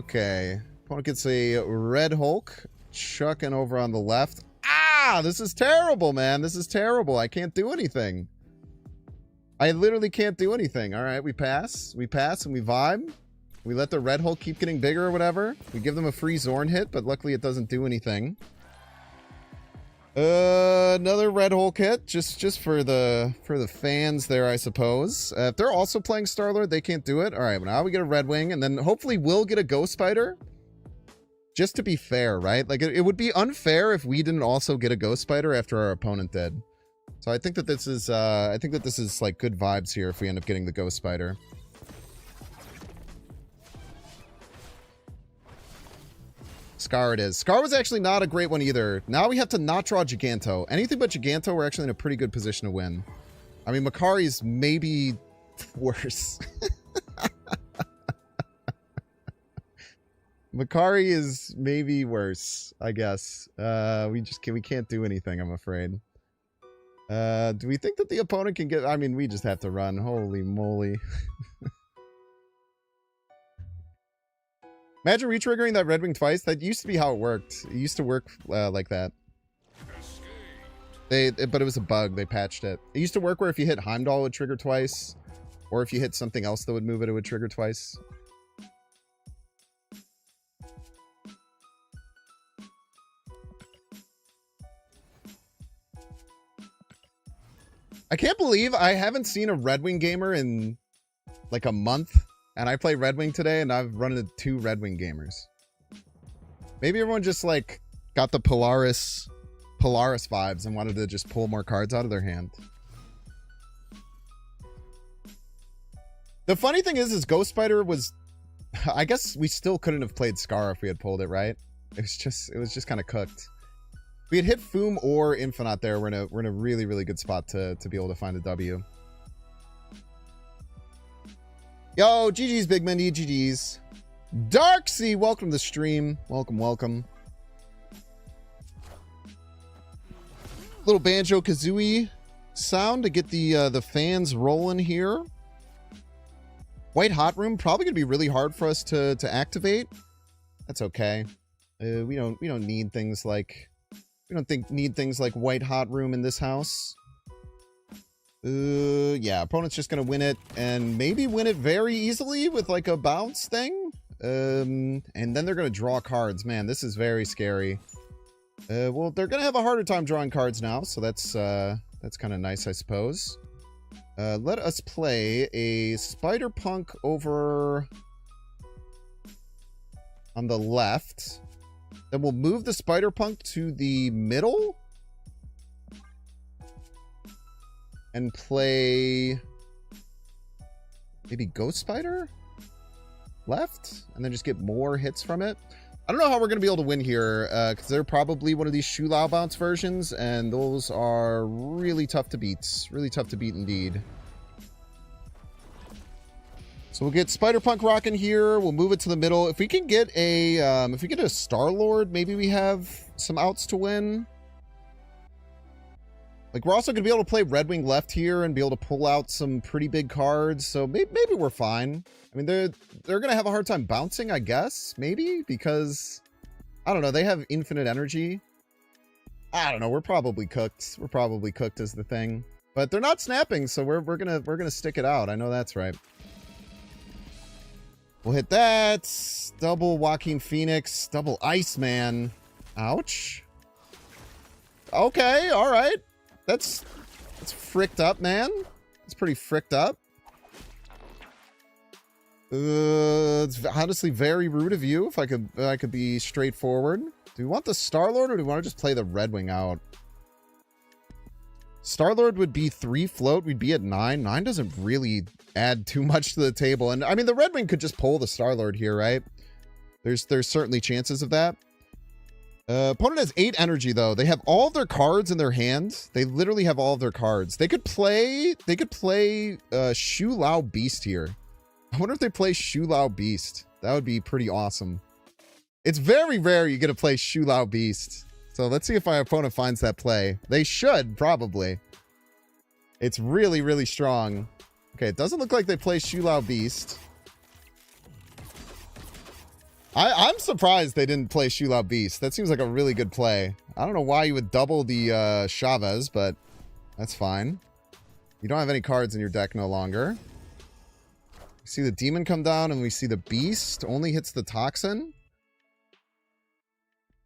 Opponent gets a Red Hulk. Chucking over on the left. Ah! This is terrible, man. This is terrible. I can't do anything. I literally can't do anything. All right, we pass. We pass and we vibe. We let the red hole keep getting bigger or whatever. We give them a free Zorn hit, but luckily it doesn't do anything. Another red hole kit, just for the fans there, I suppose. If they're also playing Star-Lord, they can't do it. All right, well, now we get a Red Wing, and then hopefully we'll get a Ghost Spider. Just to be fair, right? Like, it would be unfair if we didn't also get a Ghost Spider after our opponent did. So I think that this is, like, good vibes here if we end up getting the Ghost Spider. Scar it is. Scar was actually not a great one either. Now we have to not draw Giganto. Anything but Giganto, we're actually in a pretty good position to win. I mean, Makari's maybe worse. Makari is maybe worse, I guess. We can't do anything, I'm afraid. Do we think that the opponent can get... I mean, we just have to run. Holy moly. Imagine retriggering that Red Wing twice. That used to be how it worked. It used to work like that. But it was a bug. They patched it. It used to work where if you hit Heimdall, it would trigger twice. Or if you hit something else that would move it, it would trigger twice. I can't believe I haven't seen a Red Wing gamer in like a month. And I play Red Wing today, and I've run into 2 Red Wing gamers. Maybe everyone just, like, got the Polaris vibes and wanted to just pull more cards out of their hand. The funny thing is Ghost Spider was... I guess we still couldn't have played Scar if we had pulled it, right? It was just kind of cooked. If we had hit Foom or Infinite there, we're in a really, really good spot to be able to find a W. Yo, GG's Big Mindy, GG's. Darksea, welcome to the stream. Welcome, welcome. Little Banjo-Kazooie sound to get the fans rolling here. White Hot Room, probably gonna be really hard for us to activate. That's okay. We don't need things like need things like White Hot Room in this house. Yeah, opponent's just gonna win it, and maybe win it very easily with like a bounce thing. And then they're gonna draw cards. Man, this is very scary. Well, they're gonna have a harder time drawing cards now, so that's kind of nice, I suppose. Let us play a Spider-Punk over on the left. Then we'll move the Spider-Punk to the middle. And play maybe Ghost Spider left, and then just get more hits from it. I don't know how we're going to be able to win here, because they're probably one of these Shu Lao bounce versions, and those are really tough to beat. Really tough to beat indeed. So we'll get Spider-Punk rocking here. We'll move it to the middle. If we can get a Star-Lord, maybe we have some outs to win. Like, we're also going to be able to play Red Wing left here and be able to pull out some pretty big cards. So maybe we're fine. I mean, they're going to have a hard time bouncing, I guess. Maybe because, I don't know, they have infinite energy. I don't know. We're probably cooked. We're probably cooked is the thing. But they're not snapping, so we're gonna stick it out. I know that's right. We'll hit that. Double Joaquin Phoenix. Double Iceman. Ouch. Okay, all right. That's fricked up, man. It's pretty fricked up. It's honestly very rude of you. If I could be straightforward. Do we want the Star-Lord or do we want to just play the Red Wing out? Star-Lord would be 3 float. We'd be at 9. 9 doesn't really add too much to the table. And I mean, the Red Wing could just pull the Star-Lord here, right? There's certainly chances of that. Opponent has 8 energy, though. They have all of their cards in their hand. They literally have all of their cards. They could play Shu Lao Beast here. I wonder if they play Shu Lao Beast. That would be pretty awesome. It's very rare you get to play Shu Lao Beast. So let's see if our opponent finds that play. They should, probably. It's really, really strong. Okay, it doesn't look like they play Shu Lao Beast. I'm surprised they didn't play Shu Lao Beast. That seems like a really good play. I don't know why you would double the Chavez, but that's fine. You don't have any cards in your deck no longer. We see the demon come down and we see the beast. Only hits the toxin.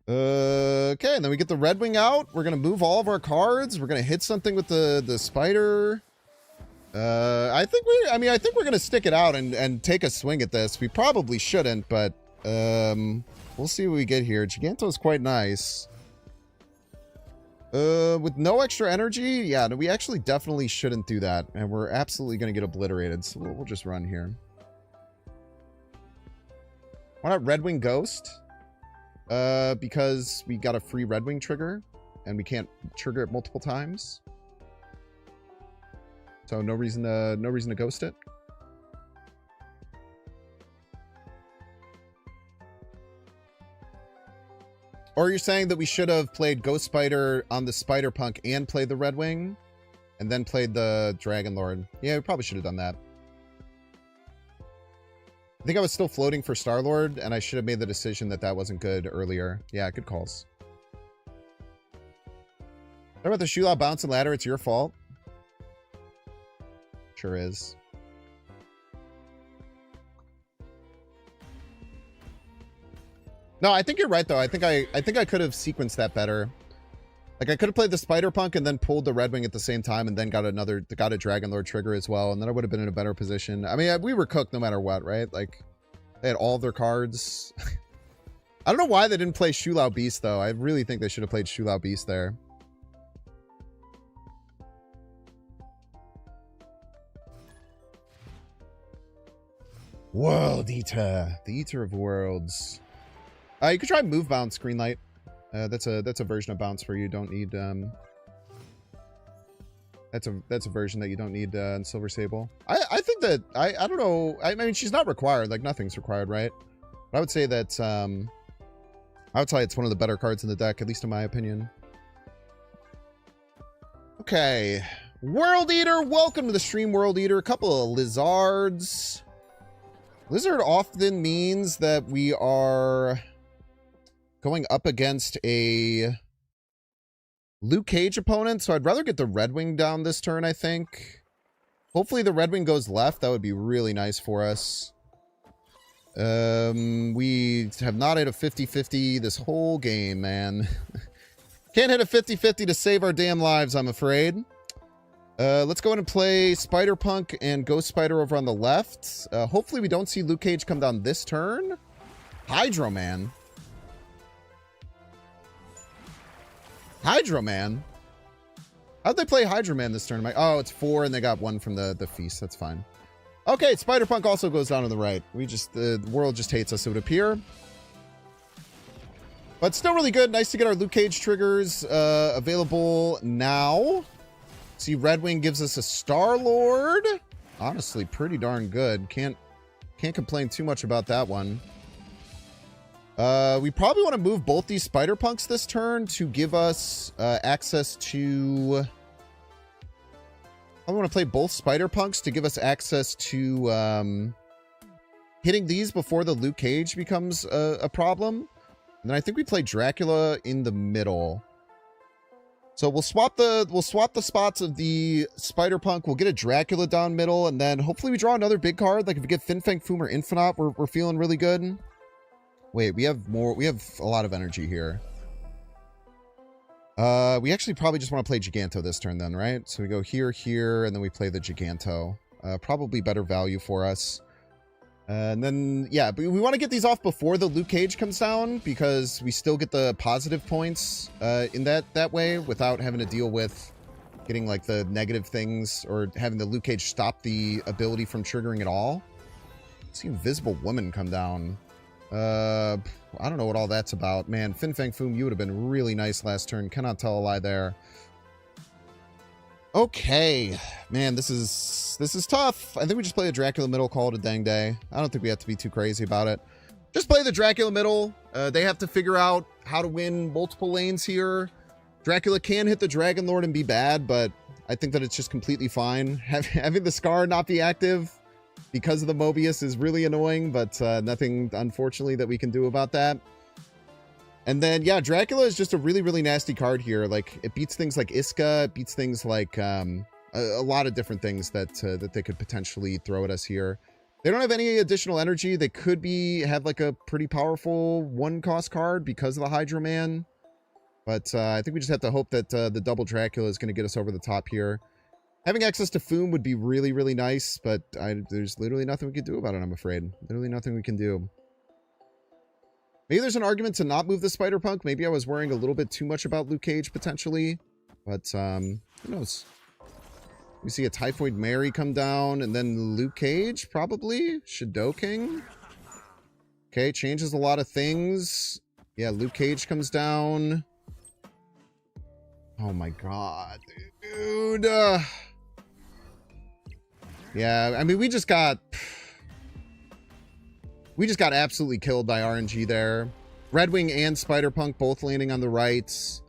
Okay, and then we get the Red Wing out. We're going to move all of our cards. We're going to hit something with the spider. I think we're going to stick it out and take a swing at this. We probably shouldn't, but we'll see what we get here. Giganto is quite nice. With no extra energy, yeah, no, we actually definitely shouldn't do that. And we're absolutely going to get obliterated, so we'll just run here. Why not Red Wing Ghost? Because we got a free Red Wing trigger, and we can't trigger it multiple times. So no reason to ghost it. Or you're saying that we should have played Ghost Spider on the Spider Punk and played the Red Wing, and then played the Dragon Lord. Yeah, we probably should have done that. I think I was still floating for Star-Lord, and I should have made the decision that that wasn't good earlier. Yeah, good calls. What about the Shulao bounce and ladder? It's your fault. Sure is. No, I think you're right though. I think I could have sequenced that better. Like I could have played the Spider Punk and then pulled the Red Wing at the same time, and then got a Dragon Lord trigger as well, and then I would have been in a better position. I mean, we were cooked no matter what, right? Like they had all of their cards. I don't know why they didn't play Shulao Beast though. I really think they should have played Shulao Beast there. World Eater, the Eater of Worlds. You could try Move Bounce, Greenlight. That's a version of bounce where you don't need that's a version that you don't need in Silver Sable. I think that I don't know. I mean, she's not required. Like nothing's required, right? But I would say that I would say it's one of the better cards in the deck, at least in my opinion. Okay, World Eater, welcome to the stream, World Eater. A couple of lizards. Lizard often means that we are going up against a Luke Cage opponent, so I'd rather get the Red Wing down this turn, I think. Hopefully the Red Wing goes left. That would be really nice for us. We have not hit a 50-50 this whole game, man. Can't hit a 50-50 to save our damn lives, I'm afraid. Let's go ahead and play Spider Punk and Ghost Spider over on the left. Hopefully we don't see Luke Cage come down this turn. Hydro Man. Hydro Man? How'd they play Hydro Man this turn? I'm like, oh, it's 4 and they got 1 from the feast. That's fine. Okay, Spider Punk also goes down to the right. The world just hates us, it would appear. But still really good. Nice to get our Luke Cage triggers available now. See, Red Wing gives us a Star-Lord. Honestly, pretty darn good. Can't complain too much about that one. We probably want to move both these Spider Punks this turn to give us access to... I want to play both Spider Punks to give us access to hitting these before the Luke Cage becomes a problem. And then I think we play Dracula in the middle. So we'll swap the spots of the Spider Punk. We'll get a Dracula down middle, and then hopefully we draw another big card. Like if we get Fin Fang Foom or Infinite, we're feeling really good. Wait, we have a lot of energy here. We actually probably just want to play Giganto this turn then, right? So we go here, and then we play the Giganto. Probably better value for us. And then, yeah, but we want to get these off before the Luke Cage comes down, because we still get the positive points in that way without having to deal with getting like the negative things or having the Luke Cage stop the ability from triggering at all. See Invisible Woman come down. I don't know what all that's about. Man, Fin Fang Foom, you would have been really nice last turn. Cannot tell a lie there. Okay. Man, this is tough. I think we just play the Dracula middle, call it a dang day. I don't think we have to be too crazy about it. Just play the Dracula middle. They have to figure out how to win multiple lanes here. Dracula can hit the Dragon Lord and be bad, but I think that it's just completely fine. Having the Scar not be active because of the Mobius is really annoying, but nothing, unfortunately, that we can do about that. And then, yeah, Dracula is just a really, really nasty card here. Like, it beats things like Iska, it beats things like a lot of different things that that they could potentially throw at us here. They don't have any additional energy. They could have like a pretty powerful 1-cost card because of the Hydro Man. But I think we just have to hope that the double Dracula is going to get us over the top here. Having access to Foom would be really, really nice, but there's literally nothing we can do about it, I'm afraid. Literally nothing we can do. Maybe there's an argument to not move the Spider-Punk. Maybe I was worrying a little bit too much about Luke Cage, potentially. But, who knows? We see a Typhoid Mary come down, and then Luke Cage, probably? Shadow King? Okay, changes a lot of things. Yeah, Luke Cage comes down. Oh my god, dude. Yeah, I mean, we just got absolutely killed by RNG there. Redwing and Spider-Punk both landing on the rights.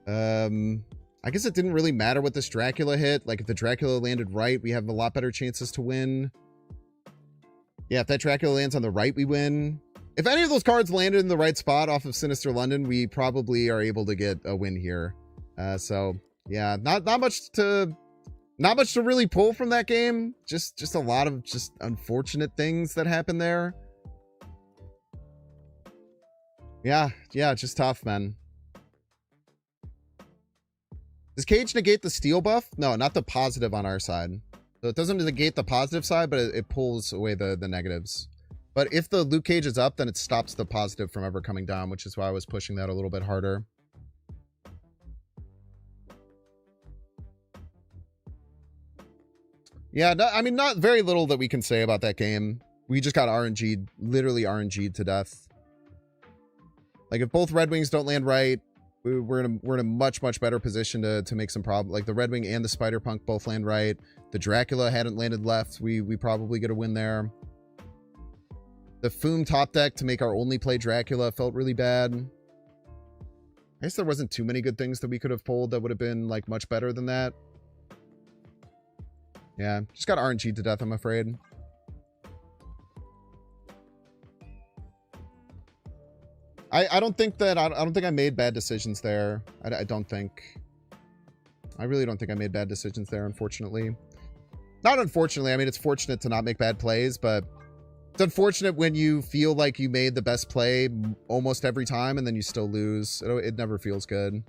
I guess it didn't really matter what this Dracula hit. Like, if the Dracula landed right, we have a lot better chances to win. Yeah, if that Dracula lands on the right, we win. If any of those cards landed in the right spot off of Sinister London, we probably are able to get a win here. So, yeah, not much to really pull from that game. Just a lot of just unfortunate things that happened there. Yeah, just tough, man. Does Cage negate the steel buff? No, not the positive on our side. So it doesn't negate the positive side, but it pulls away the negatives. But if the Luke Cage is up, then it stops the positive from ever coming down, which is why I was pushing that a little bit harder. Yeah, no, I mean, not very little that we can say about that game. We just got RNG'd, literally RNG'd to death. Like, if both Red Wings don't land right, we're in a much better position to make some problem. Like, the Red Wing and the Spider-Punk both land right. The Dracula hadn't landed left. We probably get a win there. The Foom top deck to make our only play Dracula felt really bad. I guess there wasn't too many good things that we could have pulled that would have been, like, much better than that. Yeah, just got RNG'd to death, I'm afraid. I don't think I made bad decisions there. I don't think. I really don't think I made bad decisions there, unfortunately. Not unfortunately, I mean, it's fortunate to not make bad plays, but it's unfortunate when you feel like you made the best play almost every time and then you still lose. It never feels good.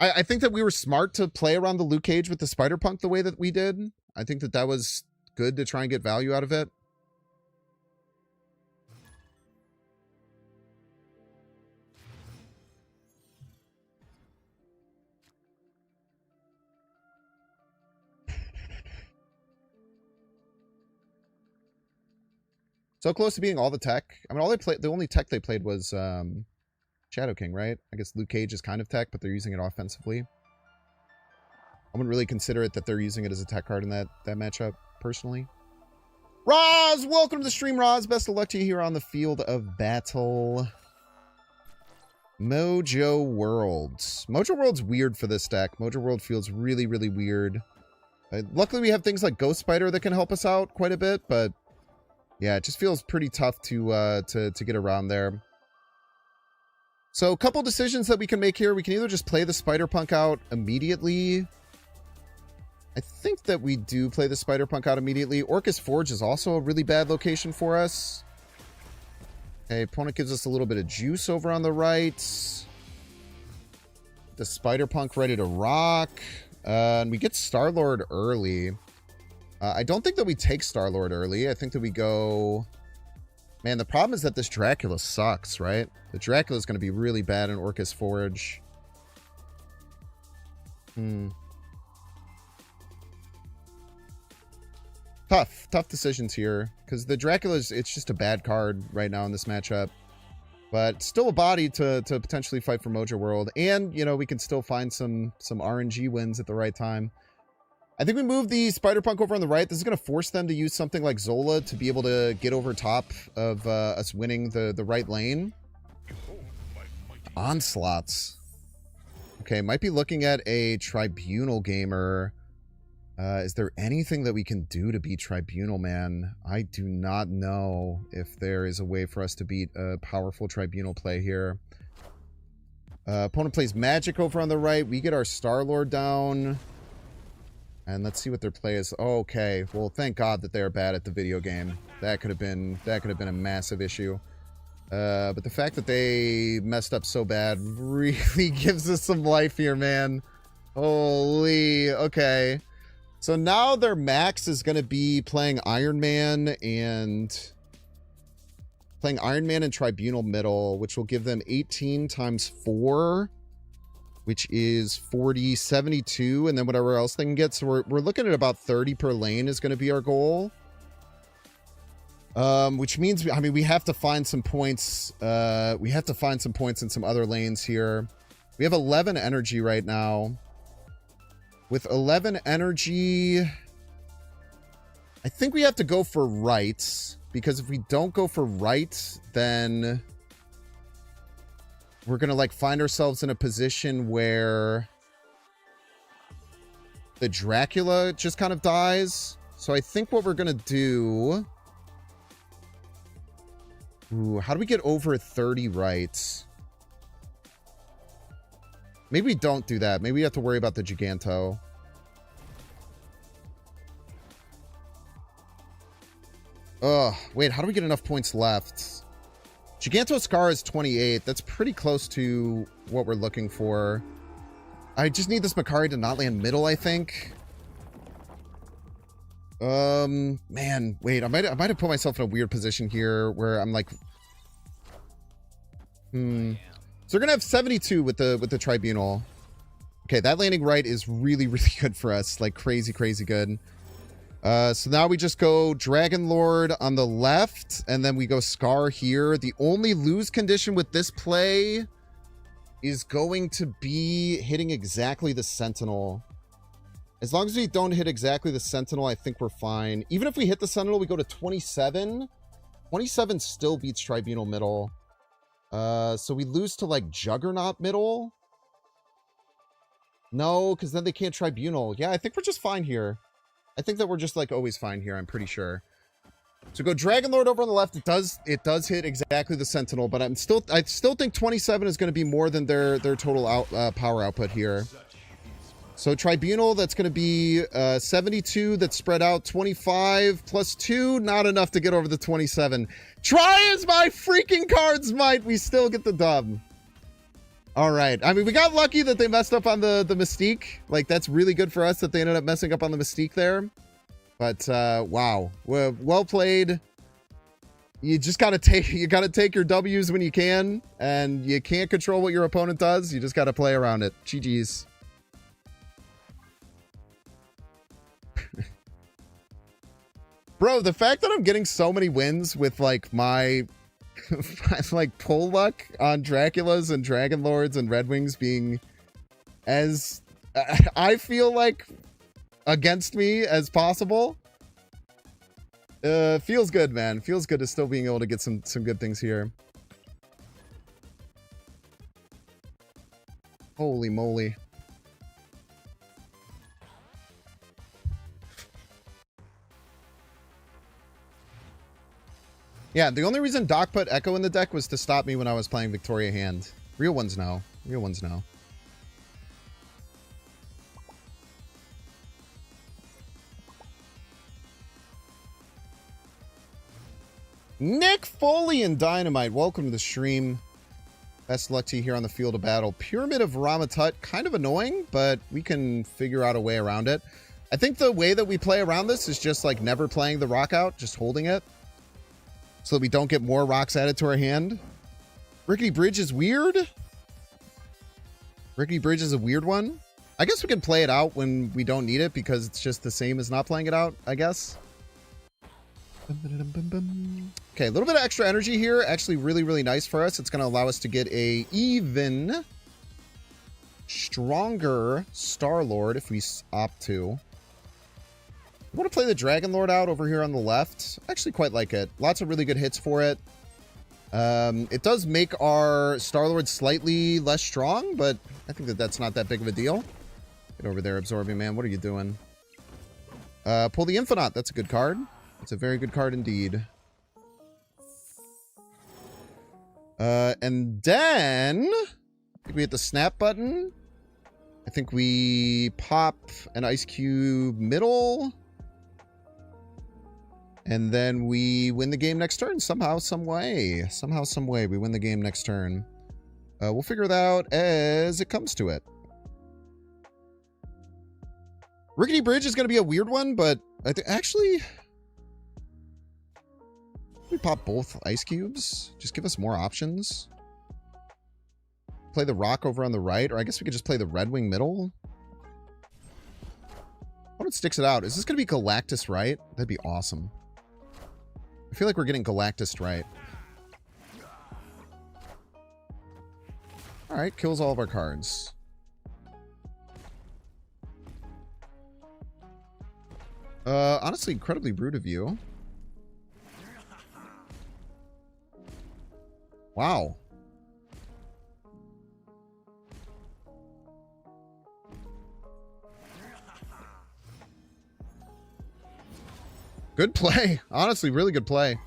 I think that we were smart to play around the Luke Cage with the Spider-Punk the way that we did. I think that was good to try and get value out of it. So close to being all the tech. I mean, the only tech they played was Shadow King, right? I guess Luke Cage is kind of tech, but they're using it offensively. I wouldn't really consider it that they're using it as a tech card in that matchup, personally. Roz, welcome to the stream, Roz. Best of luck to you here on the field of battle. Mojo Worlds. Mojo World's weird for this deck. Mojo World feels really, really weird. Luckily, we have things like Ghost Spider that can help us out quite a bit, but yeah, it just feels pretty tough to get around there. So a couple decisions that we can make here. We can either just play the Spider-Punk out immediately. I think that we do play the Spider-Punk out immediately. Orcus Forge is also a really bad location for us. Okay, opponent gives us a little bit of juice over on the right. The Spider-Punk ready to rock. And we get Star-Lord early. I don't think that we take Star-Lord early. I think that we go... Man, the problem is that this Dracula sucks, right? The Dracula is going to be really bad in Orcus Forge. Tough decisions here. Because the Dracula it's just a bad card right now in this matchup. But still a body to potentially fight for Mojo World. And, you know, we can still find some RNG wins at the right time. I think we move the Spider-Punk over on the right. This is going to force them to use something like Zola to be able to get over top of us winning the right lane. Onslaughts. Okay, might be looking at a Tribunal Gamer. Is there anything that we can do to beat Tribunal, man? I do not know if there is a way for us to beat a powerful Tribunal play here. Opponent plays Magic over on the right. We get our Star-Lord down. And let's see what their play is. Oh, okay. Well, thank God that they're bad at the video game. That could have been a massive issue. But the fact that they messed up so bad really gives us some life here, man. Holy. Okay. So now their max is going to be playing Iron Man and Tribunal middle, which will give them 18 times 4, which is 40, 72, and then whatever else they can get. So we're looking at about 30 per lane is going to be our goal. Which means, I mean, we have to find some points. We have to find some points in some other lanes here. We have 11 energy right now. With 11 energy, I think we have to go for rights, because if we don't go for rights, then we're going to like find ourselves in a position where the Dracula just kind of dies. So I think what we're going to do... Ooh, how do we get over 30 rights? Maybe we don't do that. Maybe we have to worry about the Giganto. Ugh, wait, how do we get enough points left? Giganto Scar is 28. That's pretty close to what we're looking for. I just need this Makari to not land middle, I think. Man, wait, I might have put myself in a weird position here where I'm like... So we're gonna have 72 with the Tribunal. Okay, that landing right is really, really good for us. Like, crazy, crazy good. So now we just go Dragon Lord on the left, and then we go Scar here. The only lose condition with this play is going to be hitting exactly the Sentinel. As long as we don't hit exactly the Sentinel, I think we're fine. Even if we hit the Sentinel, we go to 27. 27 still beats Tribunal middle. So we lose to, like, Juggernaut middle? No, because then they can't Tribunal. Yeah, I think we're just fine here. I think that we're just, like, always fine here, I'm pretty sure. So go Dragon Lord over on the left. It does hit exactly the Sentinel, but I still think 27 is going to be more than their total power output here. So Tribunal, that's going to be 72, that's spread out 25 plus 2, not enough to get over the 27. Try as my freaking cards might, we still get the dub. All right, I mean, we got lucky that they messed up on the Mystique. Like, that's really good for us that they ended up messing up on the Mystique there. But wow, well played. You just gotta take your W's when you can, and you can't control what your opponent does. You just gotta play around it. GG's. Bro, the fact that I'm getting so many wins with, like, my like pull luck on Draculas and Dragon Lords and Red Wings being as I feel like against me as possible, feels good, man. Feels good to still being able to get some good things here. Holy moly. Yeah, the only reason Doc put Echo in the deck was to stop me when I was playing Victoria Hand. Real ones know. Real ones know. Nick Foley and Dynamite, welcome to the stream. Best luck to you here on the field of battle. Pyramid of Ramatut, kind of annoying, but we can figure out a way around it. I think the way that we play around this is just like never playing the rock out, just holding it, so that we don't get more rocks added to our hand. Rickety Bridge is weird. Rickety Bridge is a weird one. I guess we can play it out when we don't need it because it's just the same as not playing it out, I guess. Okay, a little bit of extra energy here. Actually really, really nice for us. It's going to allow us to get a even stronger Star-Lord if we opt to. I want to play the Dragon Lord out over here on the left. I actually quite like it. Lots of really good hits for it. It does make our Star-Lord slightly less strong, but I think that that's not that big of a deal. Get over there, Absorbing Man. What are you doing? Pull the Infinite. That's a good card. It's a very good card indeed. And then I think we hit the snap button. I think we pop an Ice Cube middle. And then we win the game next turn somehow, some way. Somehow, some way, we win the game next turn. We'll figure it out as it comes to it. Rickety Bridge is going to be a weird one, but I think actually we pop both Ice Cubes. Just give us more options. Play the Rock over on the right, or I guess we could just play the Red Wing middle. What it sticks it out? Is this going to be Galactus right? That'd be awesome. I feel like we're getting Galactus right. Alright, kills all of our cards. Honestly, incredibly rude of you. Wow. Good play. Honestly, really good play.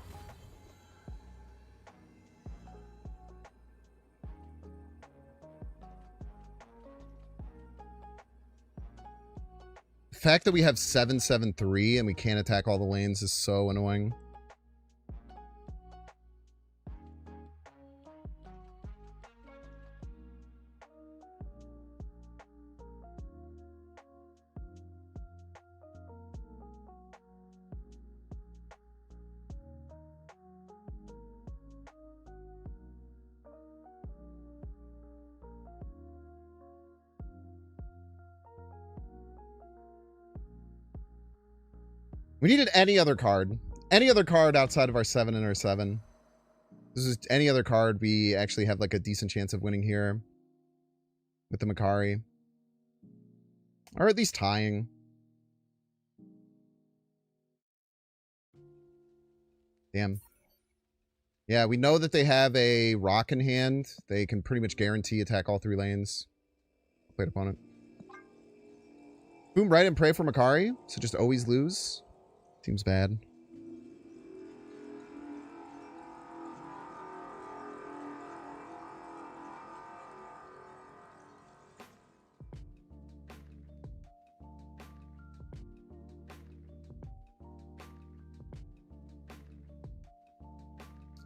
The fact that we have 7/7/3 and we can't attack all the lanes is so annoying. We needed any other card. Any other card outside of our 7 and our 7. This is any other card we actually have like a decent chance of winning here. With the Makari. Or at least tying. Damn. Yeah, we know that they have a Rock in hand. They can pretty much guarantee attack all 3 lanes. Played opponent. Boom, right, and pray for Makari. So just always lose. Seems bad.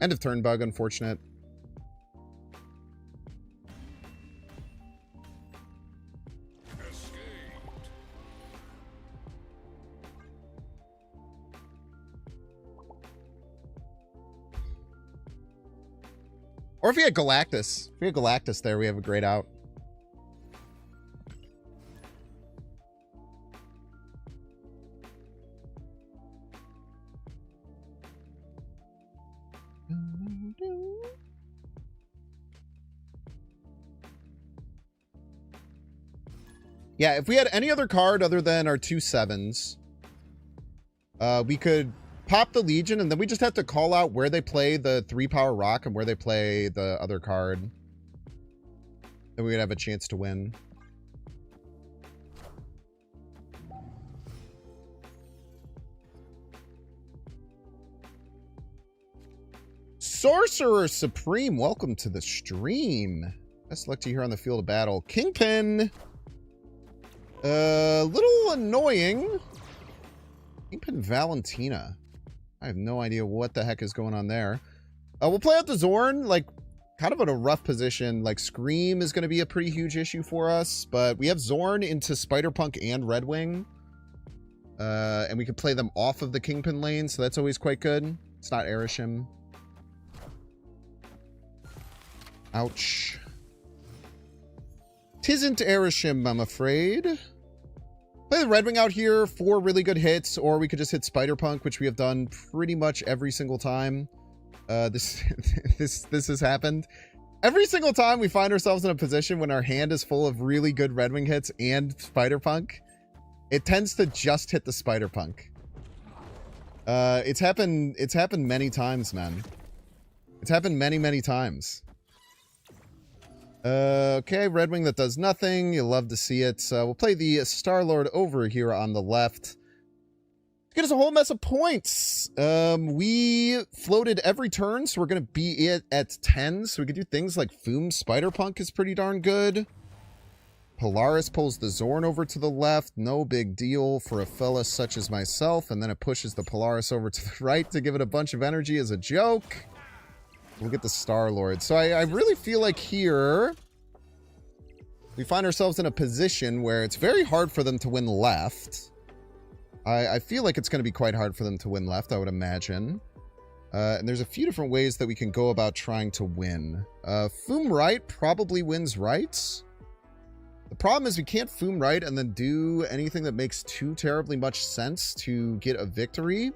End of turn bug, unfortunate. Or if we had Galactus. If we had Galactus there, we have a great out. Yeah, if we had any other card other than our 2 7s, we could pop the Legion, and then we just have to call out where they play the 3-power Rock and where they play the other card. Then we would have a chance to win. Sorcerer Supreme, welcome to the stream. Best luck to you here on the field of battle. Kingpin. Little annoying. Kingpin Valentina. I have no idea what the heck is going on there. We'll play out the Zorn, like, kind of in a rough position. Like, Scream is going to be a pretty huge issue for us, but we have Zorn into Spider-Punk and Red Wing. And we can play them off of the Kingpin lane, so that's always quite good. It's not Erishim. Ouch. Tisn't Erishim, I'm afraid. Play the Red Wing out here for really good hits, or we could just hit Spider-Punk, which we have done pretty much every single time. This has happened. Every single time we find ourselves in a position when our hand is full of really good Red Wing hits and Spider-Punk, it tends to just hit the Spider-Punk. It's happened many times, man. It's happened many, many times. Okay, Red Wing that does nothing. You'll love to see it. We'll play the Star-Lord over here on the left. Get us a whole mess of points. We floated every turn, so we're going to be at 10. So we could do things like Foom Spider-Punk is pretty darn good. Polaris pulls the Zorn over to the left. No big deal for a fella such as myself. And then it pushes the Polaris over to the right to give it a bunch of energy as a joke. We'll get the Star-Lord. So I really feel like here we find ourselves in a position where it's very hard for them to win left. I feel like it's going to be quite hard for them to win left, I would imagine. And there's a few different ways that we can go about trying to win. Foom right probably wins right. The problem is we can't Foom right and then do anything that makes too terribly much sense to get a victory.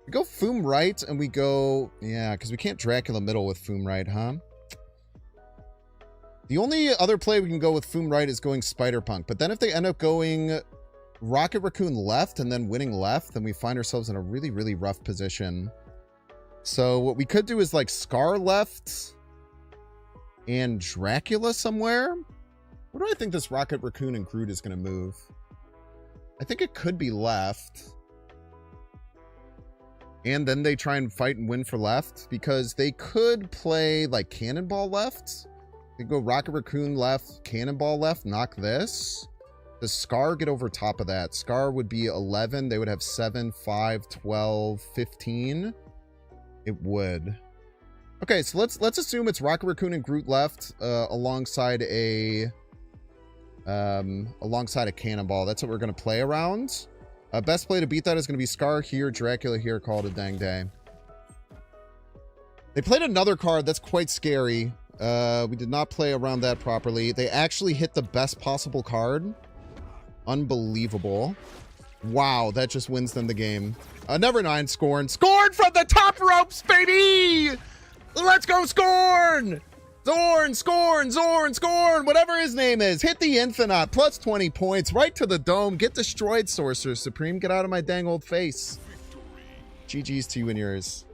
We go Foom right and we go... Yeah, because we can't Dracula middle with Foom right, huh? The only other play we can go with Foom right is going Spider-Punk. But then if they end up going Rocket Raccoon left and then winning left, then we find ourselves in a really, really rough position. So what we could do is like Scar left and Dracula somewhere. Where do I think this Rocket Raccoon and Groot is going to move? I think it could be left. And then they try and fight and win for left. Because they could play like Cannonball left. They go Rocket Raccoon left, Cannonball left, knock this. Does Scar get over top of that? Scar would be 11. They would have 7, 5, 12, 15. It would. Okay, so let's assume it's Rocket Raccoon and Groot left alongside a Cannonball. That's what we're going to play around. Best play to beat that is going to be Scar here, Dracula here, call it a dang day. They played another card that's quite scary. We did not play around that properly. They actually hit the best possible card. Unbelievable. Wow, that just wins them the game. Never mind, Scorn. Scorn from the top ropes, baby! Let's go, Scorn! Zorn, Scorn, Zorn, Scorn, whatever his name is. Hit the Infinite, plus 20 points, right to the dome. Get destroyed, Sorcerer Supreme. Get out of my dang old face. GG's to you and yours.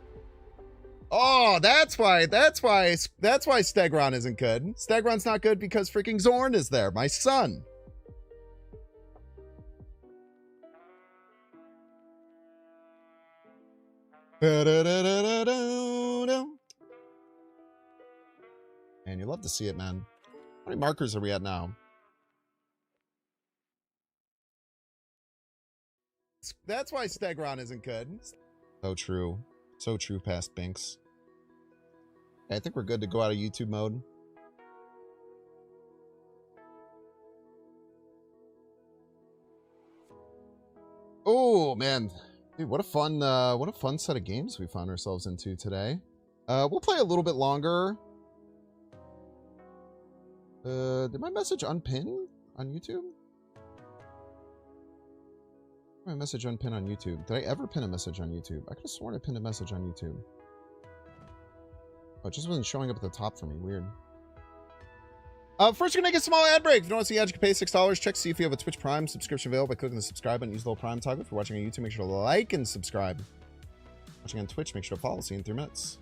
Oh, that's why Stegron isn't good. Stegron's not good because freaking Zorn is there, my son. Man, you love to see it, man. How many markers are we at now? That's why Stegron isn't good. So true. So true, past Binks. I think we're good to go out of YouTube mode. Oh, man. Dude, what a fun set of games we found ourselves into today. We'll play a little bit longer. Did my message unpin on YouTube? My message unpin on YouTube. Did I ever pin a message on YouTube? I could have sworn I pinned a message on YouTube. Oh, it just wasn't showing up at the top for me. Weird. First, you're gonna get a small ad break. If you don't want to see ads, you can pay $6. Check to see if you have a Twitch Prime subscription available by clicking the subscribe button. Use the little Prime toggle. If you're watching on YouTube, make sure to like and subscribe. Watching on Twitch, make sure to follow. See you in 3 minutes.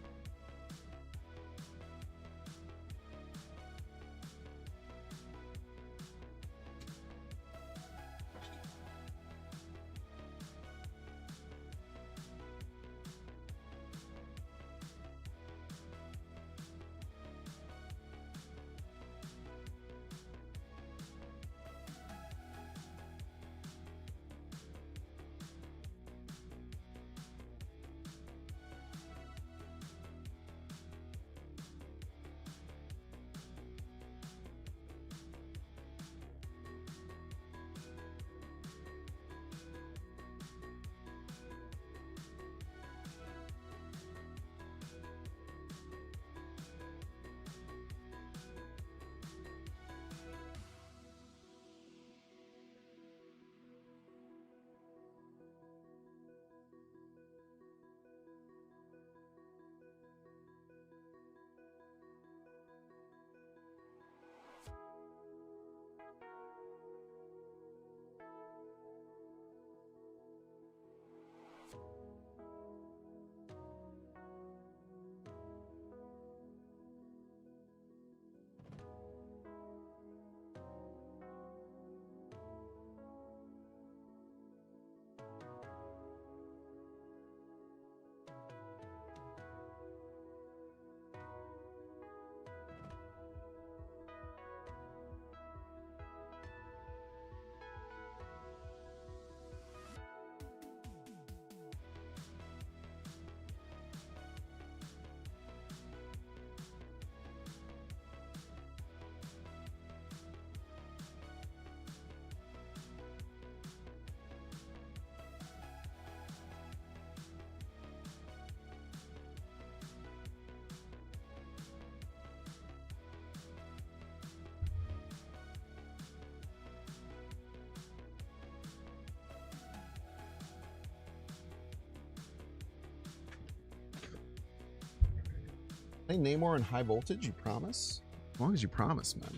Hey, Namor and high voltage, you promise? As long as you promise, man.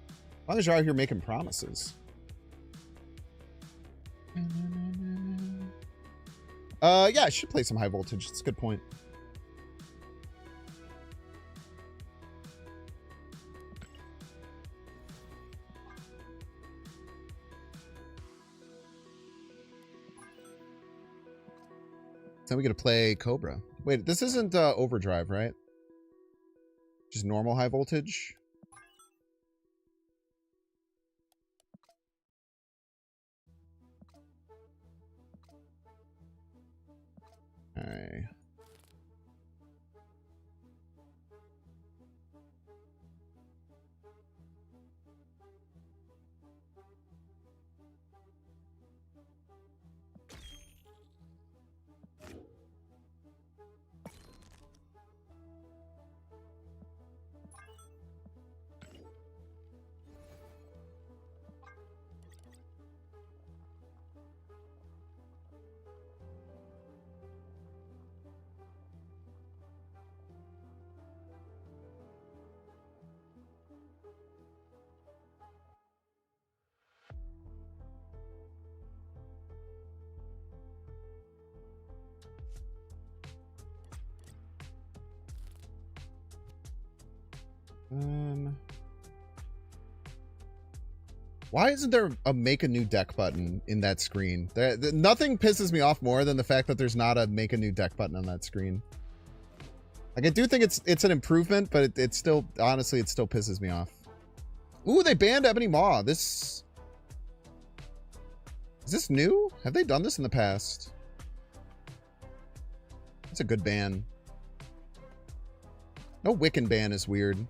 As long as you're out here making promises. Yeah, I should play some high voltage. It's a good point. Then we gotta play Cobra. Wait, this isn't overdrive, right? Just normal high voltage. Alright. Why isn't there a make a new deck button in that screen? Nothing pisses me off more than the fact that there's not a make a new deck button on that screen. Like, I do think it's an improvement, but it still, honestly, it still pisses me off. Ooh, they banned Ebony Maw. Is this new? Have they done this in the past? It's a good ban. No Wiccan ban is weird.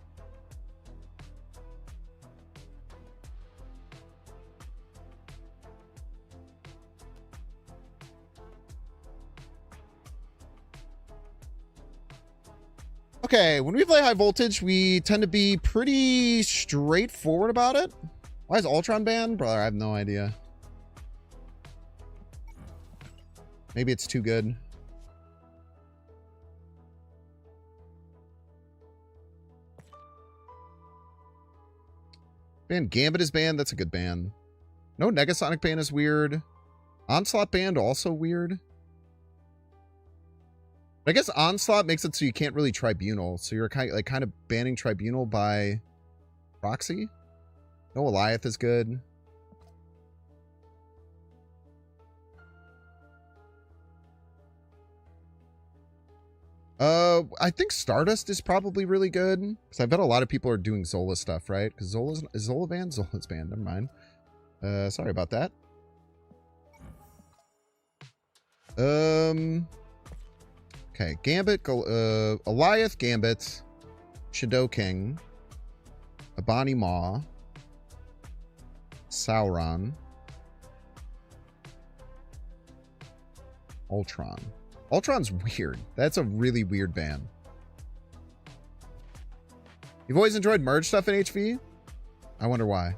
Okay, when we play high voltage, we tend to be pretty straightforward about it. Why is Ultron banned? Brother, I have no idea. Maybe it's too good. Man, Gambit is banned. That's a good ban. No Negasonic ban is weird. Onslaught banned also weird. I guess Onslaught makes it so you can't really Tribunal. So you're kind of banning Tribunal by proxy. No Goliath is good. I think Stardust is probably really good. Because I bet a lot of people are doing Zola stuff, right? Because is Zola banned? Zola's banned. Never mind. Sorry about that. Okay, Gambit, Goliath, Gambit, Shadow King, Ebony Maw, Sauron, Ultron. Ultron's weird. That's a really weird ban. You've always enjoyed merge stuff in HV? I wonder why.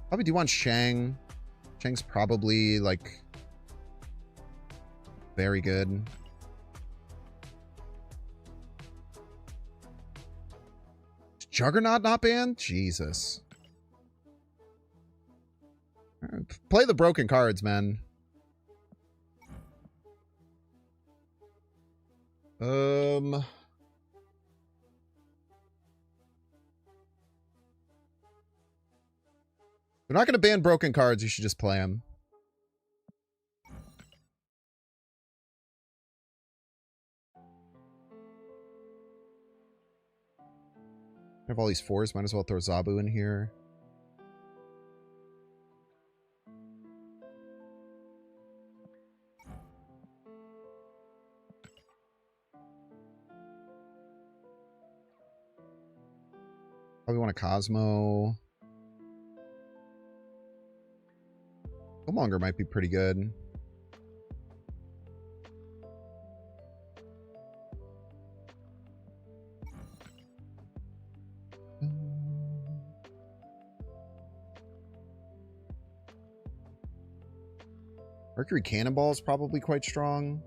Probably do want Shang. Shang's probably, like, very good. Is Juggernaut not banned? Jesus. Play the broken cards, man. They're not going to ban broken cards. You should just play them. I have all these fours. Might as well throw Zabu in here. Probably want a Cosmo. Killmonger might be pretty good. Mercury Cannonball is probably quite strong.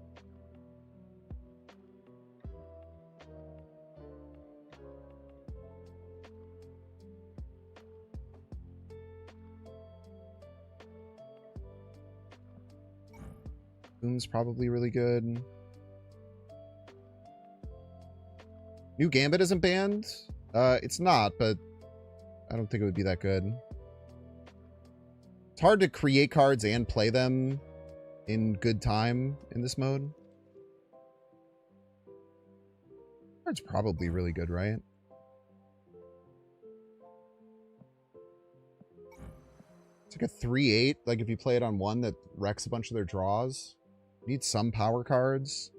Boom's probably really good. New Gambit isn't banned? It's not, but I don't think it would be that good. It's hard to create cards and play them in good time in this mode. Card's probably really good, right? It's like a 3/8. Like if you play it on one that wrecks a bunch of their draws. Need some power cards.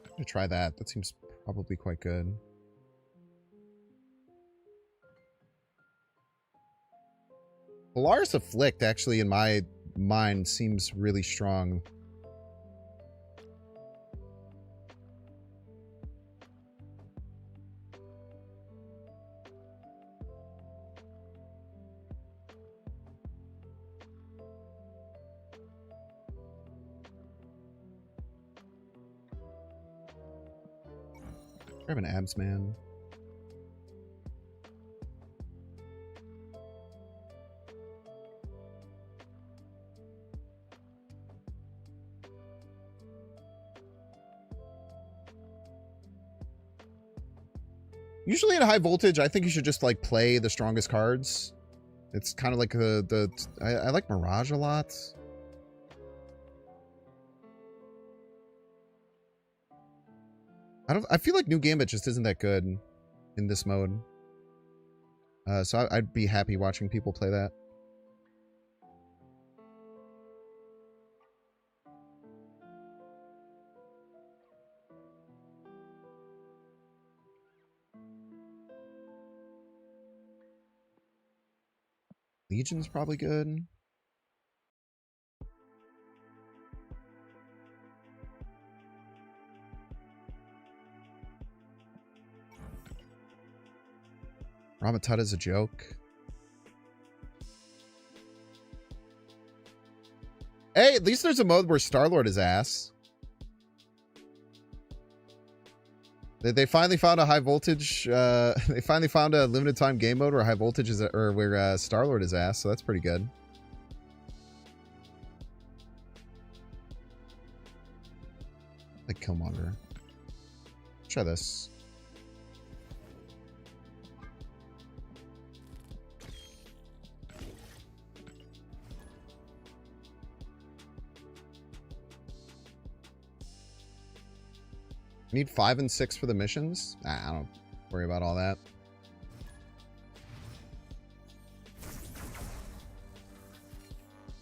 I'm gonna try that. That seems probably quite good. Polaris Afflict, actually, in my mind, seems really strong. I have an abs man. Usually at high voltage, I think you should just like play the strongest cards. It's kind of like I like Mirage a lot. I feel like New Gambit just isn't that good in this mode. So I'd be happy watching people play that. Legion's probably good. Ramatuta's a joke. Hey, at least there's a mode where Star-Lord is ass. They finally found a high voltage. They finally found a limited time game mode where high voltage is, or where Star-Lord is ass. So that's pretty good. Like Killmonger. Try this. Need 5 and 6 for the missions? Nah, I don't worry about all that.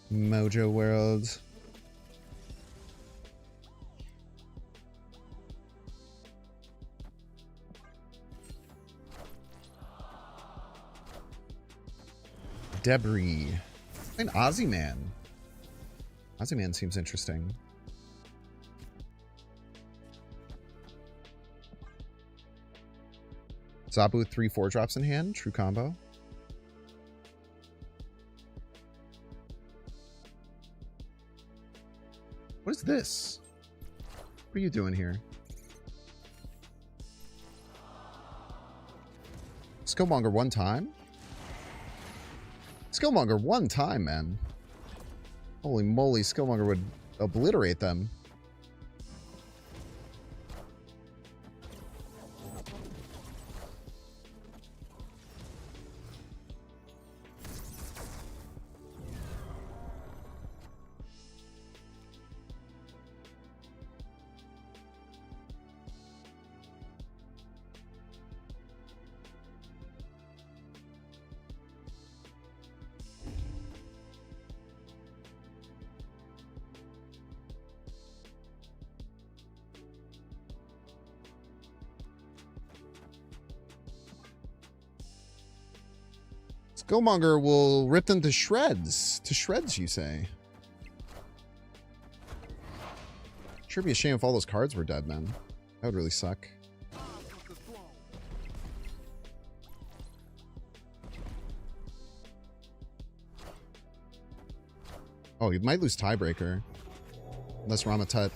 Mojo World. Debris. An Aussie Man. Aussie Man seems interesting. Zabu 3/4 drops in hand. True combo. What is this? What are you doing here? Skillmonger one time? Skillmonger one time, man. Holy moly, Skillmonger would obliterate them. Skillmonger will rip them to shreds. To shreds, you say? Sure be a shame if all those cards were dead, man. That would really suck. Oh, you might lose tiebreaker. Unless Ramatut.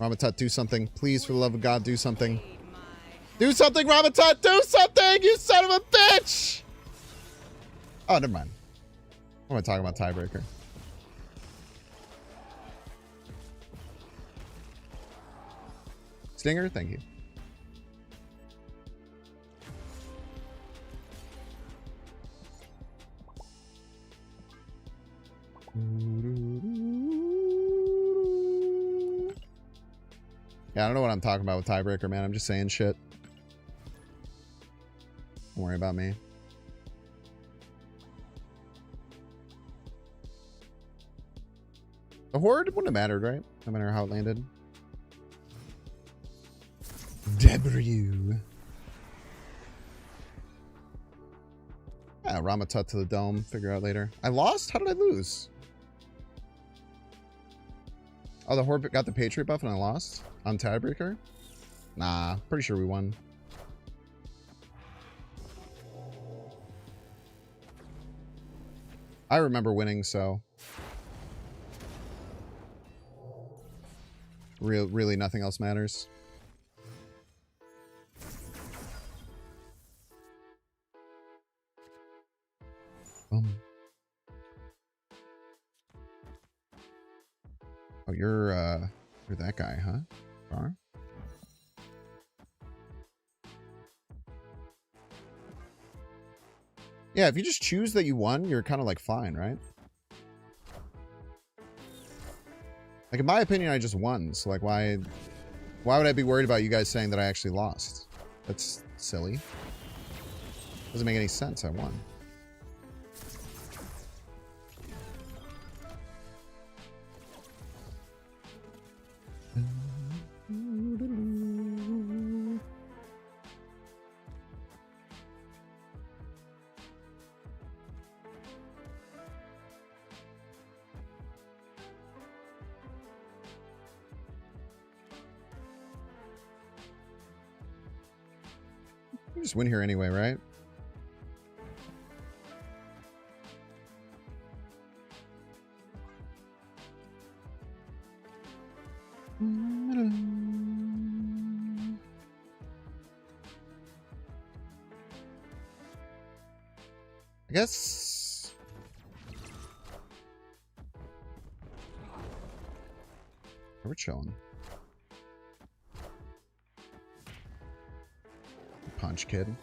Ramatut, do something. Please, for the love of God, do something. Do something, Ramatut! Do something, you son of a bitch! Oh, never mind. I'm talking about tiebreaker. Stinger, thank you. Yeah, I don't know what I'm talking about with tiebreaker, man. I'm just saying shit. Don't worry about me. The horde wouldn't have mattered, right? No matter how it landed. Debris. Yeah, Ramatut to the dome. Figure out later. I lost? How did I lose? Oh, the horde got the Patriot buff and I lost? On tiebreaker? Nah, pretty sure we won. I remember winning, so... Really nothing else matters. Oh, you're that guy, huh? Bar? Yeah, if you just choose that you won, you're kind of like fine, right? Like, in my opinion, I just won. So, like, why would I be worried about you guys saying that I actually lost? That's silly. Doesn't make any sense. I won. You just win here anyway, right? I guess... We're chilling. Punch kid.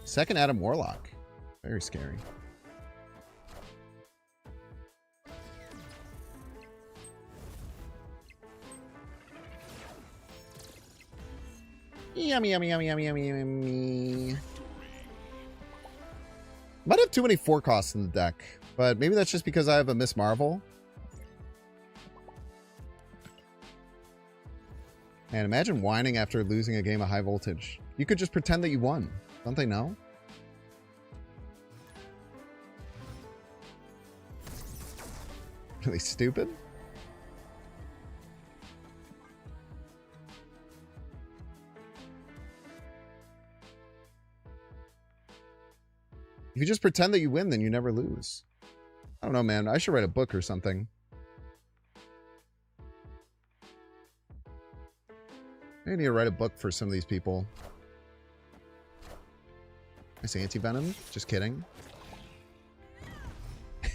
Second Adam Warlock. Very scary. Yummy, yummy, yummy, yummy, yummy, yummy. Might have too many 4 costs in the deck, but maybe that's just because I have a Miss Marvel. Man, imagine whining after losing a game of high voltage. You could just pretend that you won. Don't they know? Really stupid? If you just pretend that you win, then you never lose. I don't know, man. I should write a book or something. I need to write a book for some of these people. Nice anti-venom. Just kidding. I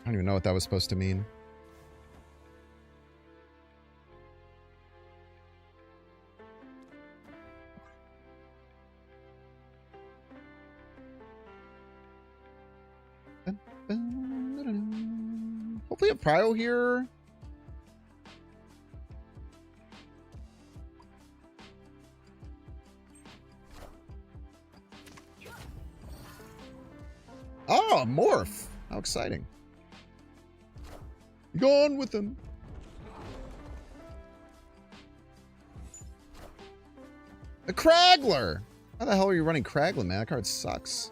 don't even know what that was supposed to mean. Hopefully a prio here. Oh, a morph. How exciting. Gone with him. A Kragler. How the hell are you running Kragler, man? That card sucks.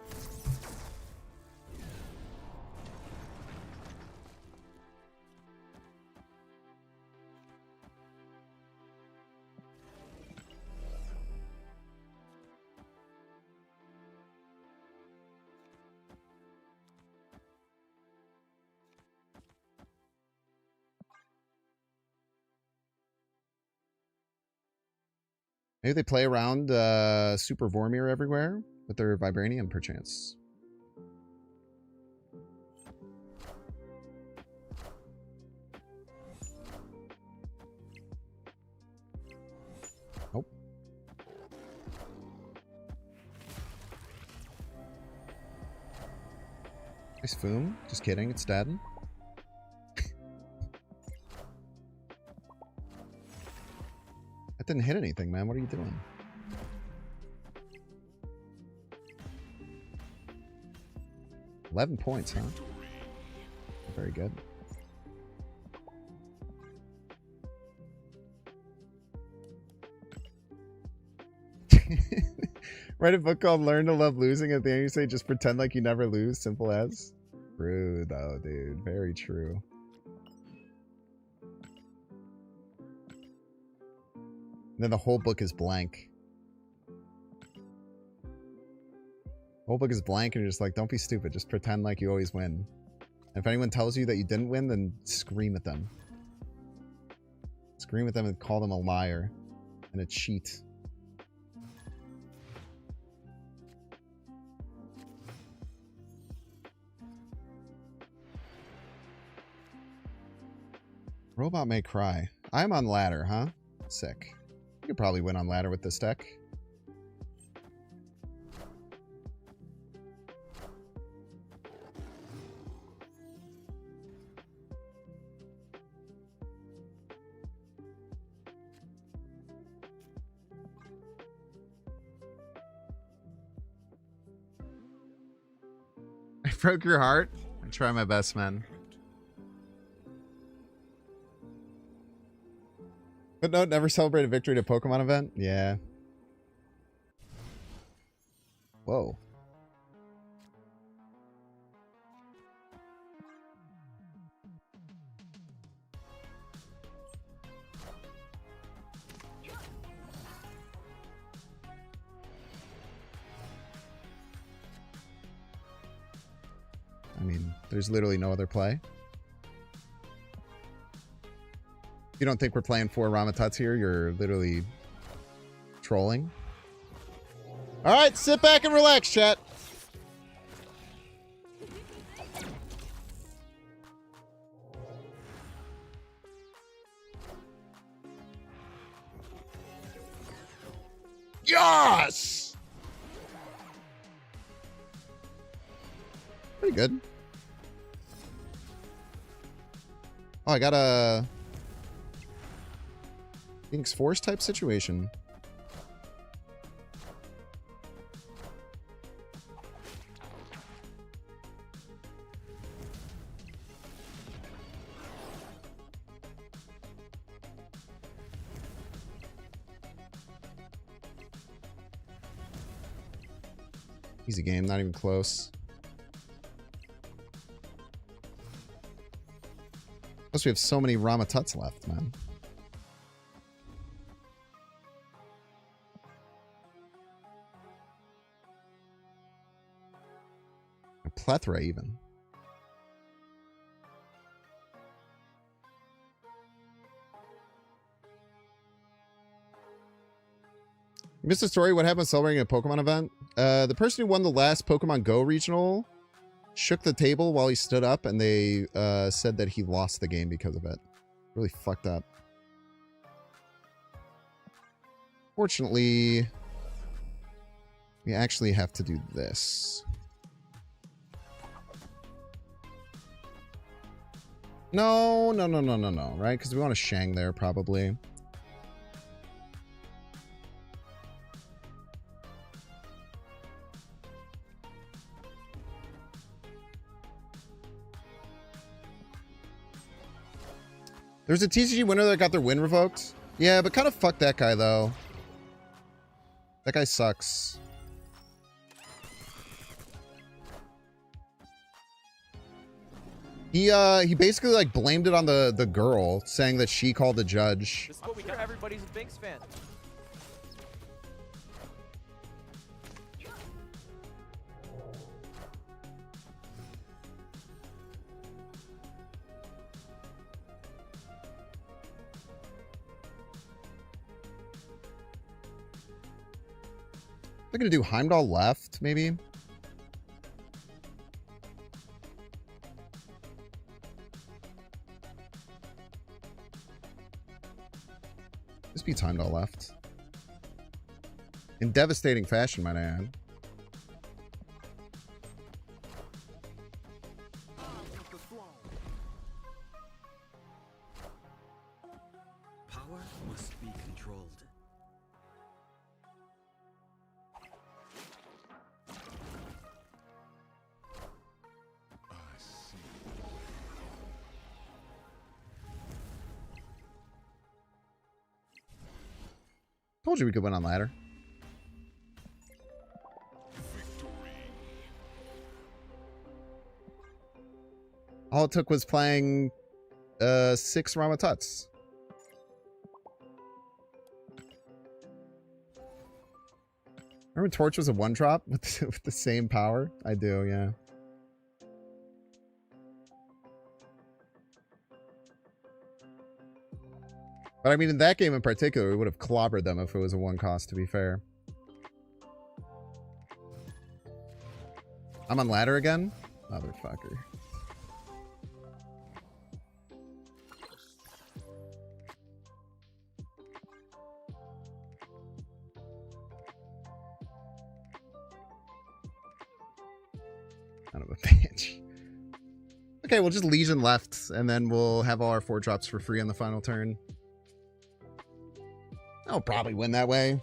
Maybe they play around Super Vormir everywhere with their Vibranium, perchance. Nope. Nice Foom. Just kidding, it's dead. That didn't hit anything, man. What are you doing? $11 huh? Very good. Write a book called Learn to Love Losing. At the end you say just pretend like you never lose. Simple as. True though, dude. Very true. And then the whole book is blank. The whole book is blank and you're just like, don't be stupid. Just pretend like you always win. And if anyone tells you that you didn't win, then scream at them. Scream at them and call them a liar and a cheat. Robot may cry. I'm on ladder, huh? Sick. You could probably win on ladder with this deck. I broke your heart. I try my best, man. But no, never celebrate a victory at a Pokemon event? Yeah. Whoa. I mean, there's literally no other play. You don't think we're playing 4 Ramatuts here? You're literally trolling. All right, sit back and relax, chat. Yes! Pretty good. Oh, I got a Phoenix Force type situation. Easy game, not even close. Plus we have so many Ramatuts left, man. A plethora even. You missed a story. What happened celebrating a Pokemon event? The person who won the last Pokemon Go regional shook the table while he stood up, and they said that he lost the game because of it. Really fucked up. Fortunately, we actually have to do this. No, right? Because we want to Shang there, probably. There's a TCG winner that got their win revoked. Yeah, but kind of fuck that guy, though. That guy sucks. He basically like blamed it on the girl, saying that she called the judge. This is what we got. Everybody's a Binks fan. I'm gonna do Heimdall left, maybe. This beats Heimdall left. In devastating fashion, might I add. Power must be controlled. Told you we could win on ladder. All it took was playing 6 Ramatuts. Remember Torch was a 1-drop with the same power? I do, yeah. But I mean, in that game in particular, we would have clobbered them if it was a 1-cost, to be fair. I'm on ladder again? Motherfucker. Son of a bitch. Okay, we'll just Legion left, and then we'll have all our 4-drops for free on the final turn. I'll probably win that way.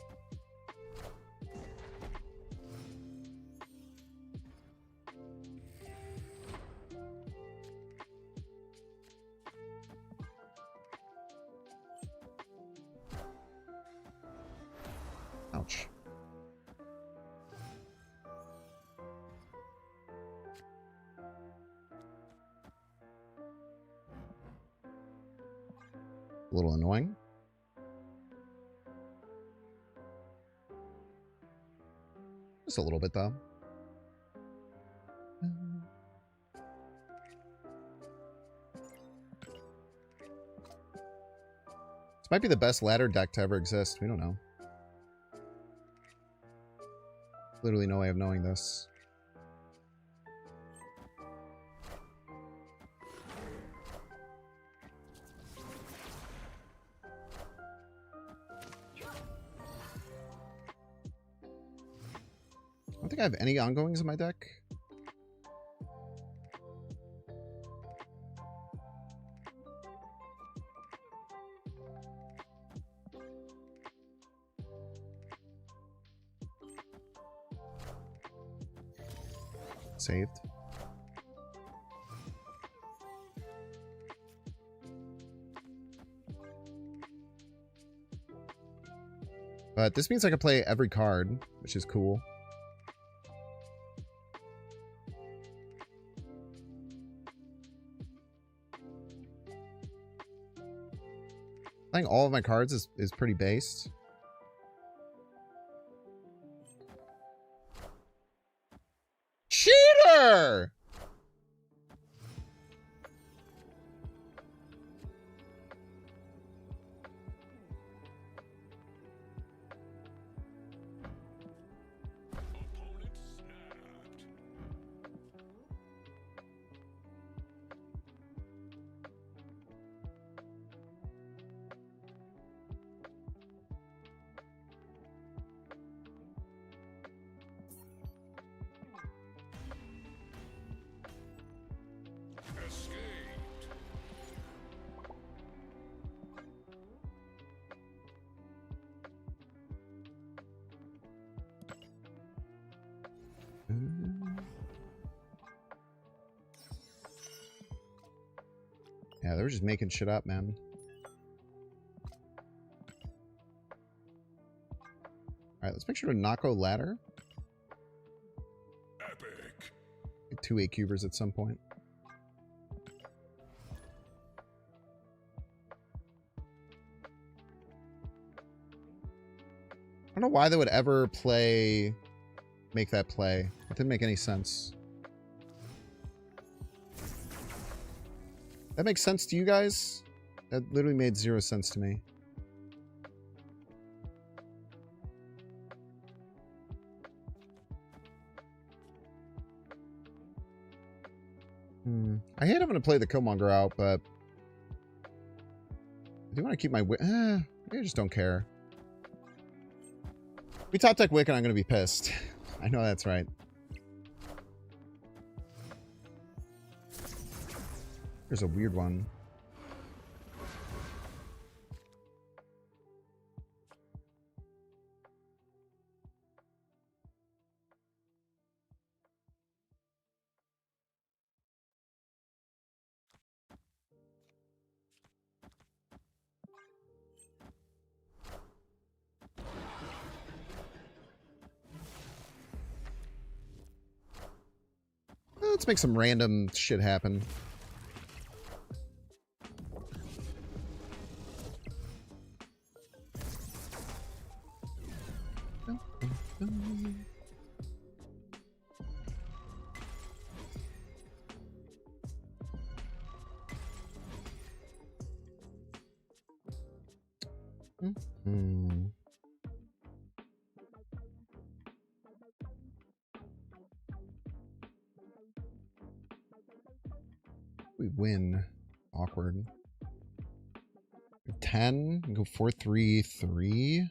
Ouch. A little annoying. Just a little bit, though. This might be the best ladder deck to ever exist. We don't know. Literally no way of knowing this. I don't think I have any ongoings in my deck. Saved. But this means I can play every card, which is cool. Playing all of my cards is pretty based. Cheater! Yeah, they were just making shit up, man. Alright, let's make sure to Nako ladder. Epic. Get 2 8-cubers at some point. I don't know why they would ever make that play. It didn't make any sense. That makes sense to you guys? That literally made 0 sense to me. I hate having to play the Killmonger out, but I do want to keep my I just don't care. If we top deck Wiccan, I'm going to be pissed. I know that's right. Here's a weird one. Let's make some random shit happen. We win. Awkward. 10. Go 4-3-3.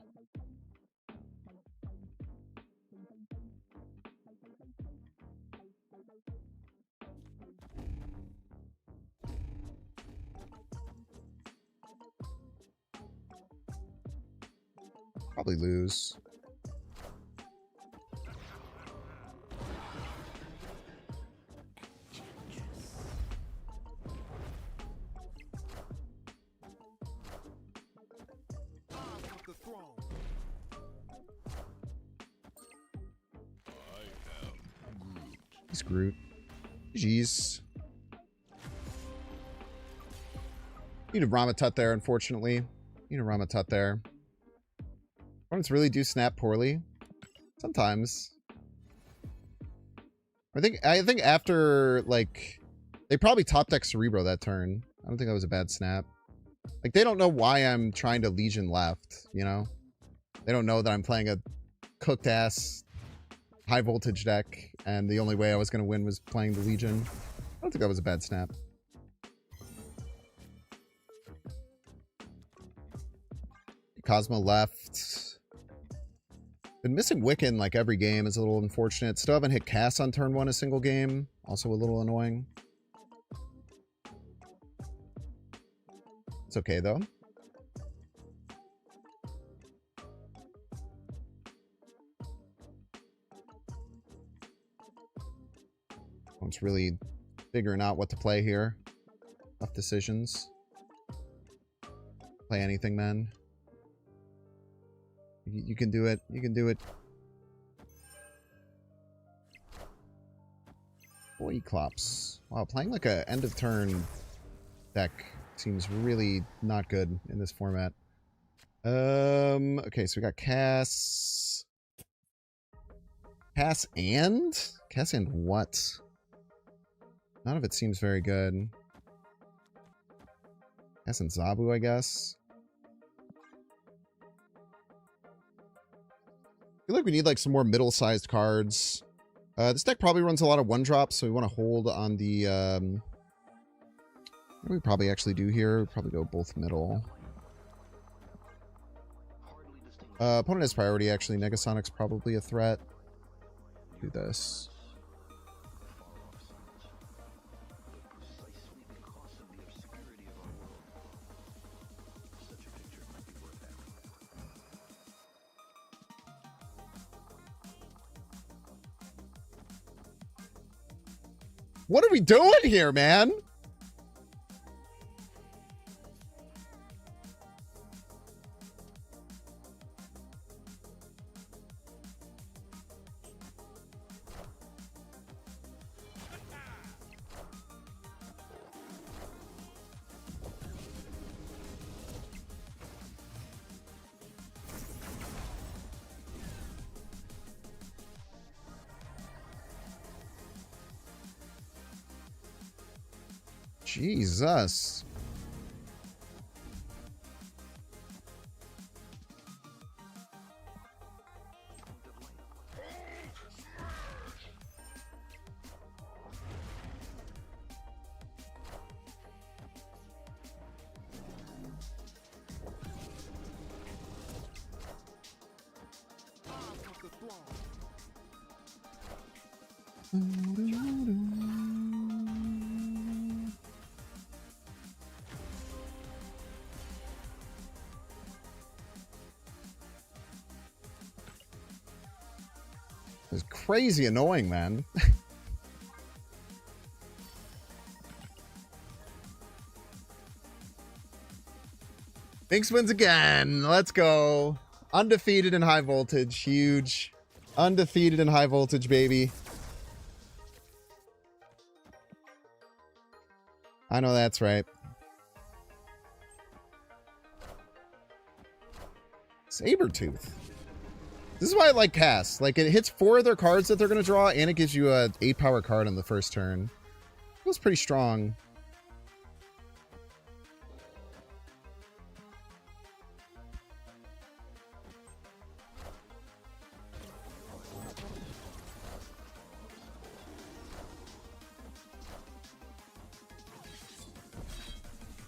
Probably lose. He's Groot. Jeez. Need a Ramatut there, unfortunately. Need a Ramatut there. Opponents really do snap poorly. Sometimes. I think after, like, they probably top deck Cerebro that turn. I don't think that was a bad snap. Like, they don't know why I'm trying to Legion left, you know? They don't know that I'm playing a cooked-ass high-voltage deck, and the only way I was going to win was playing the Legion. I don't think that was a bad snap. Cosmo left. Been missing Wiccan like every game is a little unfortunate. Still haven't hit Cass on turn 1 a single game. Also a little annoying. It's okay though. It's really figuring out what to play here. Tough decisions. Play anything, man. You can do it. You can do it. Boy, Clops. Wow, playing like a end of turn deck seems really not good in this format. Okay, so we got Cass. Cass and what? None of it seems very good. Cass and Zabu, I guess. I feel like we need like some more middle-sized cards. This deck probably runs a lot of one-drops, so we want to hold on the... what do we probably actually do here? We'll probably go both middle. Opponent has priority, actually. Negasonic's probably a threat. Do this. What are we doing here, man? Jesus. It's crazy annoying, man. Binks wins again. Let's go. Undefeated in high voltage. Huge. Undefeated in high voltage, baby. I know that's right. Sabertooth. This is why I like cast. Like, it hits 4 of their cards that they're going to draw, and it gives you a 8-power card on the first turn. Feels pretty strong.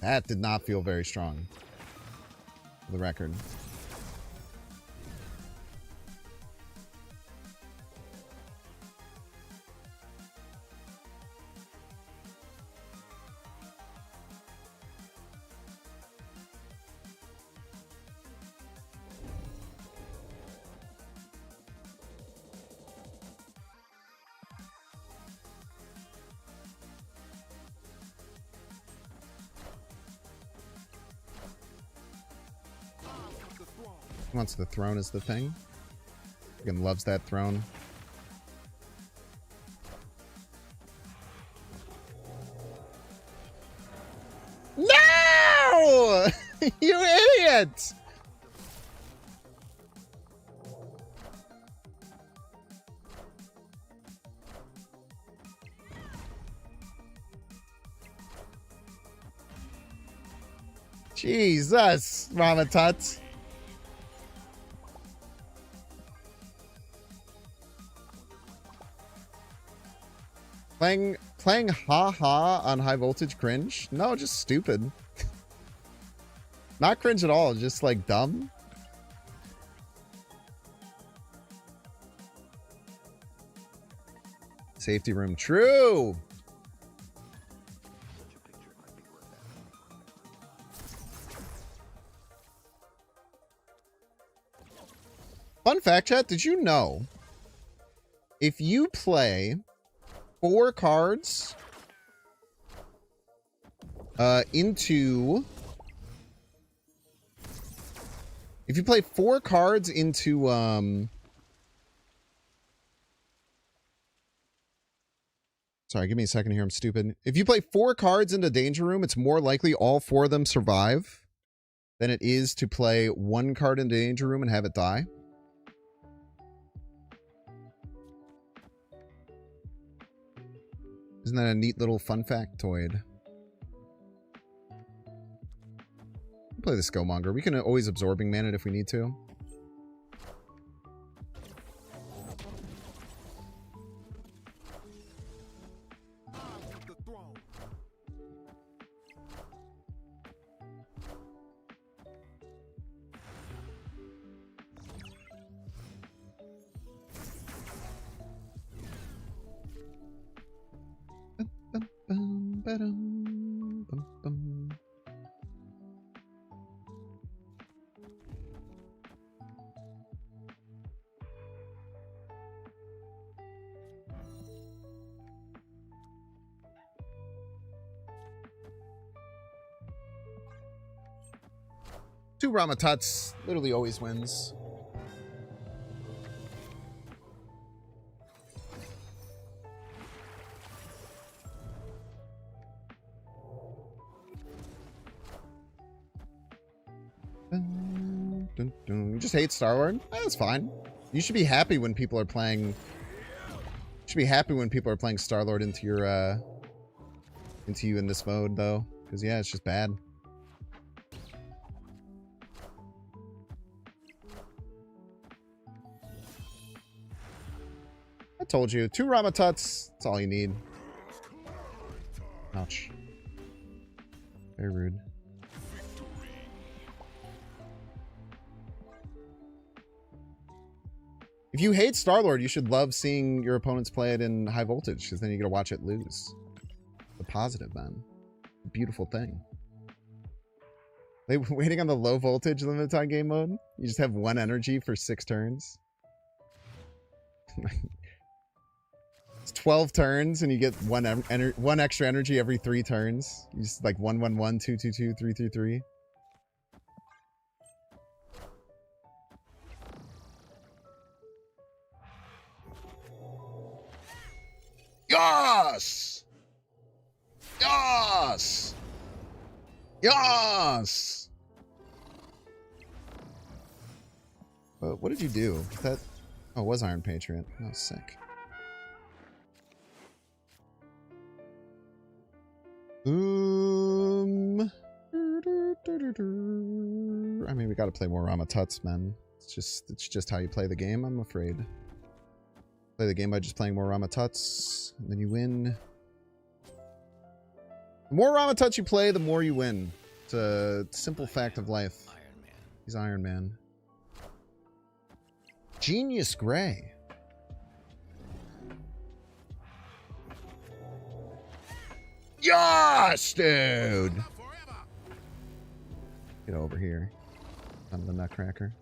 That did not feel very strong, for the record. Wants the throne is the thing. Freaking loves that throne. No! You idiot! Jesus, Ramatut. Playing ha-ha on high voltage cringe? No, just stupid. Not cringe at all, just like dumb. Safety room, true! Fun fact, chat, did you know if you play 4 cards into... If you play 4 cards into... Sorry, give me a second here. I'm stupid. If you play 4 cards into Danger Room, it's more likely all 4 of them survive than it is to play 1 card into Danger Room and have it die. Isn't that a neat little fun factoid? Play the Skillmonger. We can always Absorbing Man it if we need to. Two Ramatuts literally always wins. You just hate Star-Lord? That's fine. You should be happy when people are playing... You should be happy when people are playing Star-Lord into your, into you in this mode, though. Because, yeah, it's just bad. I told you. 2 Ramatuts. That's all you need. Ouch. Very rude. If you hate Star-Lord, you should love seeing your opponents play it in high voltage, because then you get to watch it lose. The positive, man. Beautiful thing. They waiting on the low voltage limit on game mode? You just have 1 energy for 6 turns? It's 12 turns and you get one extra energy every 3 turns. You just like 1, 1, 1, 2, 2, 2, 3, 3, 3. Yes! Yes! Yes! What did you do? That... Oh, it was Iron Patriot. Oh, sick. I mean, we gotta play more Rama Tuts, man. It's just how you play the game, I'm afraid. Play the game by just playing more Rama Tuts, and then you win. The more Rama Tuts you play, the more you win. It's a simple fact of life. Iron Man. He's Iron Man. Genius Gray. Yes, dude! Get over here. Son of a nutcracker.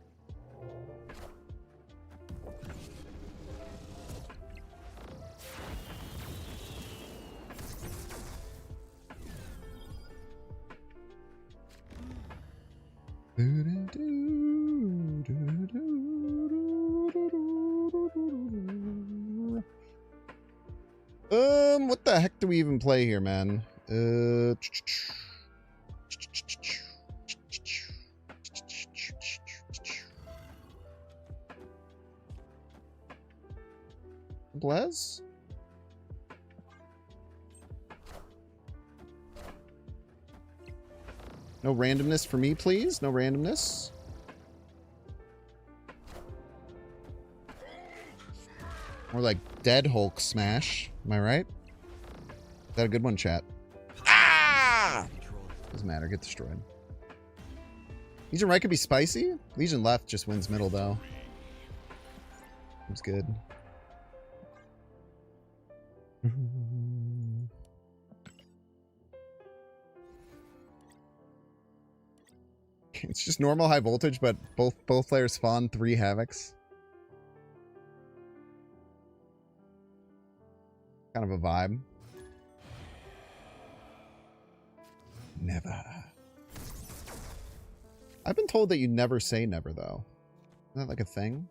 What the heck do we even play here, man? Blez? No randomness for me, please. No randomness. More like Dead Hulk smash. Am I right? Is that a good one, chat? Ah! Doesn't matter. Get destroyed. Legion right could be spicy. Legion left just wins middle, though. Seems good. It's just normal high voltage, but both players spawn 3 Havocs. Kind of a vibe. Never. I've been told that you never say never, though. Isn't that like a thing?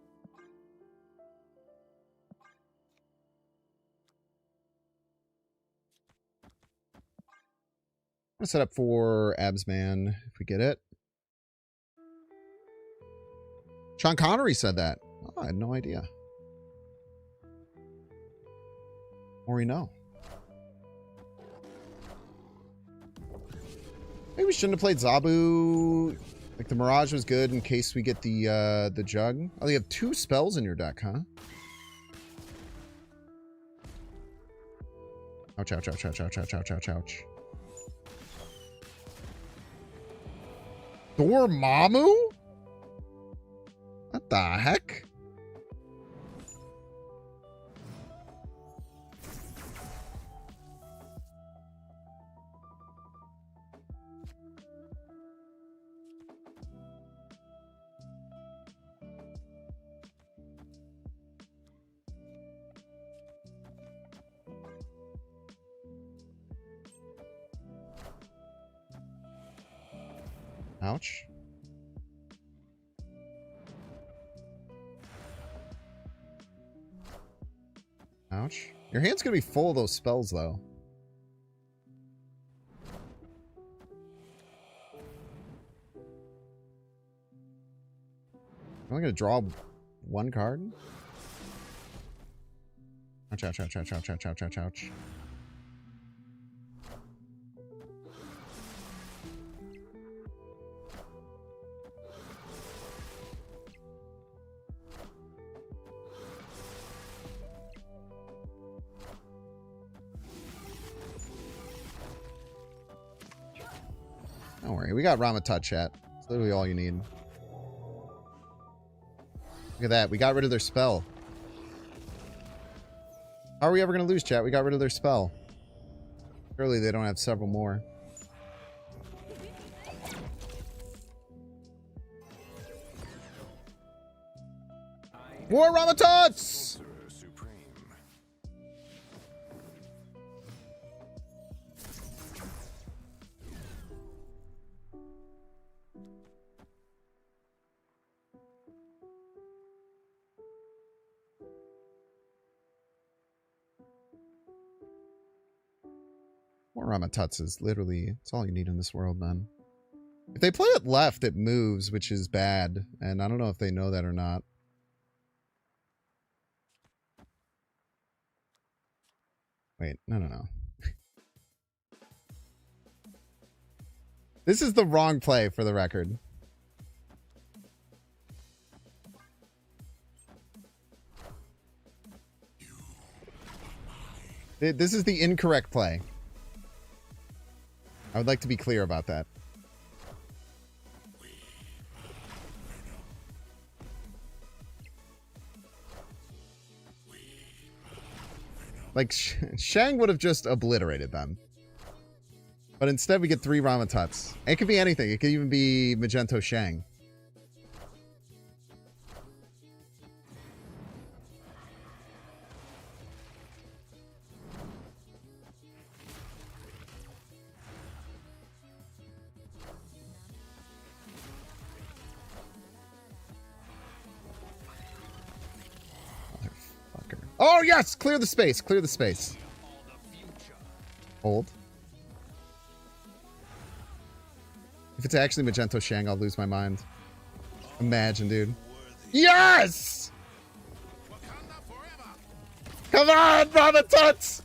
I'm gonna set up for Absman if we get it. Sean Connery said that. Oh, I had no idea. Or we know. Maybe we shouldn't have played Zabu. Like the Mirage was good in case we get the Jug. Oh, you have 2 spells in your deck, huh? Ouch, ouch, ouch, ouch, ouch, ouch, ouch, ouch, ouch. Dormammu? What the heck? Ouch. Ouch. Your hand's gonna be full of those spells, though. I'm only gonna draw 1 card. Ouch, ouch, ouch, ouch, ouch, ouch, ouch, ouch, ouch. Don't worry, we got Ramatut chat. It's literally all you need. Look at that. We got rid of their spell. How are we ever going to lose, chat? We got rid of their spell. Surely they don't have several more. More Ramatots! More Ramatots is literally, it's all you need in this world, man. If they play it left, it moves, which is bad. And I don't know if they know that or not. Wait, no. This is the wrong play, for the record. This is the incorrect play. I would like to be clear about that. Like, Shang would have just obliterated them. But instead we get 3 Ramatots. It could be anything. It could even be Magento Shang. Oh, yes! Clear the space. Clear the space. Hold. If it's actually Magento Shang, I'll lose my mind. Imagine, dude. Yes! Come on, Ramatots!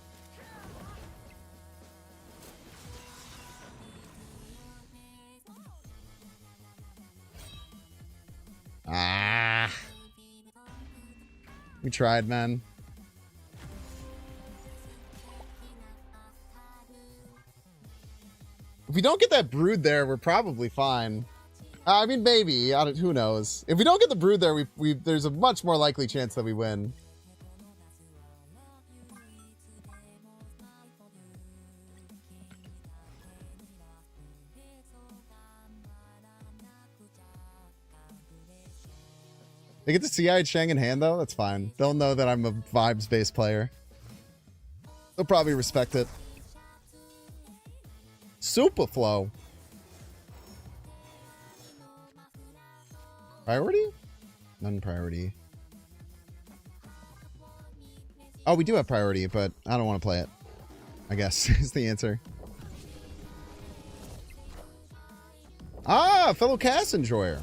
Ah. We tried, man. If we don't get that brood there, we're probably fine. I mean, maybe. Who knows? If we don't get the brood there, there's a much more likely chance that we win. They get to see I Shang in hand, though? That's fine. They'll know that I'm a vibes-based player. They'll probably respect it. Super flow. Priority? None priority. Oh, we do have priority, but I don't want to play it. I guess is the answer. Ah, fellow cast enjoyer.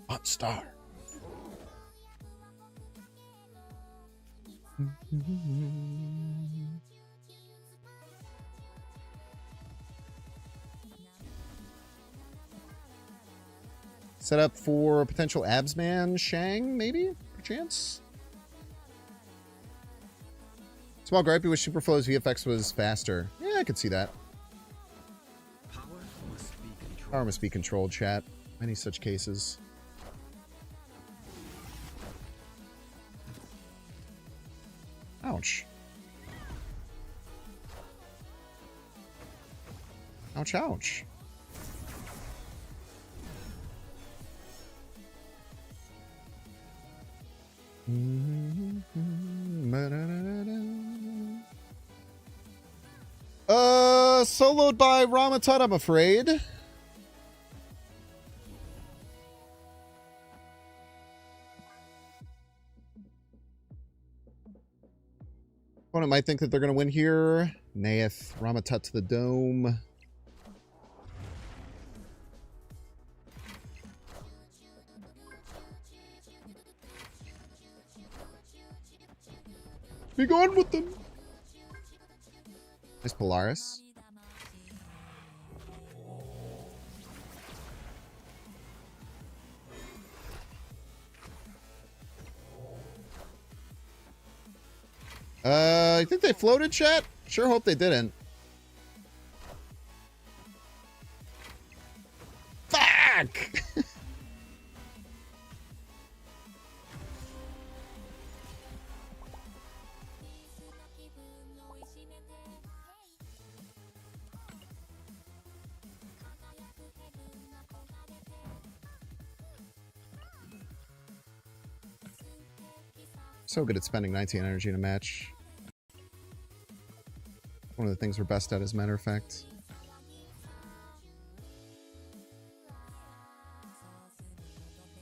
Hot star. Set up for potential Absman Shang, maybe? Perchance? Small gripey with Superflow's VFX was faster. Yeah, I could see that. Power must be controlled, chat. Many such cases. Ouch. Ouch, ouch. Soloed by Ramatut, I'm afraid. Opponent might think that they're going to win here. Nayeth, Ramatut to the dome. Be gone with them. There's Polaris. I think they floated, chat? Sure hope they didn't. So good at spending 19 energy in a match. One of the things we're best at, as a matter of fact.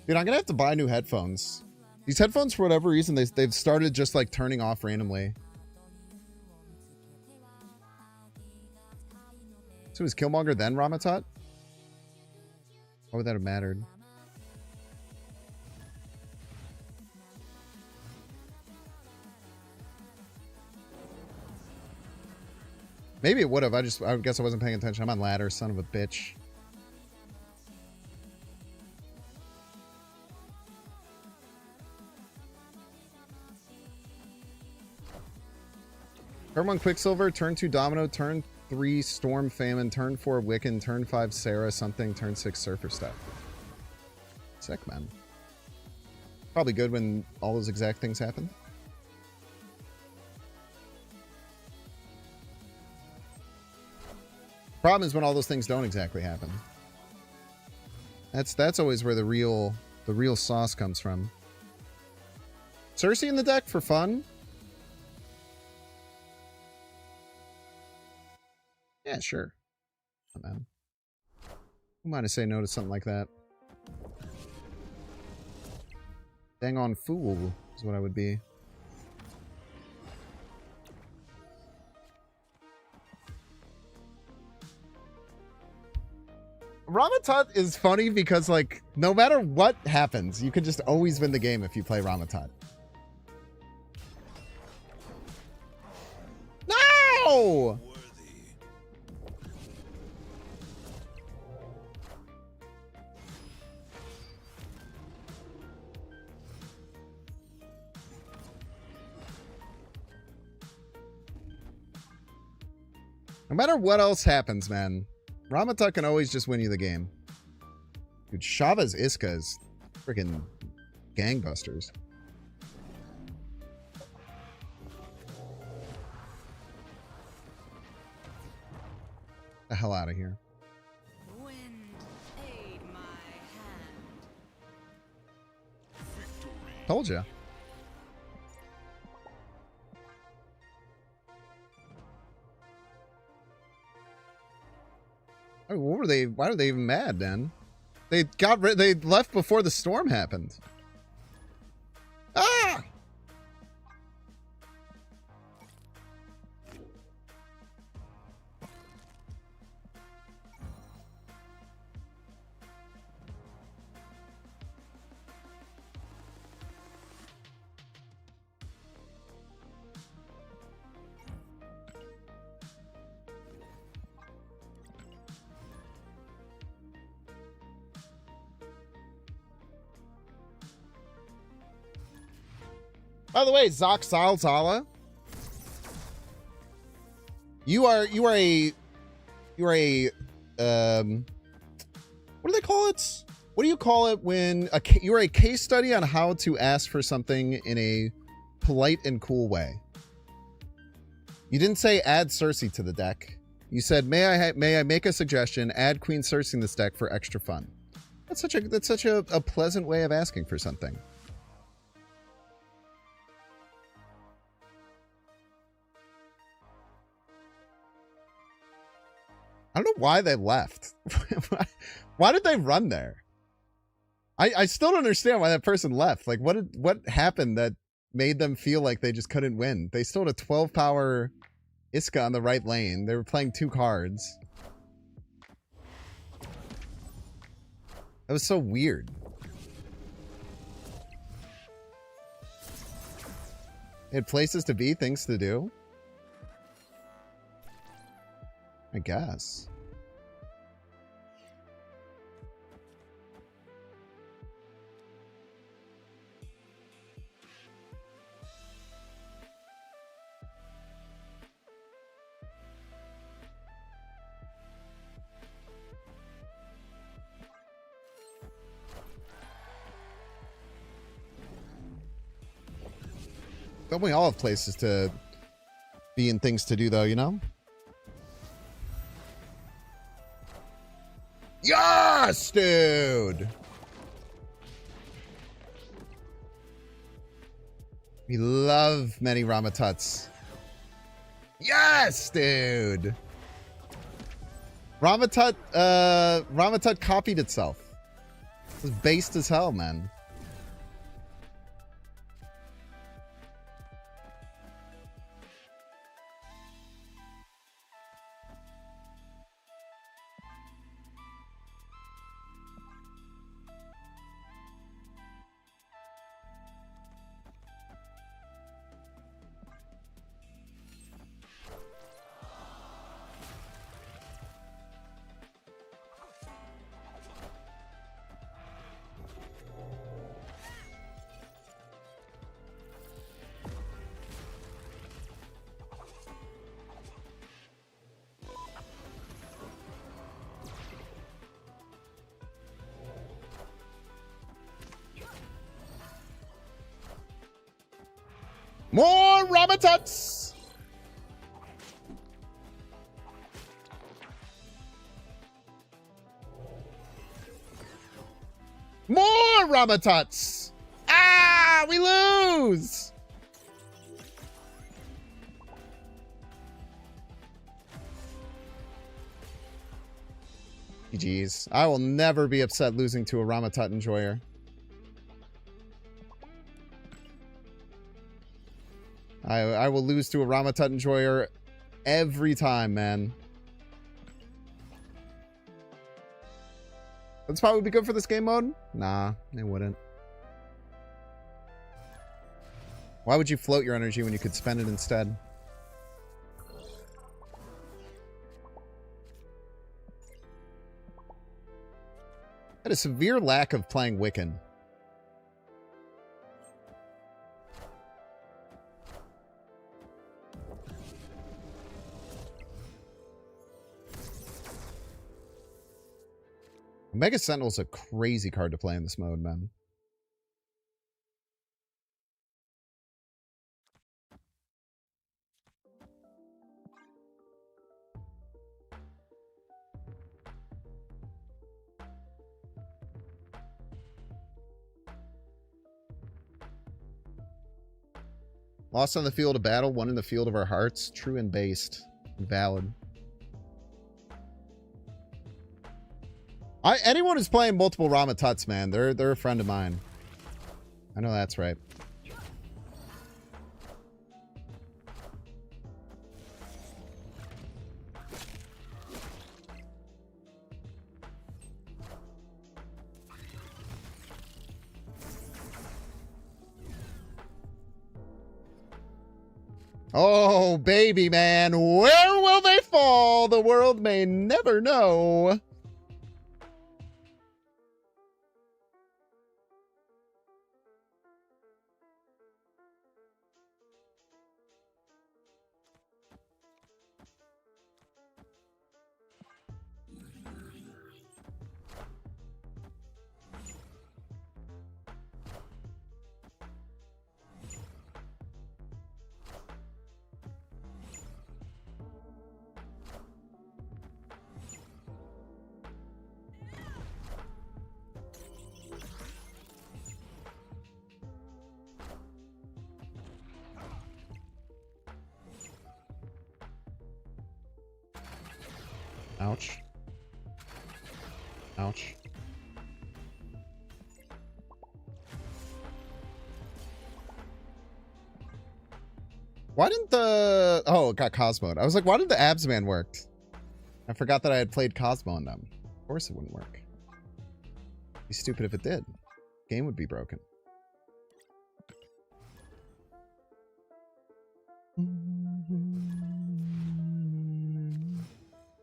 Dude, I'm gonna have to buy new headphones. These headphones, for whatever reason, they've started just like turning off randomly. So was Killmonger then Ramatot? Why would that have mattered? Maybe it would have. I guess I wasn't paying attention. I'm on ladder, son of a bitch. Turn 1 Quicksilver, turn 2 Domino, turn 3 Storm Famine, turn 4 Wiccan, turn 5 Sarah something, turn 6 Surfer Step. Sick, man. Probably good when all those exact things happen. Problem is when all those things don't exactly happen. That's always where the real sauce comes from. Cersei in the deck for fun? Yeah, sure. Oh, man. Who might I say no to something like that? Dang on fool is what I would be. Ramatot is funny because, like, no matter what happens, you can just always win the game if you play Ramatot. No! No matter what else happens, man, Ramatot can always just win you the game. Dude, Shava's Iska is freaking gangbusters. The hell out of here. Wind, aid my hand. Told ya. I mean, what were they? Why were they even mad then? They left before the storm happened. Ah! By the way, Zoc Zalzala, you are a what do they call it? What do you call it when you're a case study on how to ask for something in a polite and cool way? You didn't say add Cersei to the deck. You said may I make a suggestion? Add Queen Cersei in this deck for extra fun. That's such a pleasant way of asking for something. I don't know why they left. Why did they run there? I still don't understand why that person left. Like, what happened that made them feel like they just couldn't win? They still had a 12 power Iska on the right lane. They were playing 2 cards. That was so weird. They had places to be, things to do. I guess. Don't we all have places to be and things to do, though, you know? Yes, dude! We love many Ramatuts. Yes, dude. Ramatut copied itself. It was based as hell, man. More Ramatuts! More Ramatuts! Ah, we lose! GG's. I will never be upset losing to a Ramatut enjoyer. I will lose to a Ramatut enjoyer every time, man. That's probably be good for this game mode? Nah, it wouldn't. Why would you float your energy when you could spend it instead? I had a severe lack of playing Wiccan. Mega Sentinel's a crazy card to play in this mode, man. Lost on the field of battle, won in the field of our hearts. True and based. Valid. Anyone who's playing multiple Ramatuts, man, they're a friend of mine. I know that's right. Oh, baby, man, where will they fall? The world may never know. Ouch. Ouch. Why didn't the... Oh, it got Cosmoed. I was like, why did the abs man work? I forgot that I had played Cosmo on them. Of course it wouldn't work. It'd be stupid if it did. Game would be broken.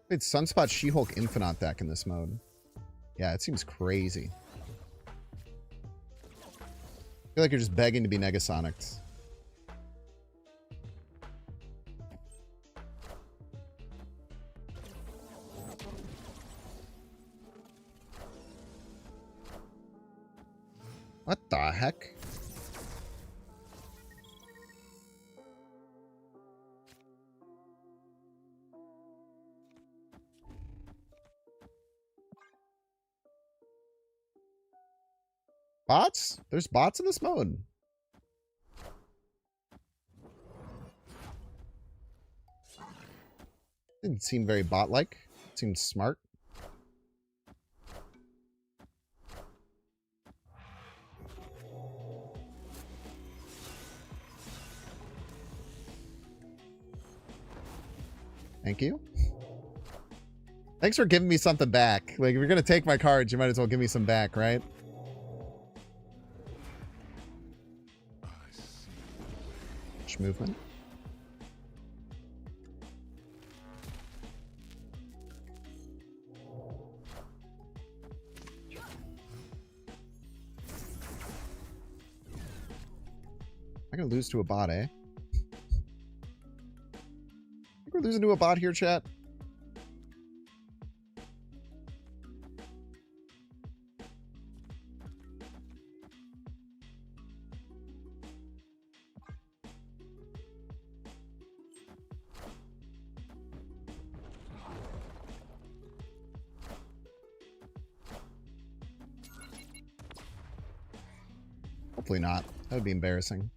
It's Sunspot She-Hulk Infinite deck in this mode. Yeah, it seems crazy. I feel like you're just begging to be Negasonics. What the heck? Bots? There's bots in this mode. Didn't seem very bot-like. Seemed smart. Thank you. Thanks for giving me something back. Like, if you're gonna take my cards, you might as well give me some back, right? Movement. I'm gonna lose to a bot, eh? I think we're losing to a bot here, chat. Hopefully not. That would be embarrassing.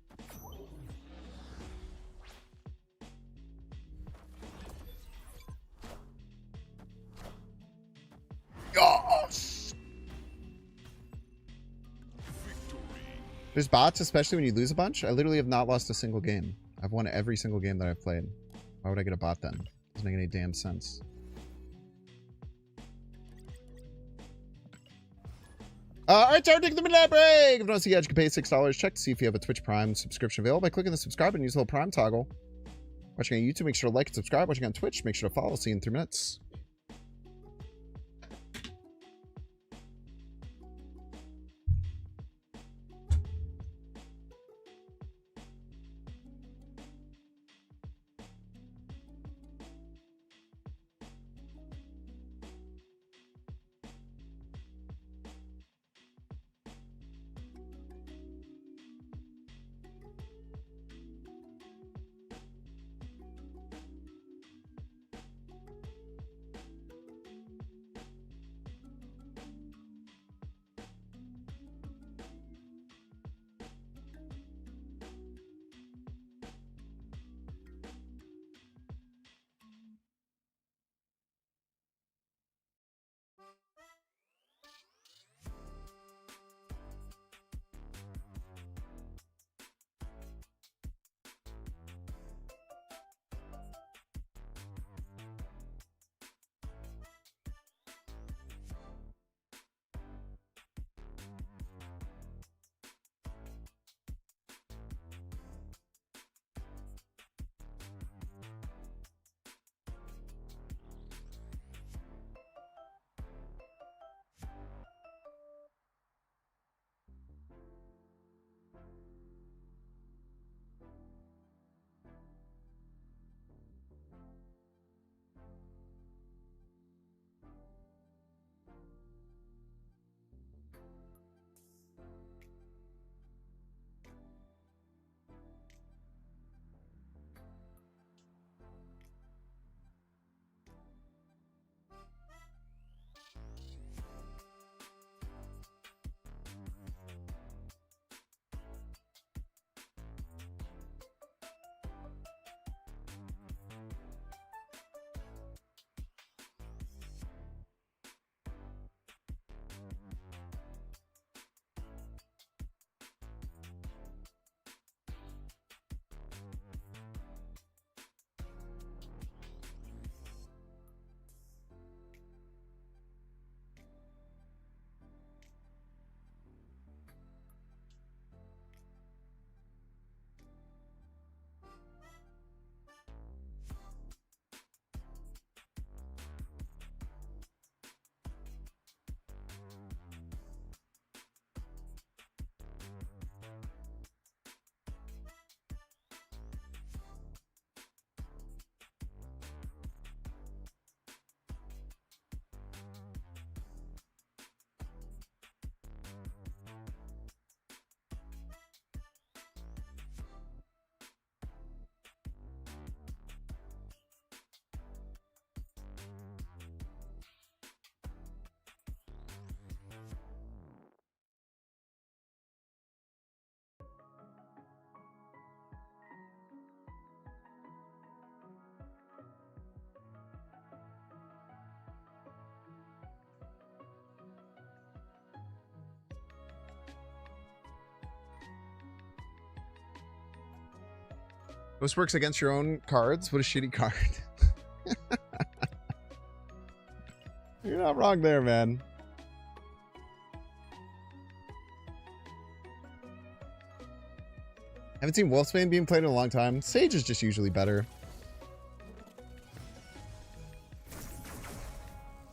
Yes! There's bots, especially when you lose a bunch. I literally have not lost a single game. I've won every single game that I've played. Why would I get a bot then? Doesn't make any damn sense. Alright, time to take the midnight break. If you don't see Edge, you can pay $6. Check to see if you have a Twitch Prime subscription available by clicking the subscribe and use the little Prime toggle. Watching on YouTube, make sure to like and subscribe. Watching on Twitch, make sure to follow. See you in 3 minutes. This works against your own cards. What a shitty card. You're not wrong there, man. Haven't seen Wolfsbane being played in a long time. Sage is just usually better.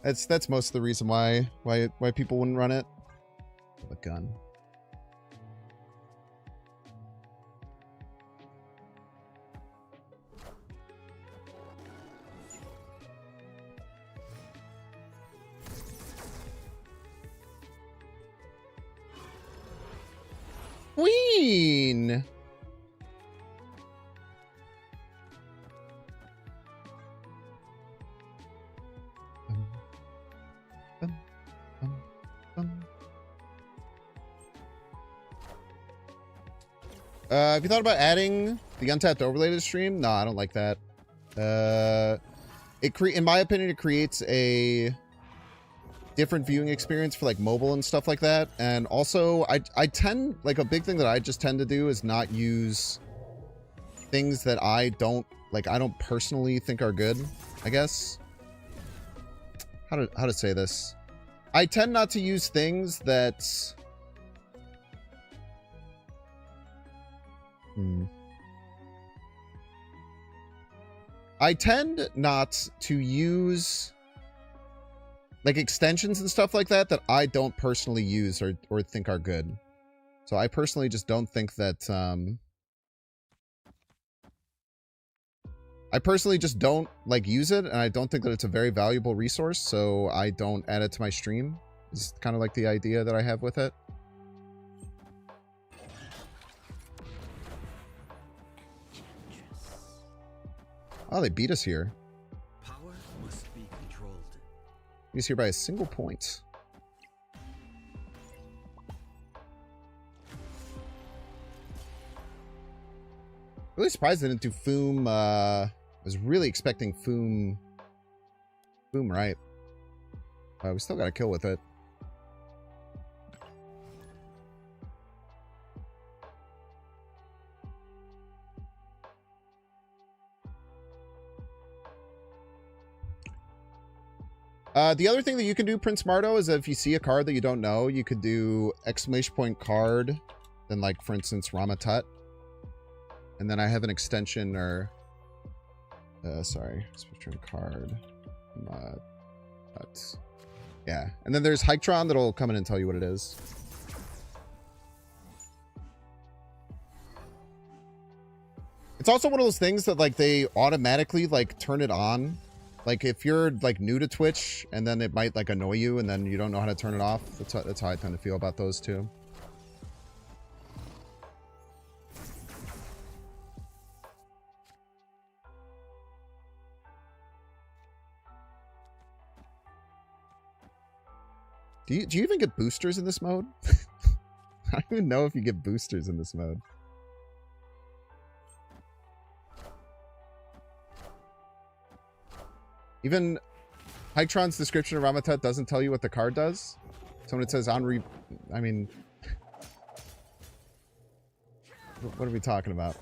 That's most of the reason why people wouldn't run it. A gun. Queen. Have you thought about adding the untapped overlay to the stream? No, I don't like that. In my opinion, it creates a different viewing experience for like mobile and stuff like that. And also, I tend, like, a big thing that I just tend to do is not use things that I don't personally think are good, I guess. How to say this? I tend not to use things that... I tend not to use like extensions and stuff like that I don't personally use or think are good. So I personally just don't think that I personally just don't like use it, and I don't think that it's a very valuable resource, so I don't add it to my stream. It's kind of like the idea that I have with it. Oh, they beat us here. Power must be controlled. Beat us here by a single point. Really surprised they didn't do Foom. I was really expecting Foom. Foom, right? We still got a kill with it. The other thing that you can do, Prince Marto, is that if you see a card that you don't know, you could do exclamation point card, then like, for instance, Ramatut. And then I have an extension or... sorry, switch card. Yeah, and then there's Hydron that'll come in and tell you what it is. It's also one of those things that, like, they automatically, like, turn it on. Like, if you're, like, new to Twitch, and then it might, like, annoy you, and then you don't know how to turn it off. That's how I tend to feel about those two. Do you even get boosters in this mode? I don't even know if you get boosters in this mode. Even Hytron's description of Ramatut doesn't tell you what the card does. So when it says on I mean... What are we talking about?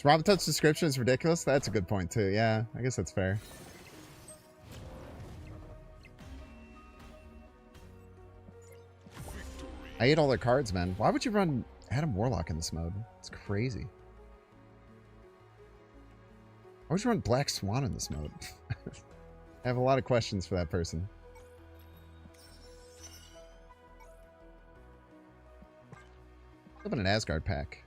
Ramatut's description is ridiculous? That's a good point, too. Yeah, I guess that's fair. I ate all their cards, man. Why would you run Adam Warlock in this mode? It's crazy. Why would you run Black Swan in this mode? I have a lot of questions for that person. Open an Asgard pack.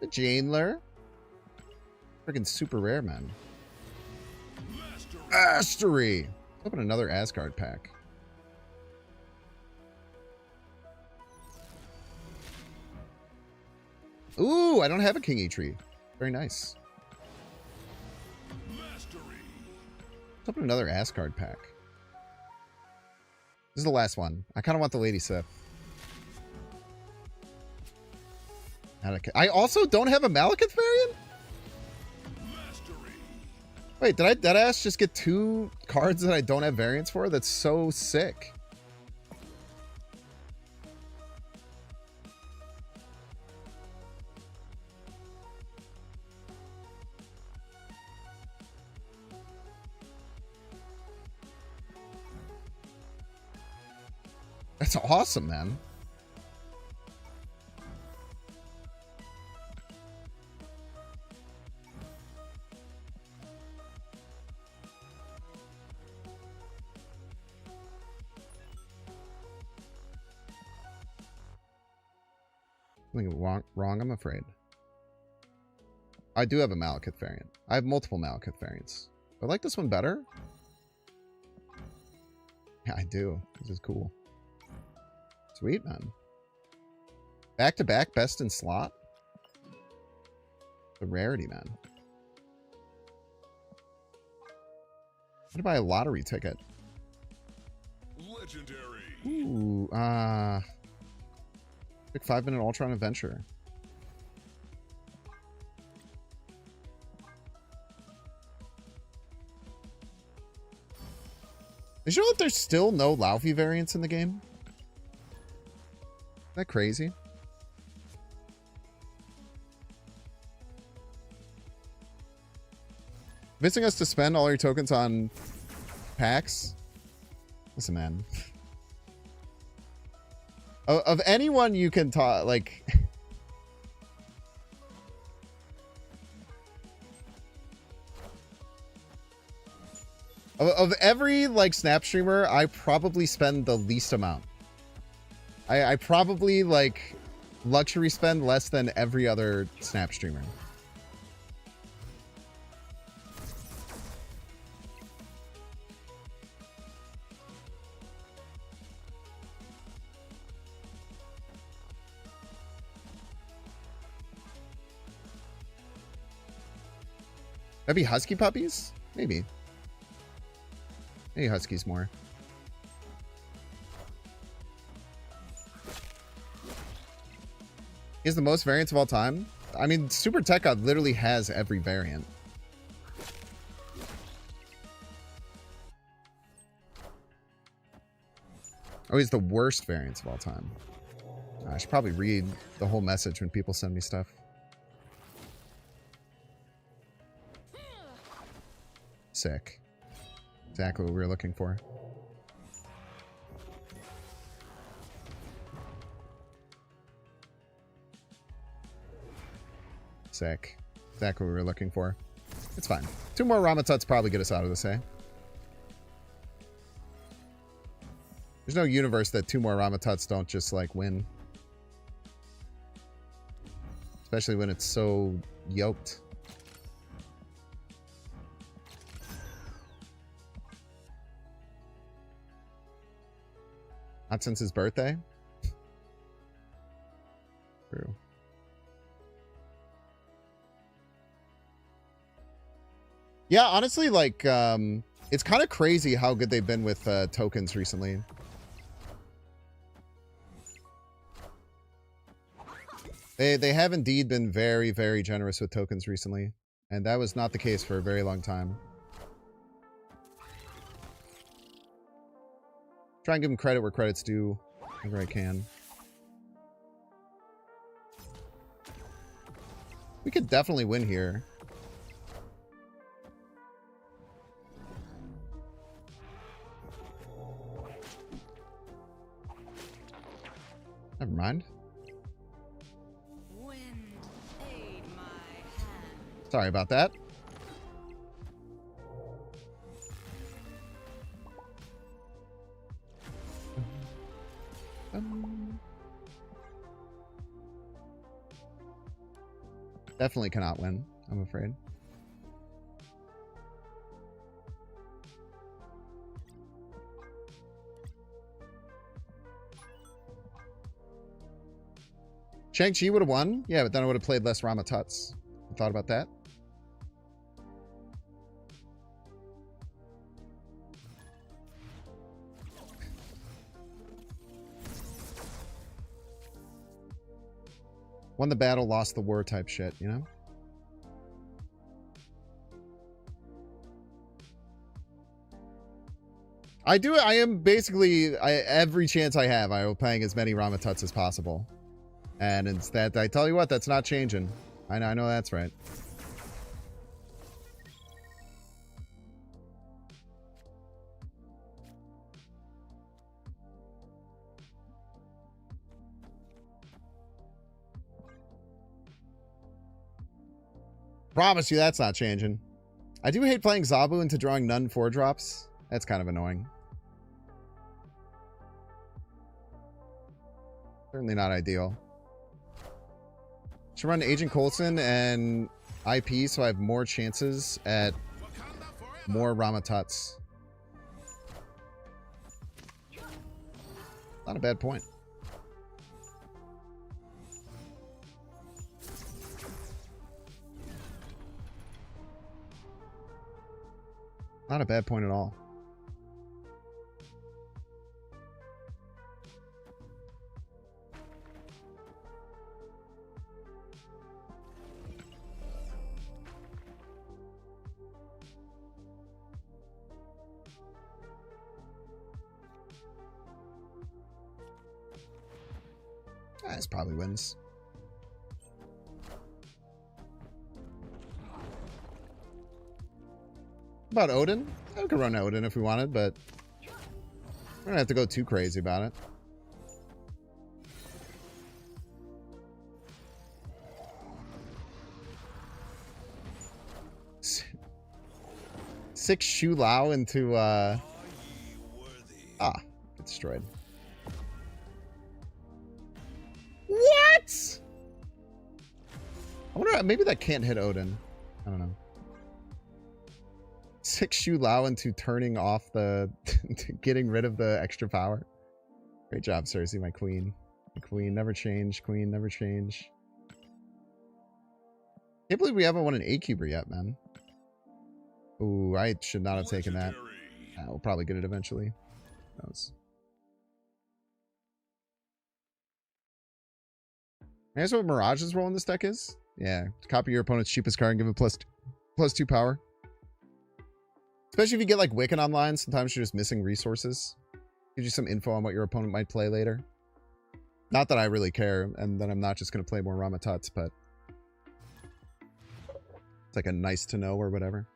The Janler. Freaking super rare, man. Mastery. Open another Asgard pack. Ooh, I don't have a King E tree. Very nice. Let's open another Asgard pack. This is the last one. I kind of want the Lady Sif. I also don't have a Malekith variant? Wait, did I deadass just get 2 cards that I don't have variants for? That's so sick. That's awesome, man. Something wrong, I'm afraid. I do have a Malekith variant. I have multiple Malekith variants. I like this one better. Yeah, I do. This is cool. Sweet, man. Back-to-back best in slot. The rarity, man. I'm gonna buy a lottery ticket. Legendary. Ooh, Big 5-minute Ultron adventure. Did you know that there's still no Laufey variants in the game? Isn't that crazy? Convincing us to spend all your tokens on packs? Listen, man. Of anyone you can talk, like... of every, like, Snap streamer, I probably spend the least amount. I probably, like, luxury spend less than every other Snap streamer. That'd be Husky puppies? Maybe. Maybe Huskies more. He has the most variants of all time? I mean, Super Tech God literally has every variant. Oh, he's the worst variants of all time. I should probably read the whole message when people send me stuff. Sick. Exactly what we were looking for. Sick. Exactly what we were looking for. It's fine. 2 more Ramatuts probably get us out of this, eh? There's no universe that 2 more Ramatuts don't just, like, win. Especially when it's so yoked. Not since his birthday? True. Yeah, honestly, like, it's kind of crazy how good they've been with tokens recently. They have indeed been very, very generous with tokens recently. And that was not the case for a very long time. Try and give them credit where credit's due, whenever I can. We could definitely win here. Never mind. Wind, aid my hand. Sorry about that. Definitely cannot win, I'm afraid. Shang-Chi would have won. Yeah, but then I would have played less Rama Tuts. You thought about that? Won the battle, lost the war type shit, you know? I am basically, every chance I have, I will playing as many Rama Tuts as possible. And it's that, I tell you what, that's not changing. I know that's right. Promise you that's not changing. I do hate playing Zabu into drawing none 4-drops. That's kind of annoying. Certainly not ideal. Should run Agent Coulson and IP so I have more chances at more Rama Tuts. Not a bad point. Not a bad point at all. This probably wins. About Odin? I could run Odin if we wanted, but we don't have to go too crazy about it. Six Shu Lao into get destroyed. What? I wonder, maybe that can't hit Odin. I don't know. 6 Shu Lao into turning off the getting rid of the extra power. Great job, Cersei, my queen. My queen never change. Queen never change. Can't believe we haven't won an A-cuber yet, man. Ooh, I should not have taken that. We'll probably get it eventually. That was... Here's what Mirage's role in this deck is. Yeah, copy your opponent's cheapest card and give it plus 2 power. Especially if you get like Wiccan online, sometimes you're just missing resources. Gives you some info on what your opponent might play later. Not that I really care, and then I'm not just going to play more Rama Tuts, but it's like a nice to know or whatever.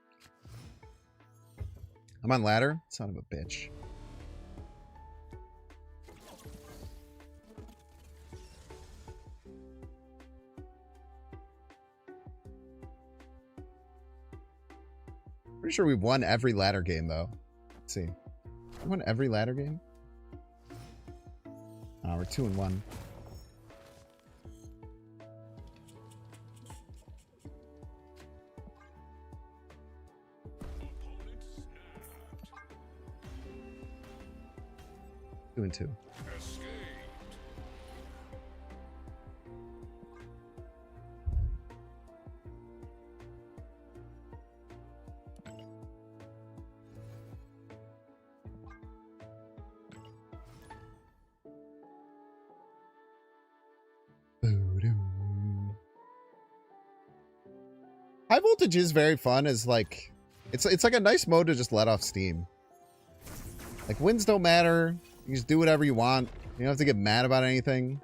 I'm on ladder. Son of a bitch. Pretty sure we've won every ladder game, though. Let's see. We won every ladder game? Oh, we're 2-1. Two and 2. High voltage is very fun as like it's like a nice mode to just let off steam. Like wins don't matter. You just do whatever you want. You don't have to get mad about anything.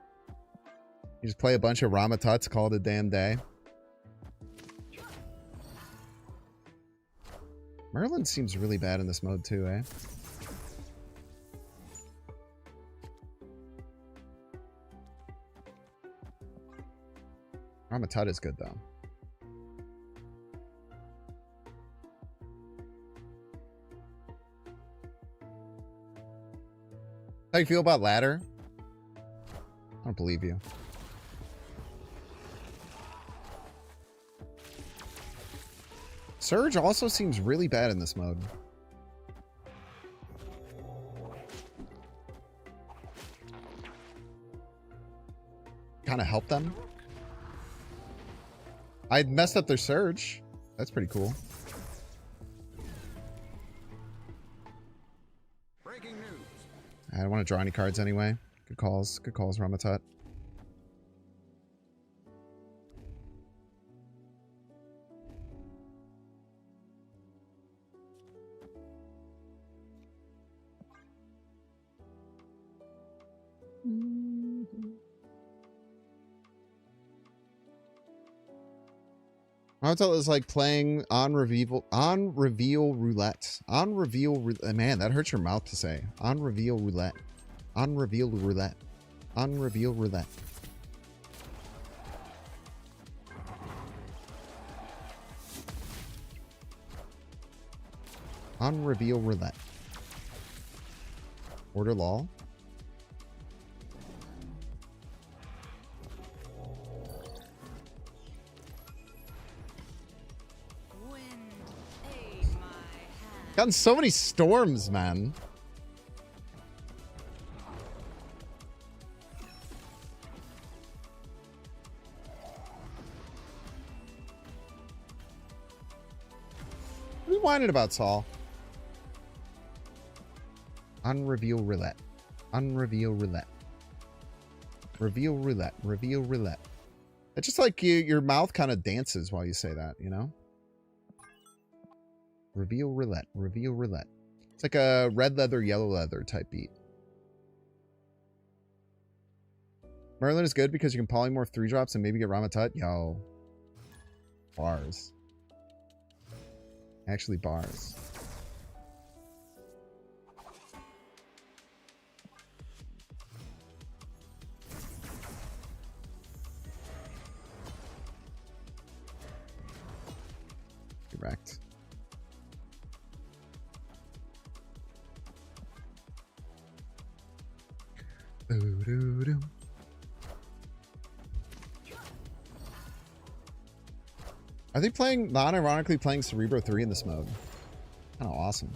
You just play a bunch of Rama Tuts, call it a damn day. Merlin seems really bad in this mode too, eh? Rama Tut is good though. How you feel about ladder? I don't believe you. Surge also seems really bad in this mode. kind of help them. I messed up their surge. That's pretty cool. Breaking news. I don't want to draw any cards anyway. Good calls. Good calls, Ramatut. Ramatut is like playing on reveal roulette. On reveal roulette. Man, that hurts your mouth to say. On reveal roulette. On reveal roulette. On reveal roulette. On reveal roulette. Order law. Wind, aid my hand. Gotten so many storms, man. What are you whining about, Saul? Unreveal roulette. Unreveal roulette. Reveal roulette. Reveal roulette. It's just like your mouth kind of dances while you say that, you know? Reveal roulette. Reveal roulette. It's like a red leather, yellow leather type beat. Merlin is good because you can polymorph 3-drops and maybe get Ramatut. Yo. Bars. Actually bars. Correct. Doo-doo-doo. Are they playing, non-ironically playing Cerebro 3 in this mode? Kind of awesome.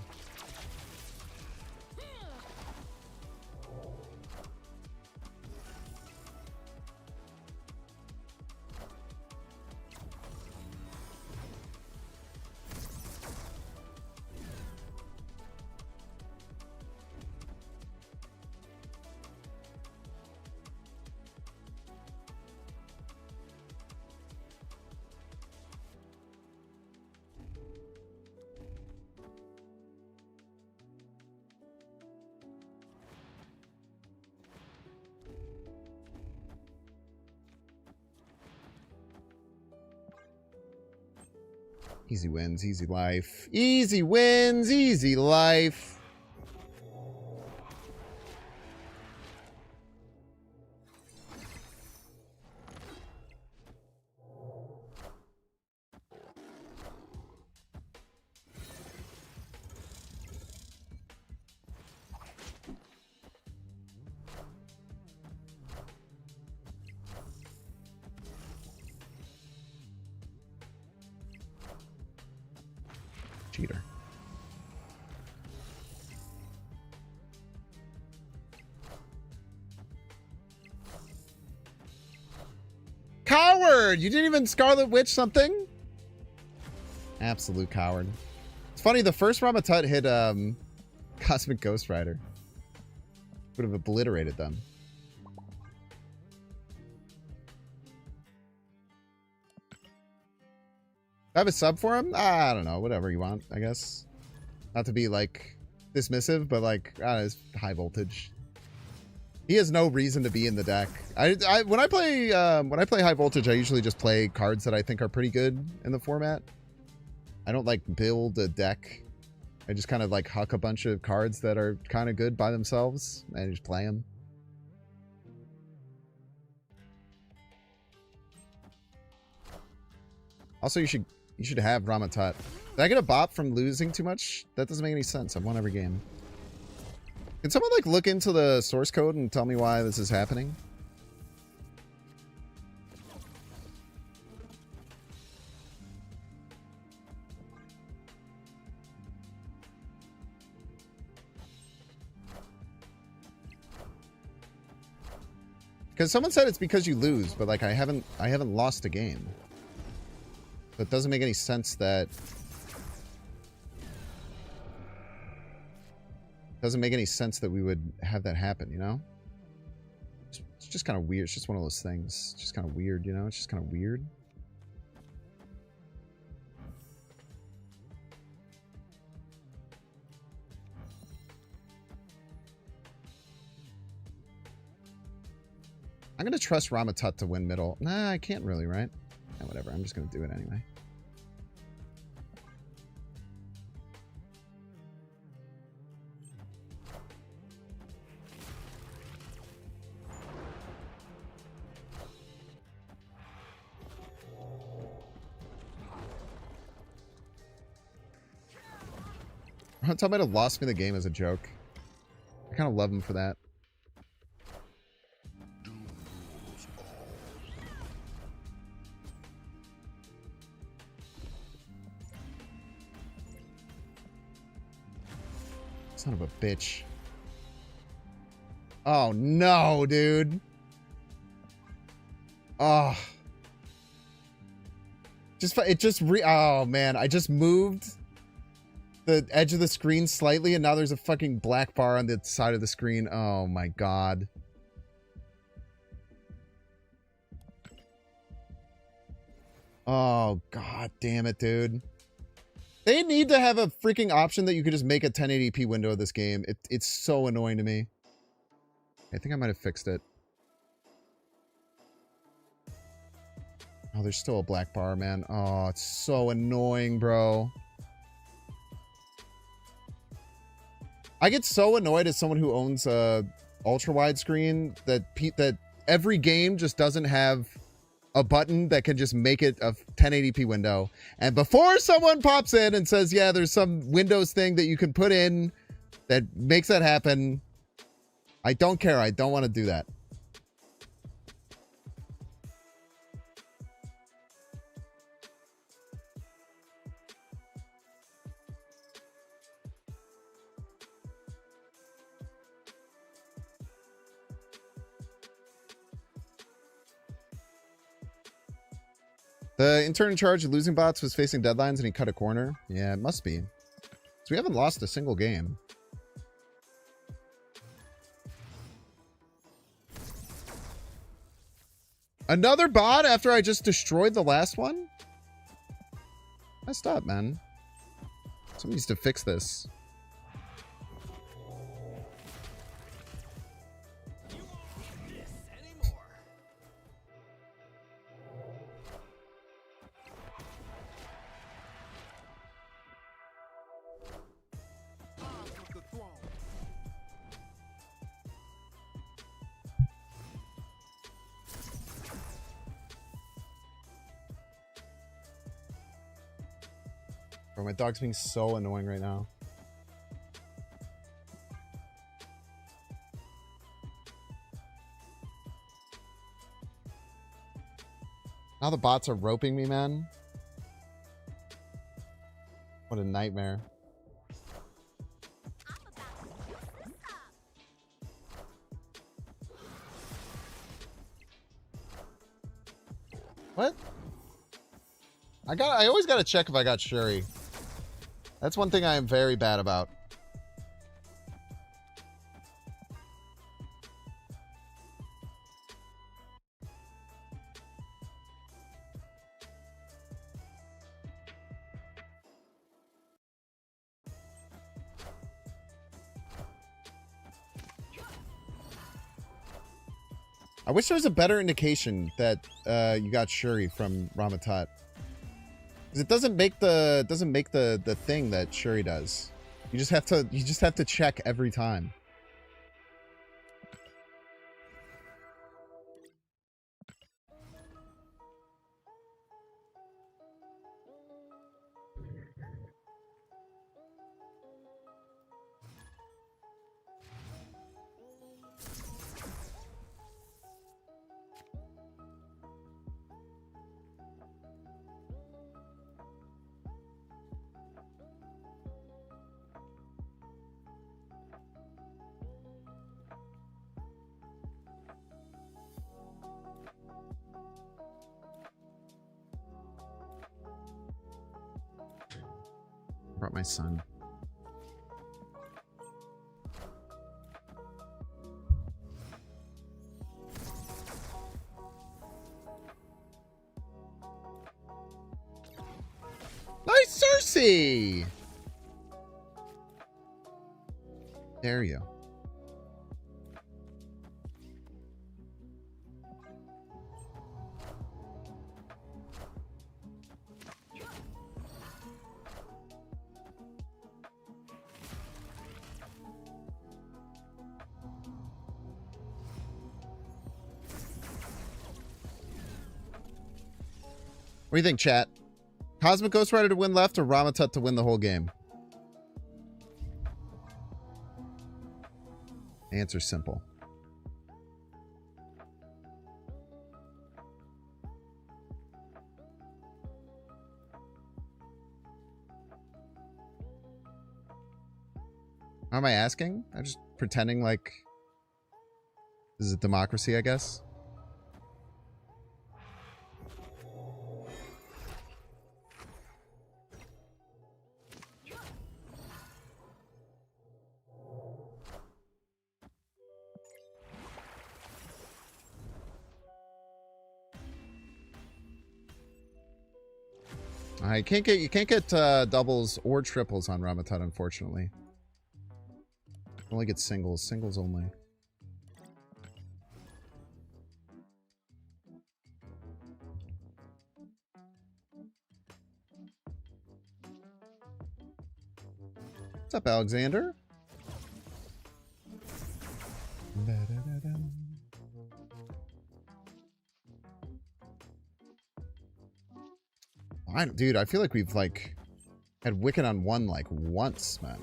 Easy wins, easy life. Easy wins, easy life. Cheater. Coward! You didn't even Scarlet Witch something? Absolute coward. It's funny, the first Ramatut hit Cosmic Ghost Rider. Would have obliterated them. I have a sub for him? I don't know. Whatever you want, I guess. Not to be, like, dismissive, but, like, it's high voltage. He has no reason to be in the deck. When I play high voltage, I usually just play cards that I think are pretty good in the format. I don't, like, build a deck. I just kind of, like, huck a bunch of cards that are kind of good by themselves and just play them. Also, you should have Ramatut. Did I get a bop from losing too much? That doesn't make any sense. I've won every game. Can someone, like, look into the source code and tell me why this is happening? Because someone said it's because you lose, but like I haven't lost a game. So it doesn't make any sense that we would have that happen, you know? It's just kind of weird. It's just one of those things. It's just kind of weird, you know? It's just kind of weird. I'm going to trust Ramatut to win middle. Nah, I can't really, right? Yeah, whatever. I'm just going to do it anyway. Ramatut might have lost me the game as a joke. I kind of love him for that. Son of a bitch. Oh, no, dude. Oh. Oh, man. I just moved the edge of the screen slightly, and now there's a fucking black bar on the side of the screen. Oh, my God. Oh, God damn it, dude. They need to have a freaking option that you could just make a 1080p window of this game. It's so annoying to me. I think I might have fixed it. Oh, there's still a black bar, man. Oh, it's so annoying, bro. I get so annoyed as someone who owns a ultra wide screen that every game just doesn't have a button that can just make it a 1080p window. And before someone pops in and says, yeah, there's some Windows thing that you can put in that makes that happen, I don't care. I don't want to do that. The intern in charge of losing bots was facing deadlines and he cut a corner. Yeah, it must be. So we haven't lost a single game. Another bot after I just destroyed the last one? Messed up, man. Someone needs to fix this. Bro, my dog's being so annoying right now. Now the bots are roping me, man. What a nightmare. What? I always gotta check if I got Shuri. That's one thing I am very bad about. I wish there was a better indication that you got Shuri from Ramatut. Because it doesn't make the thing that Shuri does. You just have to check every time. Brought my son. Nice, Cersei! There you. What do you think, chat? Cosmic Ghost Rider to win left or Ramatut to win the whole game? Answer simple. How am I asking? I'm just pretending like this is a democracy, I guess. You can't get doubles or triples on Ramatut, unfortunately. Only get singles only. What's up, Alexander? Dude, I feel like we've like had Wicked on one like once, man.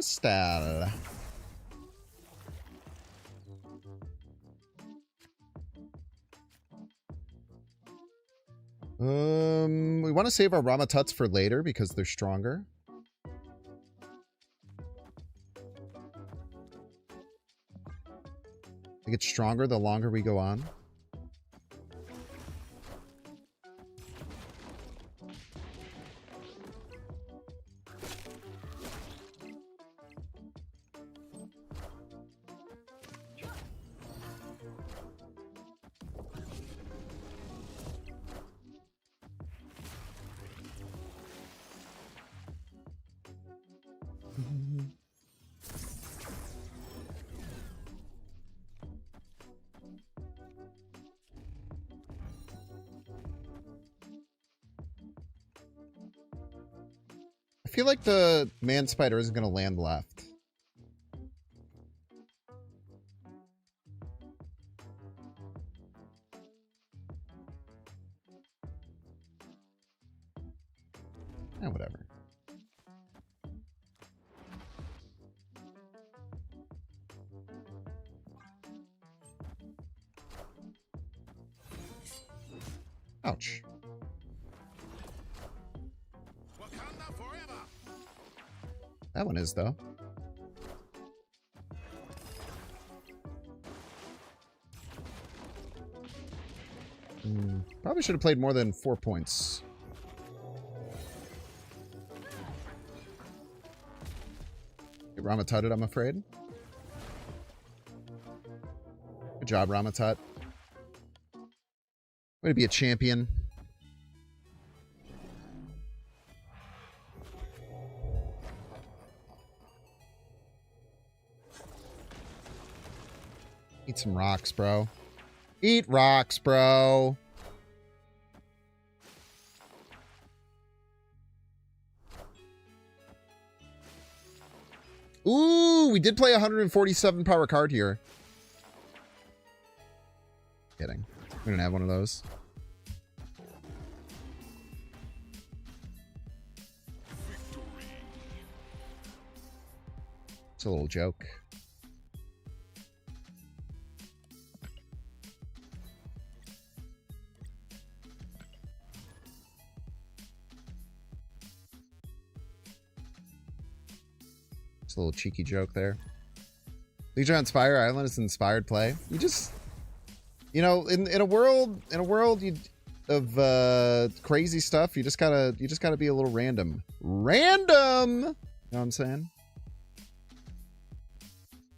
Style. We want to save our Ramatuts for later because they're stronger. They get stronger the longer we go on. I feel like the man spider isn't going to land left. Eh, whatever. Ouch. That one is, though. Probably should have played more than 4 points. Get Ramatutted, I'm afraid. Good job, Ramatut. Way to be a champion. Eat some rocks, bro. Eat rocks, bro. Ooh, we did play a 147 power card here. Kidding. We don't have one of those. It's a little joke. It's a little cheeky joke there. Legion on Spire Island is inspired play. You just, you know, in a world of crazy stuff. You just gotta be a little random. Random! You know what I'm saying?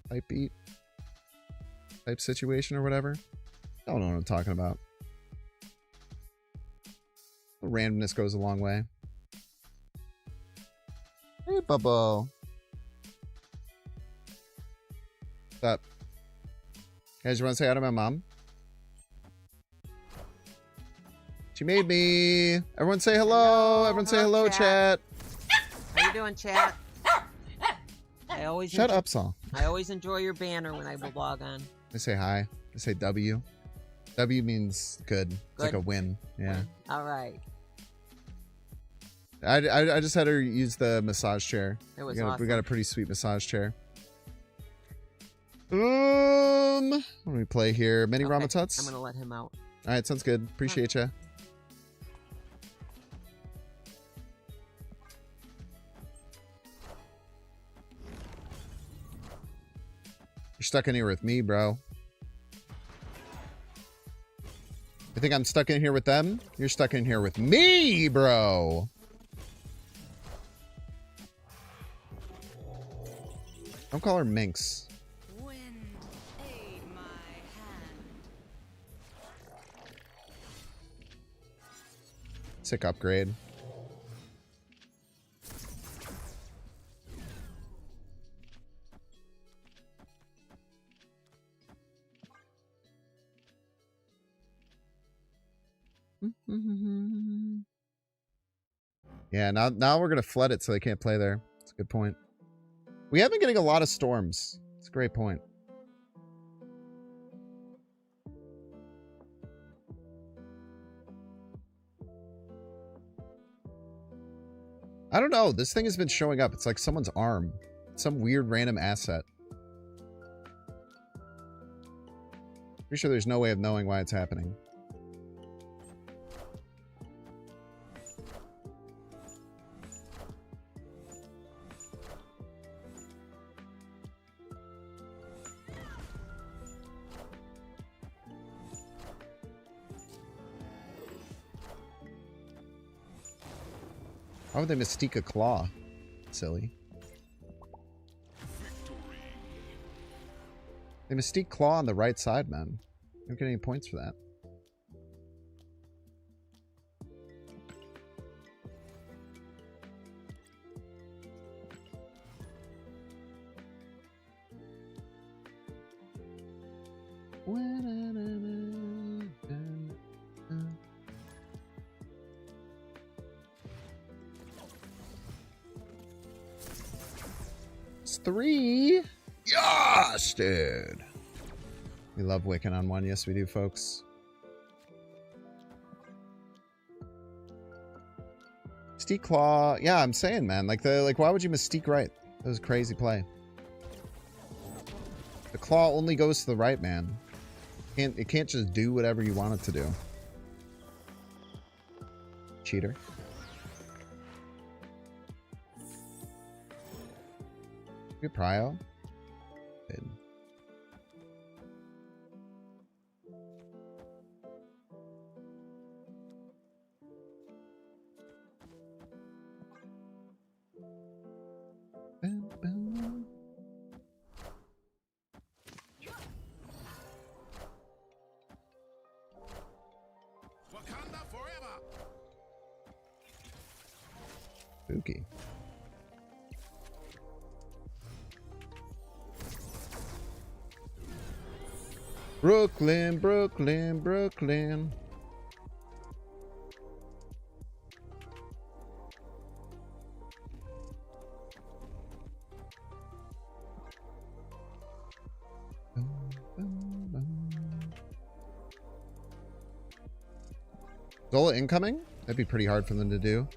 Type beat. Type situation or whatever. I don't know what I'm talking about. Randomness goes a long way. Hey, Bubble. What's up? Guys, you want to say hi to my mom? She made me. Everyone say hello. Everyone say hello, chat. How you doing, chat? Shut up, Saul. I always enjoy your banner when I log on. I say hi. I say W. W means good. It's like a win. Yeah. All right. I just had her use the massage chair. It was We awesome. got a pretty sweet massage chair. What do we play here? Mini Okay, Ramatuts? I'm gonna let him out. All right, sounds good. Appreciate ya. You're stuck in here with me, bro. You think I'm stuck in here with them? You're stuck in here with me, bro. Don't call her Minx. Wind, aid my hand. Sick upgrade. Yeah, now we're gonna flood it so they can't play there. That's a good point. We have been getting a lot of storms. It's a great point. I don't know. This thing has been showing up. It's like someone's arm. Some weird random asset. Pretty sure there's no way of knowing why it's happening. Why would they Mystique a claw? Silly. They Mystique claw on the right side, man. You don't get any points for that. It's 3. Yes, dude. We love Wiccan on 1. Yes, we do, folks. Mystique Claw. Yeah, I'm saying, man. Like, why would you Mystique right? That was a crazy play. The claw only goes to the right, man. It can't just do whatever you want it to do. Cheater. Good prio. Good. Boom, boom. Wakanda forever. Spooky. Brooklyn, Brooklyn, Brooklyn. Zola incoming? That'd be pretty hard for them to do.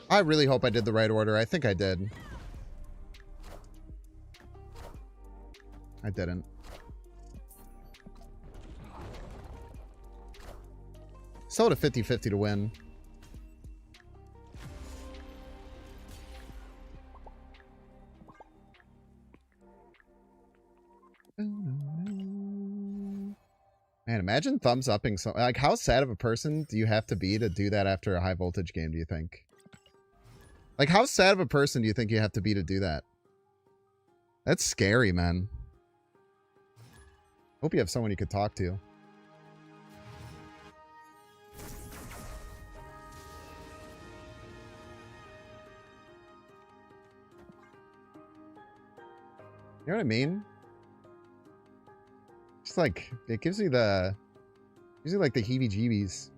I really hope I did the right order. I think I did. I didn't. Still at a 50-50 to win. Man, imagine thumbs upping some. Like, how sad of a person do you have to be to do that after a high voltage game, do you think? Like, how sad of a person do you think you have to be to do that? That's scary, man. Hope you have someone you could talk to. You know what I mean? Just like, it gives you like the heebie-jeebies.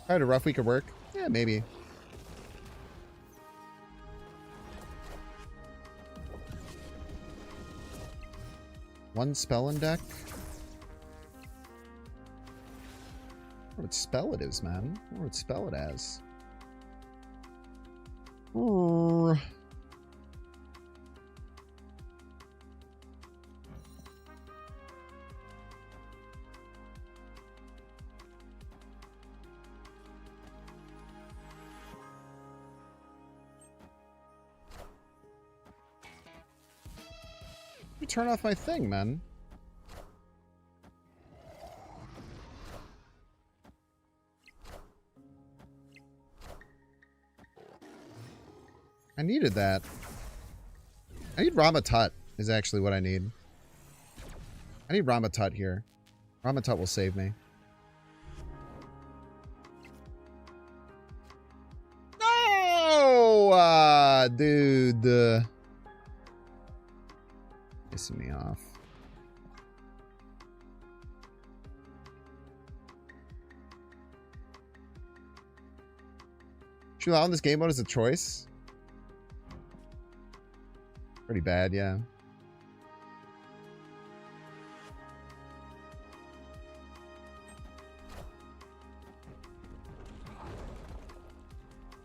I had a rough week of work. Yeah, maybe. One spell in deck. What spell it is, man. What spell it as. Let me turn off my thing, man. I needed that. I need Ramatut is actually what I need. I need Ramatut here. Ramatut will save me. No! Dude. Pissing me off. Should you allow in this game mode as a choice? Pretty bad, yeah.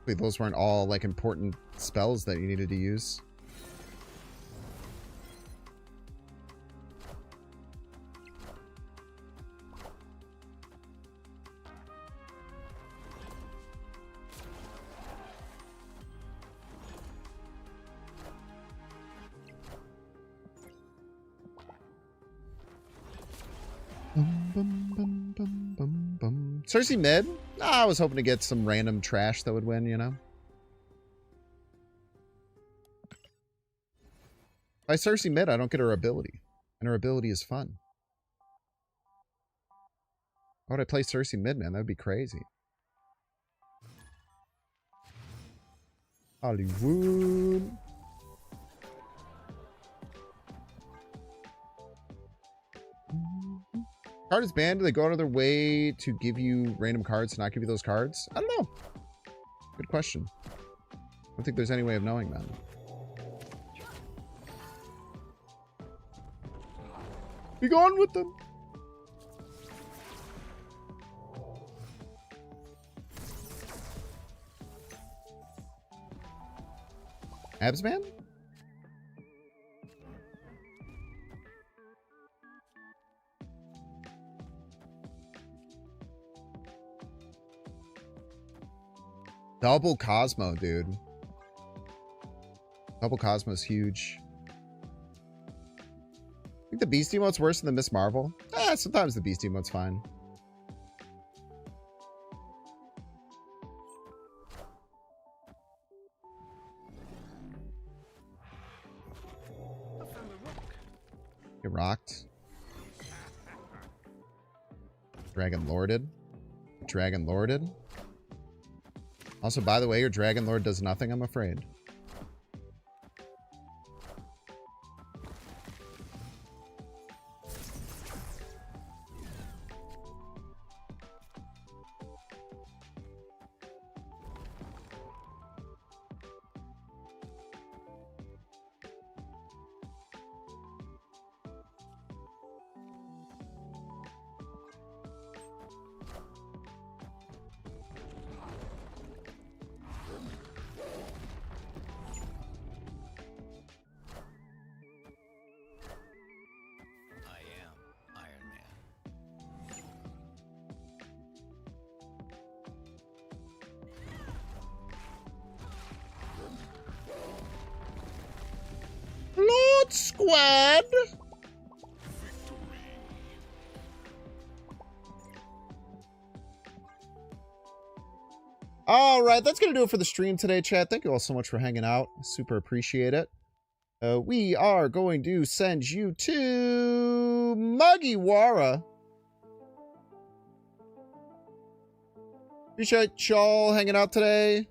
Wait, those weren't all like important spells that you needed to use. Cersei mid? I was hoping to get some random trash that would win, you know? If I Cersei mid, I don't get her ability. And her ability is fun. Why would I play Cersei mid, man? That would be crazy. Hollywood. Card is banned. Do they go out of their way to give you random cards to not give you those cards? I don't know. Good question. I don't think there's any way of knowing that. Be gone with them. Abs man? Double Cosmo, dude. Double Cosmo's huge. I think the Beast emote's worse than the Miss Marvel. Sometimes the Beast emote's fine. Get rocked. Dragon Lorded. Dragon Lorded. Also, by the way, your Dragon Lord does nothing, I'm afraid. out, squad! All right, that's going to do it for the stream today, chat. Thank you all so much for hanging out. Super appreciate it. We are going to send you to Mugiwara. Appreciate y'all hanging out today.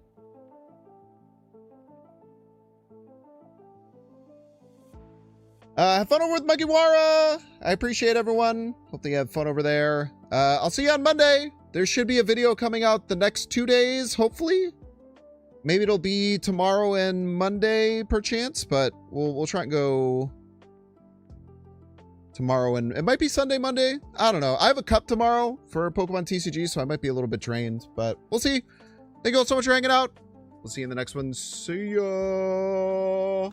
Have fun over with Mugiwara. I appreciate everyone. Hope they have fun over there. I'll see you on Monday. There should be a video coming out the next 2 days, hopefully. Maybe it'll be tomorrow and Monday, perchance, but we'll try and go tomorrow, and it might be Sunday, Monday. I don't know. I have a cup tomorrow for Pokemon TCG, so I might be a little bit drained, but we'll see. Thank you all so much for hanging out. We'll see you in the next one. See ya.